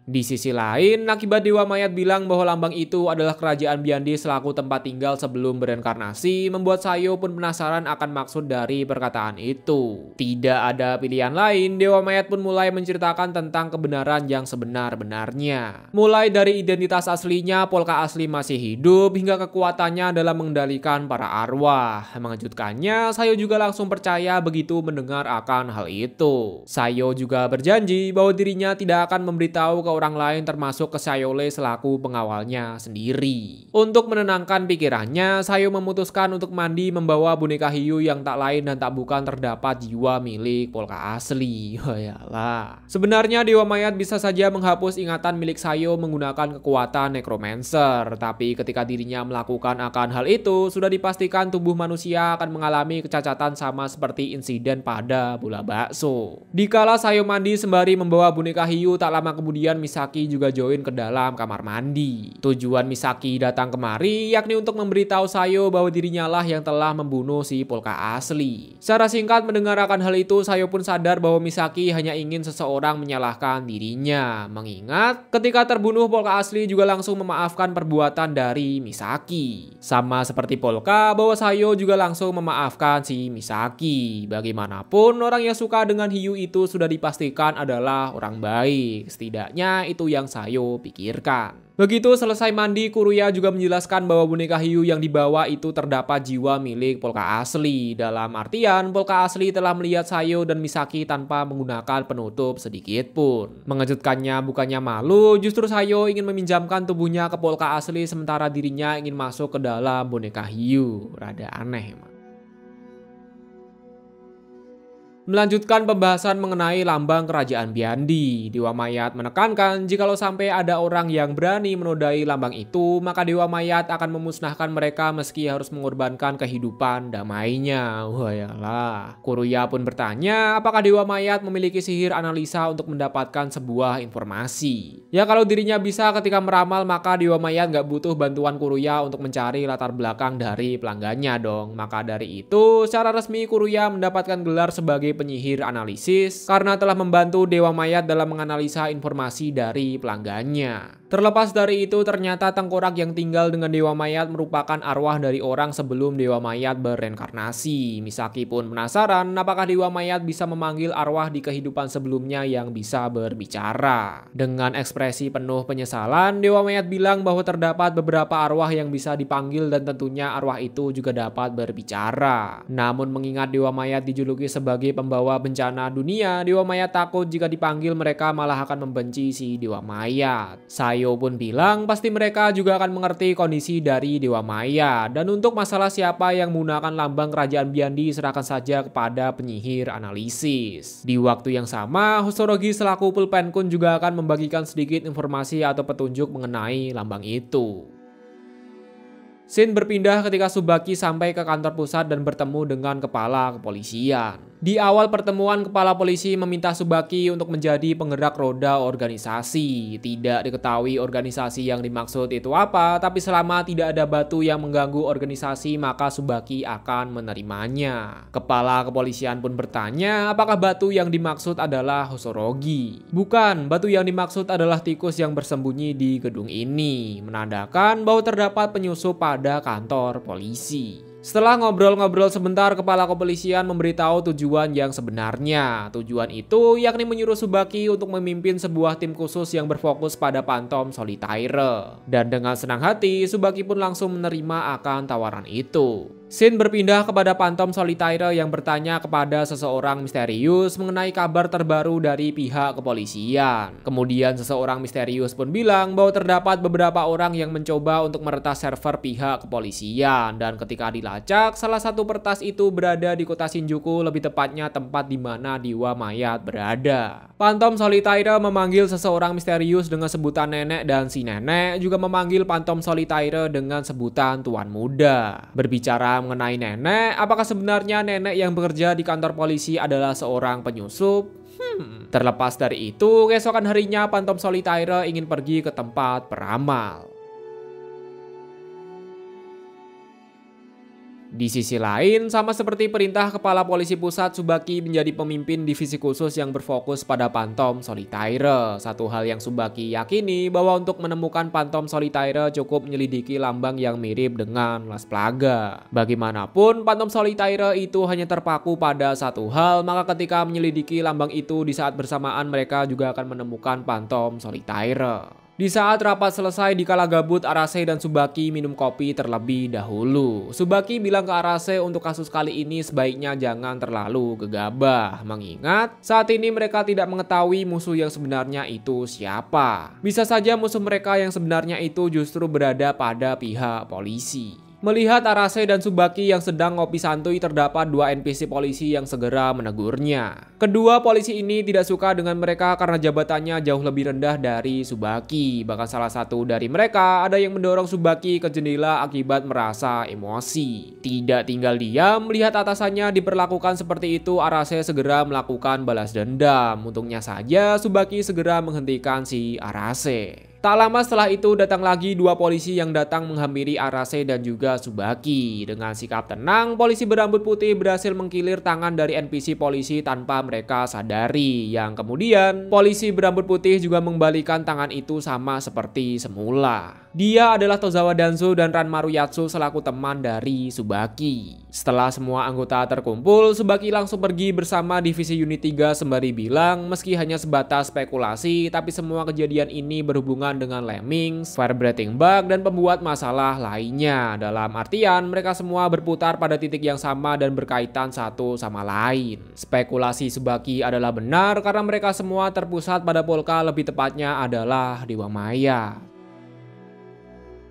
Di sisi lain, akibat Dewa Mayat bilang bahwa lambang itu adalah kerajaan Byandi selaku tempat tinggal sebelum bereinkarnasi, membuat Sayo pun penasaran akan maksud dari perkataan itu. Tidak ada pilihan lain, Dewa Mayat pun mulai menceritakan tentang kebenaran yang sebenar-benarnya. Mulai dari identitas aslinya, Polka asli masih hidup, hingga kekuatannya dalam mengendalikan para arwah. Mengejutkannya, Sayo juga langsung percaya begitu mendengar akan hal itu. Sayo juga berjanji bahwa dirinya tidak akan memberitahu ke orang lain termasuk ke Sayole selaku pengawalnya sendiri. Untuk menenangkan pikirannya, Sayo memutuskan untuk mandi membawa boneka hiu yang tak lain dan tak bukan terdapat jiwa milik Polka asli. Yalah. Sebenarnya Dewa Mayat bisa saja menghapus ingatan milik Sayo menggunakan kekuatan Necromancer, tapi ketika dirinya melakukan akan hal itu, sudah dipastikan tubuh manusia akan mengalami kecacatan sama seperti insiden pada bola bakso. Dikala Sayo mandi sembari membawa boneka hiu, tak lama kemudian Misaki juga join ke dalam kamar mandi. Tujuan Misaki datang kemari yakni untuk memberitahu Sayo bahwa dirinya lah yang telah membunuh si Polka asli. Secara singkat mendengar akan hal itu, Sayo pun sadar bahwa Misaki hanya ingin seseorang menyalahkan dirinya. Mengingat ketika terbunuh Polka asli juga langsung memaafkan perbuatan dari Misaki. Sama seperti Polka, bahwa Sayo juga langsung memaafkan si Misaki. Bagaimanapun orang yang suka dengan hiu itu sudah dipastikan adalah orang baik. Setidaknya itu yang Sayo pikirkan. Begitu selesai mandi, Kuruya juga menjelaskan bahwa boneka hiu yang dibawa itu terdapat jiwa milik Polka asli. Dalam artian, Polka asli telah melihat Sayo dan Misaki tanpa menggunakan penutup sedikit pun. Mengejutkannya bukannya malu, justru Sayo ingin meminjamkan tubuhnya ke Polka asli sementara dirinya ingin masuk ke dalam boneka hiu. Rada aneh emang. Melanjutkan pembahasan mengenai lambang kerajaan Byandi, Dewa Mayat menekankan jikalau sampai ada orang yang berani menodai lambang itu, maka Dewa Mayat akan memusnahkan mereka meski harus mengorbankan kehidupan damainya. Wayalah. Kuruya pun bertanya, apakah Dewa Mayat memiliki sihir analisa untuk mendapatkan sebuah informasi? Ya kalau dirinya bisa ketika meramal, maka Dewa Mayat gak butuh bantuan Kuruya untuk mencari latar belakang dari pelanggannya dong. Maka dari itu, secara resmi Kuruya mendapatkan gelar sebagai penyihir analisis karena telah membantu Dewa Mayat dalam menganalisa informasi dari pelanggannya. Terlepas dari itu, ternyata tengkorak yang tinggal dengan Dewa Mayat merupakan arwah dari orang sebelum Dewa Mayat bereinkarnasi. Misaki pun penasaran apakah Dewa Mayat bisa memanggil arwah di kehidupan sebelumnya yang bisa berbicara. Dengan ekspresi penuh penyesalan, Dewa Mayat bilang bahwa terdapat beberapa arwah yang bisa dipanggil dan tentunya arwah itu juga dapat berbicara. Namun mengingat Dewa Mayat dijuluki sebagai pembawa bencana dunia, Dewa Mayat takut jika dipanggil mereka malah akan membenci si Dewa Mayat. Sayo pun bilang pasti mereka juga akan mengerti kondisi dari Dewa Mayat. Dan untuk masalah siapa yang menggunakan lambang kerajaan Byandi, serahkan saja kepada penyihir analisis. Di waktu yang sama, Hosorogi selaku Pulpenkun juga akan membagikan sedikit informasi atau petunjuk mengenai lambang itu. Scene berpindah ketika Subaki sampai ke kantor pusat dan bertemu dengan kepala kepolisian. Di awal pertemuan, kepala polisi meminta Subaki untuk menjadi penggerak roda organisasi. Tidak diketahui organisasi yang dimaksud itu apa, tapi selama tidak ada batu yang mengganggu organisasi, maka Subaki akan menerimanya. Kepala kepolisian pun bertanya, apakah batu yang dimaksud adalah Hosorogi? Bukan, batu yang dimaksud adalah tikus yang bersembunyi di gedung ini, menandakan bahwa terdapat penyusup pada kantor polisi. Setelah ngobrol-ngobrol sebentar, kepala kepolisian memberitahu tujuan yang sebenarnya. Tujuan itu yakni menyuruh Subaki untuk memimpin sebuah tim khusus yang berfokus pada Phantom Solitaire. Dan dengan senang hati, Subaki pun langsung menerima akan tawaran itu. Scene berpindah kepada Phantom Solitaire yang bertanya kepada seseorang misterius mengenai kabar terbaru dari pihak kepolisian. Kemudian seseorang misterius pun bilang bahwa terdapat beberapa orang yang mencoba untuk meretas server pihak kepolisian. Dan ketika dilacak, salah satu peretas itu berada di kota Shinjuku, lebih tepatnya tempat di mana Dewa Mayat berada. Phantom Solitaire memanggil seseorang misterius dengan sebutan nenek, dan si nenek juga memanggil Phantom Solitaire dengan sebutan Tuan Muda. Berbicara mengenai nenek, apakah sebenarnya nenek yang bekerja di kantor polisi adalah seorang penyusup? Terlepas dari itu, keesokan harinya Phantom Solitaire ingin pergi ke tempat peramal. Di sisi lain, sama seperti perintah kepala polisi pusat, Subaki menjadi pemimpin divisi khusus yang berfokus pada Phantom Solitaire. Satu hal yang Subaki yakini bahwa untuk menemukan Phantom Solitaire cukup menyelidiki lambang yang mirip dengan Las Plaga. Bagaimanapun, Phantom Solitaire itu hanya terpaku pada satu hal, maka ketika menyelidiki lambang itu di saat bersamaan mereka juga akan menemukan Phantom Solitaire. Di saat rapat selesai, dikala gabut, Arase dan Subaki minum kopi terlebih dahulu. Subaki bilang ke Arase untuk kasus kali ini sebaiknya jangan terlalu gegabah, mengingat saat ini mereka tidak mengetahui musuh yang sebenarnya itu siapa. Bisa saja musuh mereka yang sebenarnya itu justru berada pada pihak polisi. Melihat Arase dan Subaki yang sedang ngopi santuy, terdapat dua NPC polisi yang segera menegurnya. Kedua polisi ini tidak suka dengan mereka karena jabatannya jauh lebih rendah dari Subaki. Bahkan salah satu dari mereka ada yang mendorong Subaki ke jendela akibat merasa emosi. Tidak tinggal diam, melihat atasannya diperlakukan seperti itu, Arase segera melakukan balas dendam. Untungnya saja Subaki segera menghentikan si Arase. Tak lama setelah itu datang lagi dua polisi yang datang menghampiri Arase dan juga Subaki. Dengan sikap tenang, polisi berambut putih berhasil mengkilir tangan dari NPC polisi tanpa mereka sadari. Yang kemudian, polisi berambut putih juga mengembalikan tangan itu sama seperti semula. Dia adalah Tozawa Danzo dan Ranmaru Yatsu selaku teman dari Subaki. Setelah semua anggota terkumpul, Subaki langsung pergi bersama divisi unit 3 sembari bilang meski hanya sebatas spekulasi, tapi semua kejadian ini berhubungan dengan Lemmings, Firebreathing Bug, dan pembuat masalah lainnya. Dalam artian, mereka semua berputar pada titik yang sama dan berkaitan satu sama lain. Spekulasi Subaki adalah benar karena mereka semua terpusat pada Polka, lebih tepatnya adalah Dewa Maya.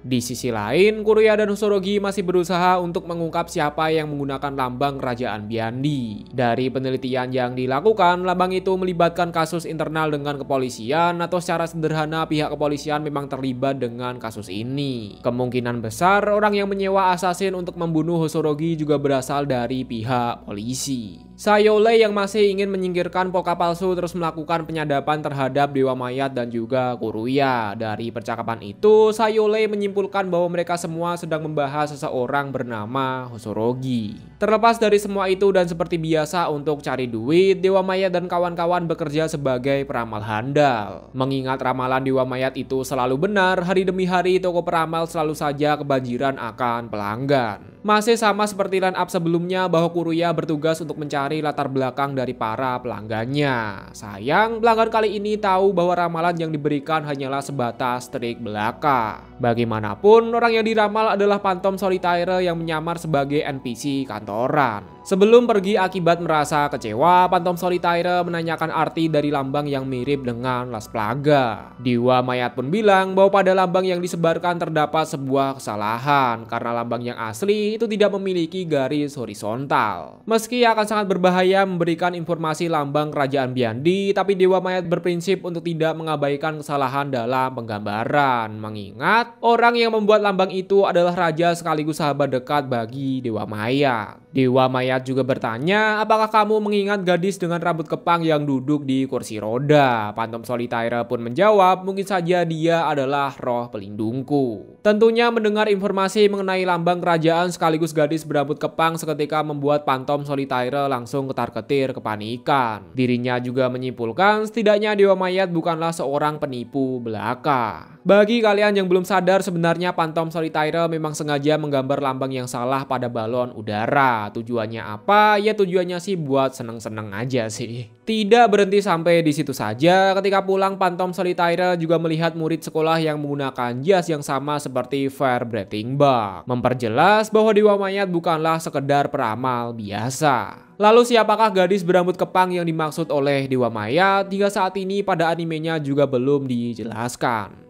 Di sisi lain, Kuruya dan Hosorogi masih berusaha untuk mengungkap siapa yang menggunakan lambang kerajaan Biyandi. Dari penelitian yang dilakukan, lambang itu melibatkan kasus internal dengan kepolisian, atau secara sederhana pihak kepolisian memang terlibat dengan kasus ini. Kemungkinan besar orang yang menyewa assassin untuk membunuh Hosorogi juga berasal dari pihak polisi. Sayole yang masih ingin menyingkirkan Polka palsu terus melakukan penyadapan terhadap Dewa Mayat dan juga Kuruya. Dari percakapan itu, Sayole menyimpulkan bahwa mereka semua sedang membahas seseorang bernama Hosorogi. Terlepas dari semua itu dan seperti biasa untuk cari duit, Dewa Mayat dan kawan-kawan bekerja sebagai peramal handal. Mengingat ramalan Dewa Mayat itu selalu benar, hari demi hari toko peramal selalu saja kebanjiran akan pelanggan. Masih sama seperti line up sebelumnya bahwa Kuruya bertugas untuk mencari latar belakang dari para pelanggannya. Sayang, pelanggan kali ini tahu bahwa ramalan yang diberikan hanyalah sebatas trik belaka. Bagaimanapun, orang yang diramal adalah Phantom Solitaire yang menyamar sebagai NPC kantoran. Sebelum pergi akibat merasa kecewa, Pantom Solitaire menanyakan arti dari lambang yang mirip dengan Las Plaga. Dewa Mayat pun bilang bahwa pada lambang yang disebarkan terdapat sebuah kesalahan karena lambang yang asli itu tidak memiliki garis horizontal. Meski akan sangat berbahaya memberikan informasi lambang kerajaan Biyandi, tapi Dewa Mayat berprinsip untuk tidak mengabaikan kesalahan dalam penggambaran, mengingat orang yang membuat lambang itu adalah raja sekaligus sahabat dekat bagi Dewa Mayat. Dewa Mayat juga bertanya, apakah kamu mengingat gadis dengan rambut kepang yang duduk di kursi roda? Pantom Solitaire pun menjawab, mungkin saja dia adalah roh pelindungku. Tentunya mendengar informasi mengenai lambang kerajaan sekaligus gadis berambut kepang seketika membuat Pantom Solitaire langsung ketar-ketir kepanikan. Dirinya juga menyimpulkan setidaknya Dewa Mayat bukanlah seorang penipu belaka. Bagi kalian yang belum sadar, sebenarnya Pantom Solitaire memang sengaja menggambar lambang yang salah pada balon udara. Tujuannya apa? Ya tujuannya sih buat seneng-seneng aja sih. Tidak berhenti sampai di situ saja. Ketika pulang, Pantom Solitaire juga melihat murid sekolah yang menggunakan jas yang sama seperti Fairbreathing Bug, memperjelas bahwa Dewa Mayat bukanlah sekedar peramal biasa. Lalu siapakah gadis berambut kepang yang dimaksud oleh Dewa Mayat? Hingga saat ini pada animenya juga belum dijelaskan.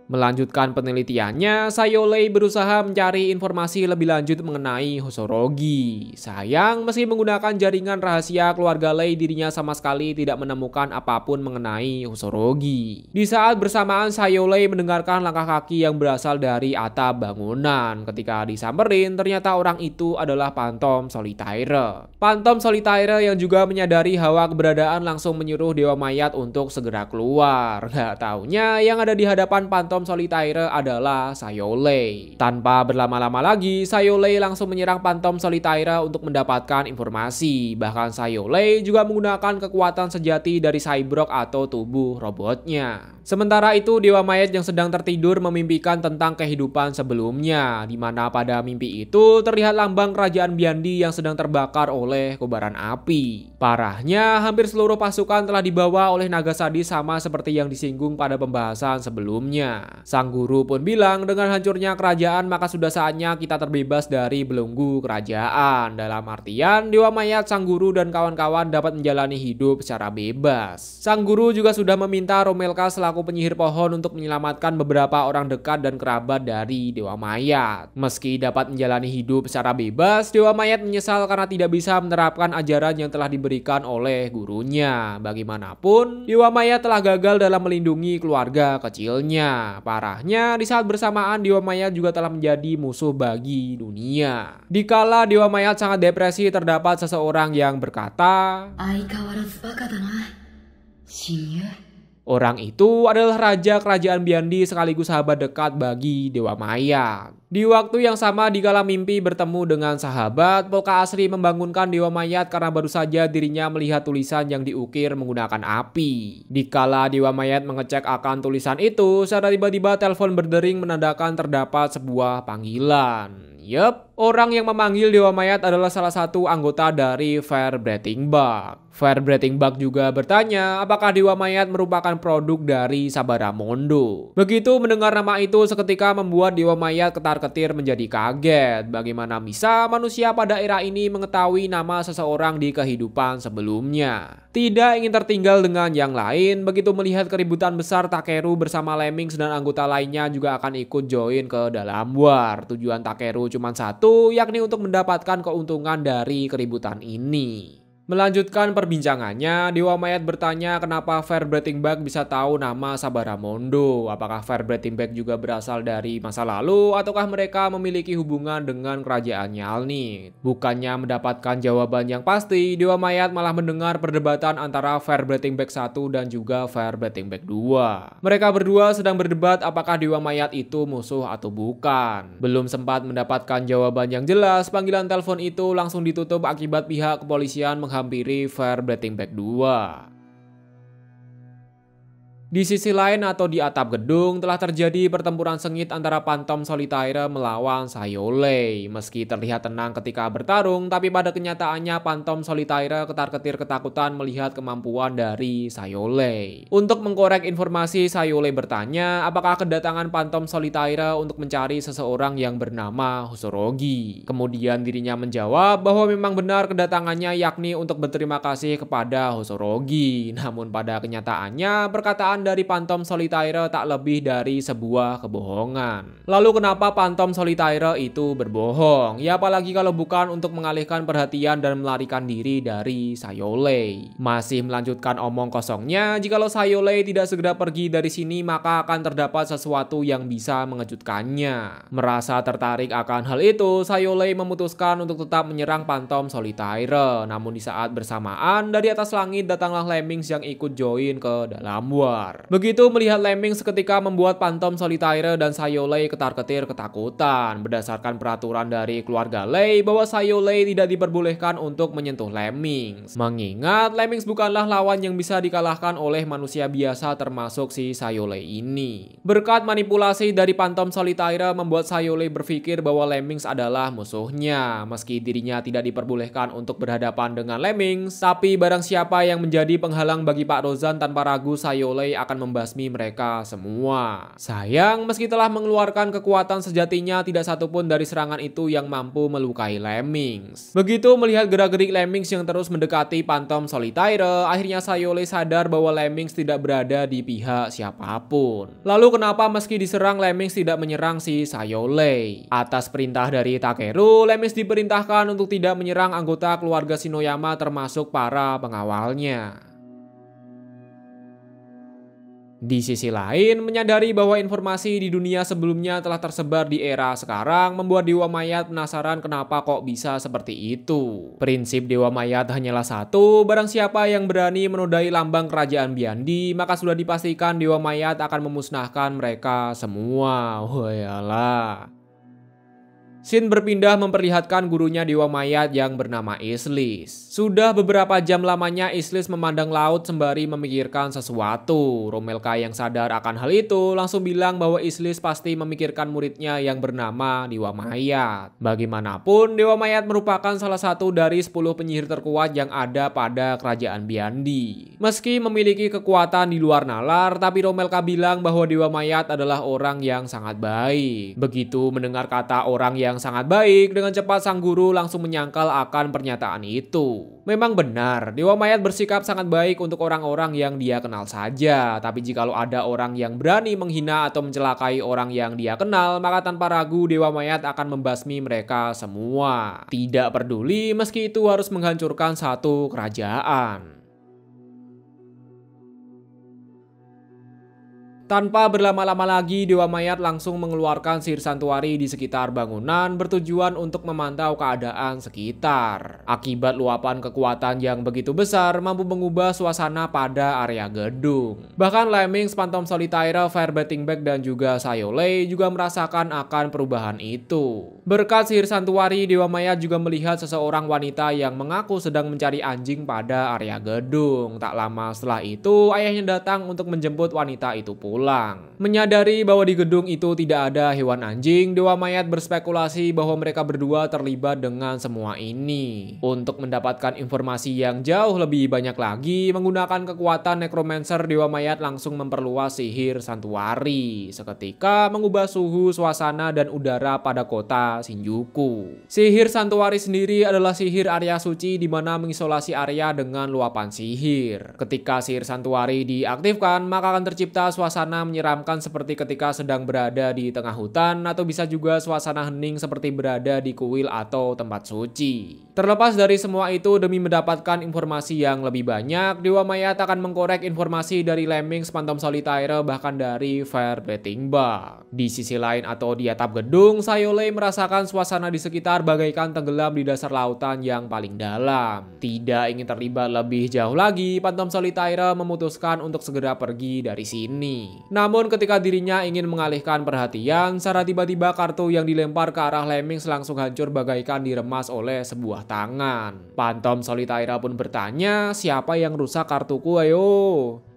Melanjutkan penelitiannya, Sayolei berusaha mencari informasi lebih lanjut mengenai Hosorogi. Sayang, meski menggunakan jaringan rahasia keluarga Lei, dirinya sama sekali tidak menemukan apapun mengenai Hosorogi. Di saat bersamaan, Sayolei mendengarkan langkah kaki yang berasal dari atap bangunan. Ketika disamperin, ternyata orang itu adalah Pantom Solitaire. Pantom Solitaire yang juga menyadari hawa keberadaan langsung menyuruh Dewa Mayat untuk segera keluar. Gak taunya yang ada di hadapan Pantom Solitaire adalah Sayolei. Tanpa berlama-lama lagi, Sayolei langsung menyerang Pantom Solitaire untuk mendapatkan informasi. Bahkan Sayolei juga menggunakan kekuatan sejati dari Cyborg atau tubuh robotnya. Sementara itu, Dewa Mayat yang sedang tertidur memimpikan tentang kehidupan sebelumnya, di mana pada mimpi itu terlihat lambang kerajaan Biyandi yang sedang terbakar oleh kobaran api. Parahnya, hampir seluruh pasukan telah dibawa oleh naga sadis sama seperti yang disinggung pada pembahasan sebelumnya. Sang guru pun bilang dengan hancurnya kerajaan maka sudah saatnya kita terbebas dari belenggu kerajaan. Dalam artian Dewa Mayat, sang guru dan kawan-kawan dapat menjalani hidup secara bebas. Sang guru juga sudah meminta Romelka selaku penyihir pohon untuk menyelamatkan beberapa orang dekat dan kerabat dari Dewa Mayat. Meski dapat menjalani hidup secara bebas, Dewa Mayat menyesal karena tidak bisa menerapkan ajaran yang telah diberikan oleh gurunya. Bagaimanapun, Dewa Mayat telah gagal dalam melindungi keluarga kecilnya. Parahnya, di saat bersamaan Dewa Mayat juga telah menjadi musuh bagi dunia. Dikala Dewa Mayat sangat depresi, terdapat seseorang yang berkata, orang itu adalah raja kerajaan Biyandi sekaligus sahabat dekat bagi Dewa Mayat. Di waktu yang sama, dikala mimpi bertemu dengan sahabat, Polka Asri membangunkan Dewa Mayat karena baru saja dirinya melihat tulisan yang diukir menggunakan api. Dikala Dewa Mayat mengecek akan tulisan itu, secara tiba-tiba telepon berdering menandakan terdapat sebuah panggilan. Yup, orang yang memanggil Dewa Mayat adalah salah satu anggota dari Fairbreathing Bug. Fairbreathing Bug juga bertanya apakah Dewa Mayat merupakan produk dari Sabaramondo. Begitu mendengar nama itu, seketika membuat Dewa Mayat ketar-ketir menjadi kaget. Bagaimana bisa manusia pada era ini mengetahui nama seseorang di kehidupan sebelumnya? Tidak ingin tertinggal dengan yang lain, begitu melihat keributan besar, Takeru bersama Lemmings dan anggota lainnya juga akan ikut join ke dalam war. Tujuan Takeru cuma satu, yakni untuk mendapatkan keuntungan dari keributan ini. Melanjutkan perbincangannya, Dewa Mayat bertanya kenapa Fairbreathing Bug bisa tahu nama Sabaramondo. Apakah Fairbreathing Bug juga berasal dari masa lalu ataukah mereka memiliki hubungan dengan kerajaan Nyalnit? Bukannya mendapatkan jawaban yang pasti, Dewa Mayat malah mendengar perdebatan antara Fairbreathing Bug 1 dan juga Fairbreathing Bug 2. Mereka berdua sedang berdebat apakah Dewa Mayat itu musuh atau bukan. Belum sempat mendapatkan jawaban yang jelas, panggilan telepon itu langsung ditutup akibat pihak kepolisian menghampiri Fairbreathing Bug 2. Di sisi lain atau di atap gedung telah terjadi pertempuran sengit antara Phantom Solitaire melawan Sayolei. Meski terlihat tenang ketika bertarung, tapi pada kenyataannya Phantom Solitaire ketar-ketir ketakutan melihat kemampuan dari Sayolei. Untuk mengkorek informasi, Sayolei bertanya apakah kedatangan Phantom Solitaire untuk mencari seseorang yang bernama Hosorogi. Kemudian dirinya menjawab bahwa memang benar kedatangannya yakni untuk berterima kasih kepada Hosorogi. Namun pada kenyataannya perkataan dari Phantom Solitaire tak lebih dari sebuah kebohongan. Lalu kenapa Phantom Solitaire itu berbohong? Ya apalagi kalau bukan untuk mengalihkan perhatian dan melarikan diri dari Sayolei. Masih melanjutkan omong kosongnya, jikalau Sayolei tidak segera pergi dari sini maka akan terdapat sesuatu yang bisa mengejutkannya. Merasa tertarik akan hal itu, Sayolei memutuskan untuk tetap menyerang Phantom Solitaire. Namun di saat bersamaan dari atas langit datanglah Lemmings yang ikut join ke dalam war. Begitu melihat Lemmings seketika membuat Phantom Solitaire dan Sayolei ketar-ketir ketakutan. Berdasarkan peraturan dari keluarga Lei bahwa Sayolei tidak diperbolehkan untuk menyentuh Lemmings. Mengingat Lemmings bukanlah lawan yang bisa dikalahkan oleh manusia biasa termasuk si Sayolei ini. Berkat manipulasi dari Phantom Solitaire membuat Sayolei berpikir bahwa Lemmings adalah musuhnya. Meski dirinya tidak diperbolehkan untuk berhadapan dengan Lemmings, tapi barang siapa yang menjadi penghalang bagi Pak Rozan tanpa ragu Sayolei akan membasmi mereka semua. Sayang, meski telah mengeluarkan kekuatan sejatinya, tidak satupun dari serangan itu yang mampu melukai Lemmings. Begitu melihat gerak-gerik Lemmings yang terus mendekati Phantom Solitaire, akhirnya Sayolei sadar bahwa Lemmings tidak berada di pihak siapapun. Lalu kenapa meski diserang Lemmings tidak menyerang si Sayolei? Atas perintah dari Takeru, Lemmings diperintahkan untuk tidak menyerang anggota keluarga Shinoyama termasuk para pengawalnya. Di sisi lain, menyadari bahwa informasi di dunia sebelumnya telah tersebar di era sekarang membuat Dewa Mayat penasaran kenapa kok bisa seperti itu. Prinsip Dewa Mayat hanyalah satu, barang siapa yang berani menodai lambang kerajaan Biyandi, maka sudah dipastikan Dewa Mayat akan memusnahkan mereka semua. Wayalah. Shin berpindah memperlihatkan gurunya Dewa Mayat yang bernama Islis. Sudah beberapa jam lamanya Islis memandang laut sembari memikirkan sesuatu. Romelka yang sadar akan hal itu langsung bilang bahwa Islis pasti memikirkan muridnya yang bernama Dewa Mayat. Bagaimanapun, Dewa Mayat merupakan salah satu dari 10 penyihir terkuat yang ada pada kerajaan Biyandi. Meski memiliki kekuatan di luar nalar, tapi Romelka bilang bahwa Dewa Mayat adalah orang yang sangat baik. Begitu mendengar kata orang yang sangat baik, dengan cepat sang guru langsung menyangkal akan pernyataan itu. Memang benar, Dewa Mayat bersikap sangat baik untuk orang-orang yang dia kenal saja. Tapi jikalau ada orang yang berani menghina atau mencelakai orang yang dia kenal, maka tanpa ragu Dewa Mayat akan membasmi mereka semua. Tidak peduli meski itu harus menghancurkan satu kerajaan. Tanpa berlama-lama lagi, Dewa Mayat langsung mengeluarkan sihir santuari di sekitar bangunan bertujuan untuk memantau keadaan sekitar. Akibat luapan kekuatan yang begitu besar, mampu mengubah suasana pada area gedung. Bahkan Lemmings, Phantom Solitaire, Fire Bathing Bag, dan juga Sayolei juga merasakan akan perubahan itu. Berkat sihir santuari, Dewa Mayat juga melihat seseorang wanita yang mengaku sedang mencari anjing pada area gedung. Tak lama setelah itu, ayahnya datang untuk menjemput wanita itu pulang. Menyadari bahwa di gedung itu tidak ada hewan anjing, Dewa Mayat berspekulasi bahwa mereka berdua terlibat dengan semua ini. Untuk mendapatkan informasi yang jauh lebih banyak lagi, menggunakan kekuatan Necromancer, Dewa Mayat langsung memperluas sihir santuari. Seketika mengubah suhu, suasana, dan udara pada kota Shinjuku. Sihir santuari sendiri adalah sihir area suci di mana mengisolasi area dengan luapan sihir. Ketika sihir santuari diaktifkan, maka akan tercipta suasana menyeramkan seperti ketika sedang berada di tengah hutan, atau bisa juga suasana hening seperti berada di kuil atau tempat suci. Terlepas dari semua itu, demi mendapatkan informasi yang lebih banyak, Dewa Mayat akan mengkorek informasi dari Lemmings, Phantom Solitaire, bahkan dari Fire Bathing Bag. Di sisi lain atau di atap gedung, Sayolei merasakan suasana di sekitar bagaikan tenggelam di dasar lautan yang paling dalam. Tidak ingin terlibat lebih jauh lagi, Phantom Solitaire memutuskan untuk segera pergi dari sini. Namun ketika dirinya ingin mengalihkan perhatian, secara tiba-tiba kartu yang dilempar ke arah Lemmings langsung hancur bagaikan diremas oleh sebuah tangan. Phantom Solitaire pun bertanya, siapa yang rusak kartuku ayo?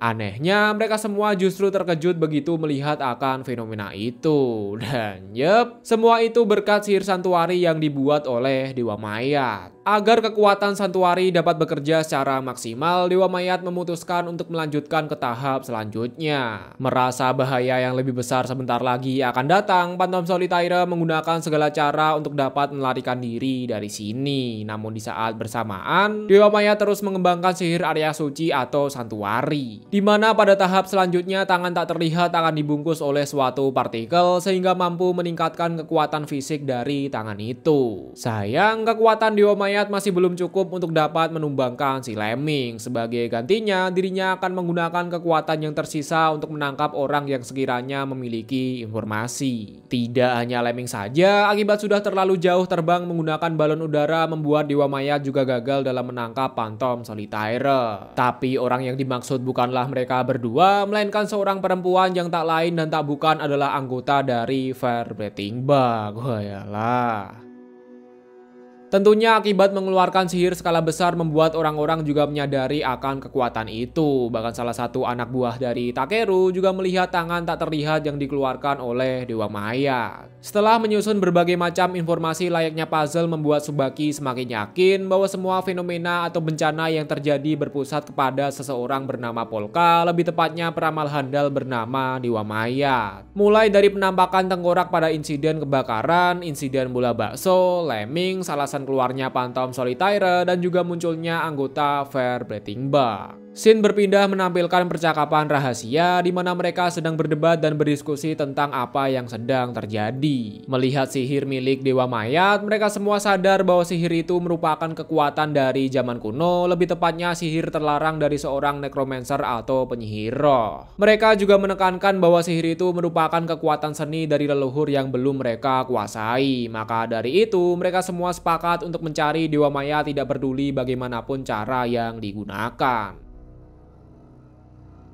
Anehnya mereka semua justru terkejut begitu melihat akan fenomena itu. Dan semua itu berkat sihir santuari yang dibuat oleh Dewa Mayat. Agar kekuatan santuari dapat bekerja secara maksimal, Dewa Mayat memutuskan untuk melanjutkan ke tahap selanjutnya. Merasa bahaya yang lebih besar sebentar lagi akan datang, Phantom Solitaire menggunakan segala cara untuk dapat melarikan diri dari sini. Namun di saat bersamaan, Dewa Mayat terus mengembangkan sihir area suci atau santuari, di mana pada tahap selanjutnya tangan tak terlihat akan dibungkus oleh suatu partikel sehingga mampu meningkatkan kekuatan fisik dari tangan itu. Sayang, kekuatan Dewa Mayat masih belum cukup untuk dapat menumbangkan si Lemming. Sebagai gantinya, dirinya akan menggunakan kekuatan yang tersisa untuk menangkap orang yang sekiranya memiliki informasi. Tidak hanya Lemming saja, akibat sudah terlalu jauh terbang menggunakan balon udara membuat Dewa Mayat juga gagal dalam menangkap Phantom Solitaire. Tapi orang yang dimaksud bukanlah mereka berdua, melainkan seorang perempuan yang tak lain dan tak bukan adalah anggota dari Fire Breathing Bug. Wayalah. Tentunya akibat mengeluarkan sihir skala besar membuat orang-orang juga menyadari akan kekuatan itu. Bahkan salah satu anak buah dari Takeru juga melihat tangan tak terlihat yang dikeluarkan oleh Dewa Mayat. Setelah menyusun berbagai macam informasi layaknya puzzle membuat Tsubaki semakin yakin bahwa semua fenomena atau bencana yang terjadi berpusat kepada seseorang bernama Polka, lebih tepatnya peramal handal bernama Dewa Mayat. Mulai dari penampakan tengkorak pada insiden kebakaran, insiden bola bakso, Lemming, alasan keluarnya Phantom Solitaire, dan juga munculnya anggota Fire Breathing Bug. Scene berpindah menampilkan percakapan rahasia di mana mereka sedang berdebat dan berdiskusi tentang apa yang sedang terjadi. Melihat sihir milik Dewa Mayat, mereka semua sadar bahwa sihir itu merupakan kekuatan dari zaman kuno, lebih tepatnya sihir terlarang dari seorang necromancer atau penyihir roh. Mereka juga menekankan bahwa sihir itu merupakan kekuatan seni dari leluhur yang belum mereka kuasai. Maka dari itu, mereka semua sepakat untuk mencari Dewa Mayat tidak peduli bagaimanapun cara yang digunakan.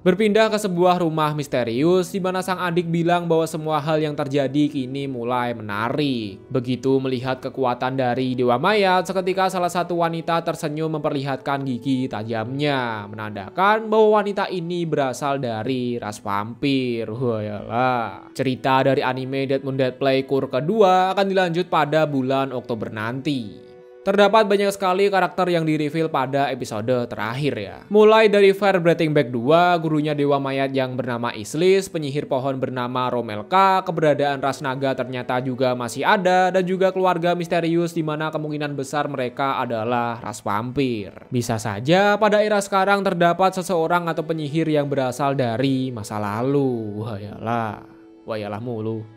Berpindah ke sebuah rumah misterius di mana sang adik bilang bahwa semua hal yang terjadi kini mulai menarik. Begitu melihat kekuatan dari Dewa Mayat, seketika salah satu wanita tersenyum memperlihatkan gigi tajamnya, menandakan bahwa wanita ini berasal dari ras vampir. Wayalah. Cerita dari anime Dead Moon Dead Play Cour kedua akan dilanjut pada bulan Oktober nanti. Terdapat banyak sekali karakter yang di-reveal pada episode terakhir ya. Mulai dari Fire Breathing Bug 2, gurunya Dewa Mayat yang bernama Islis, penyihir pohon bernama Romelka, keberadaan ras naga ternyata juga masih ada, dan juga keluarga misterius di mana kemungkinan besar mereka adalah ras vampir. Bisa saja pada era sekarang terdapat seseorang atau penyihir yang berasal dari masa lalu. Wayalah mulu.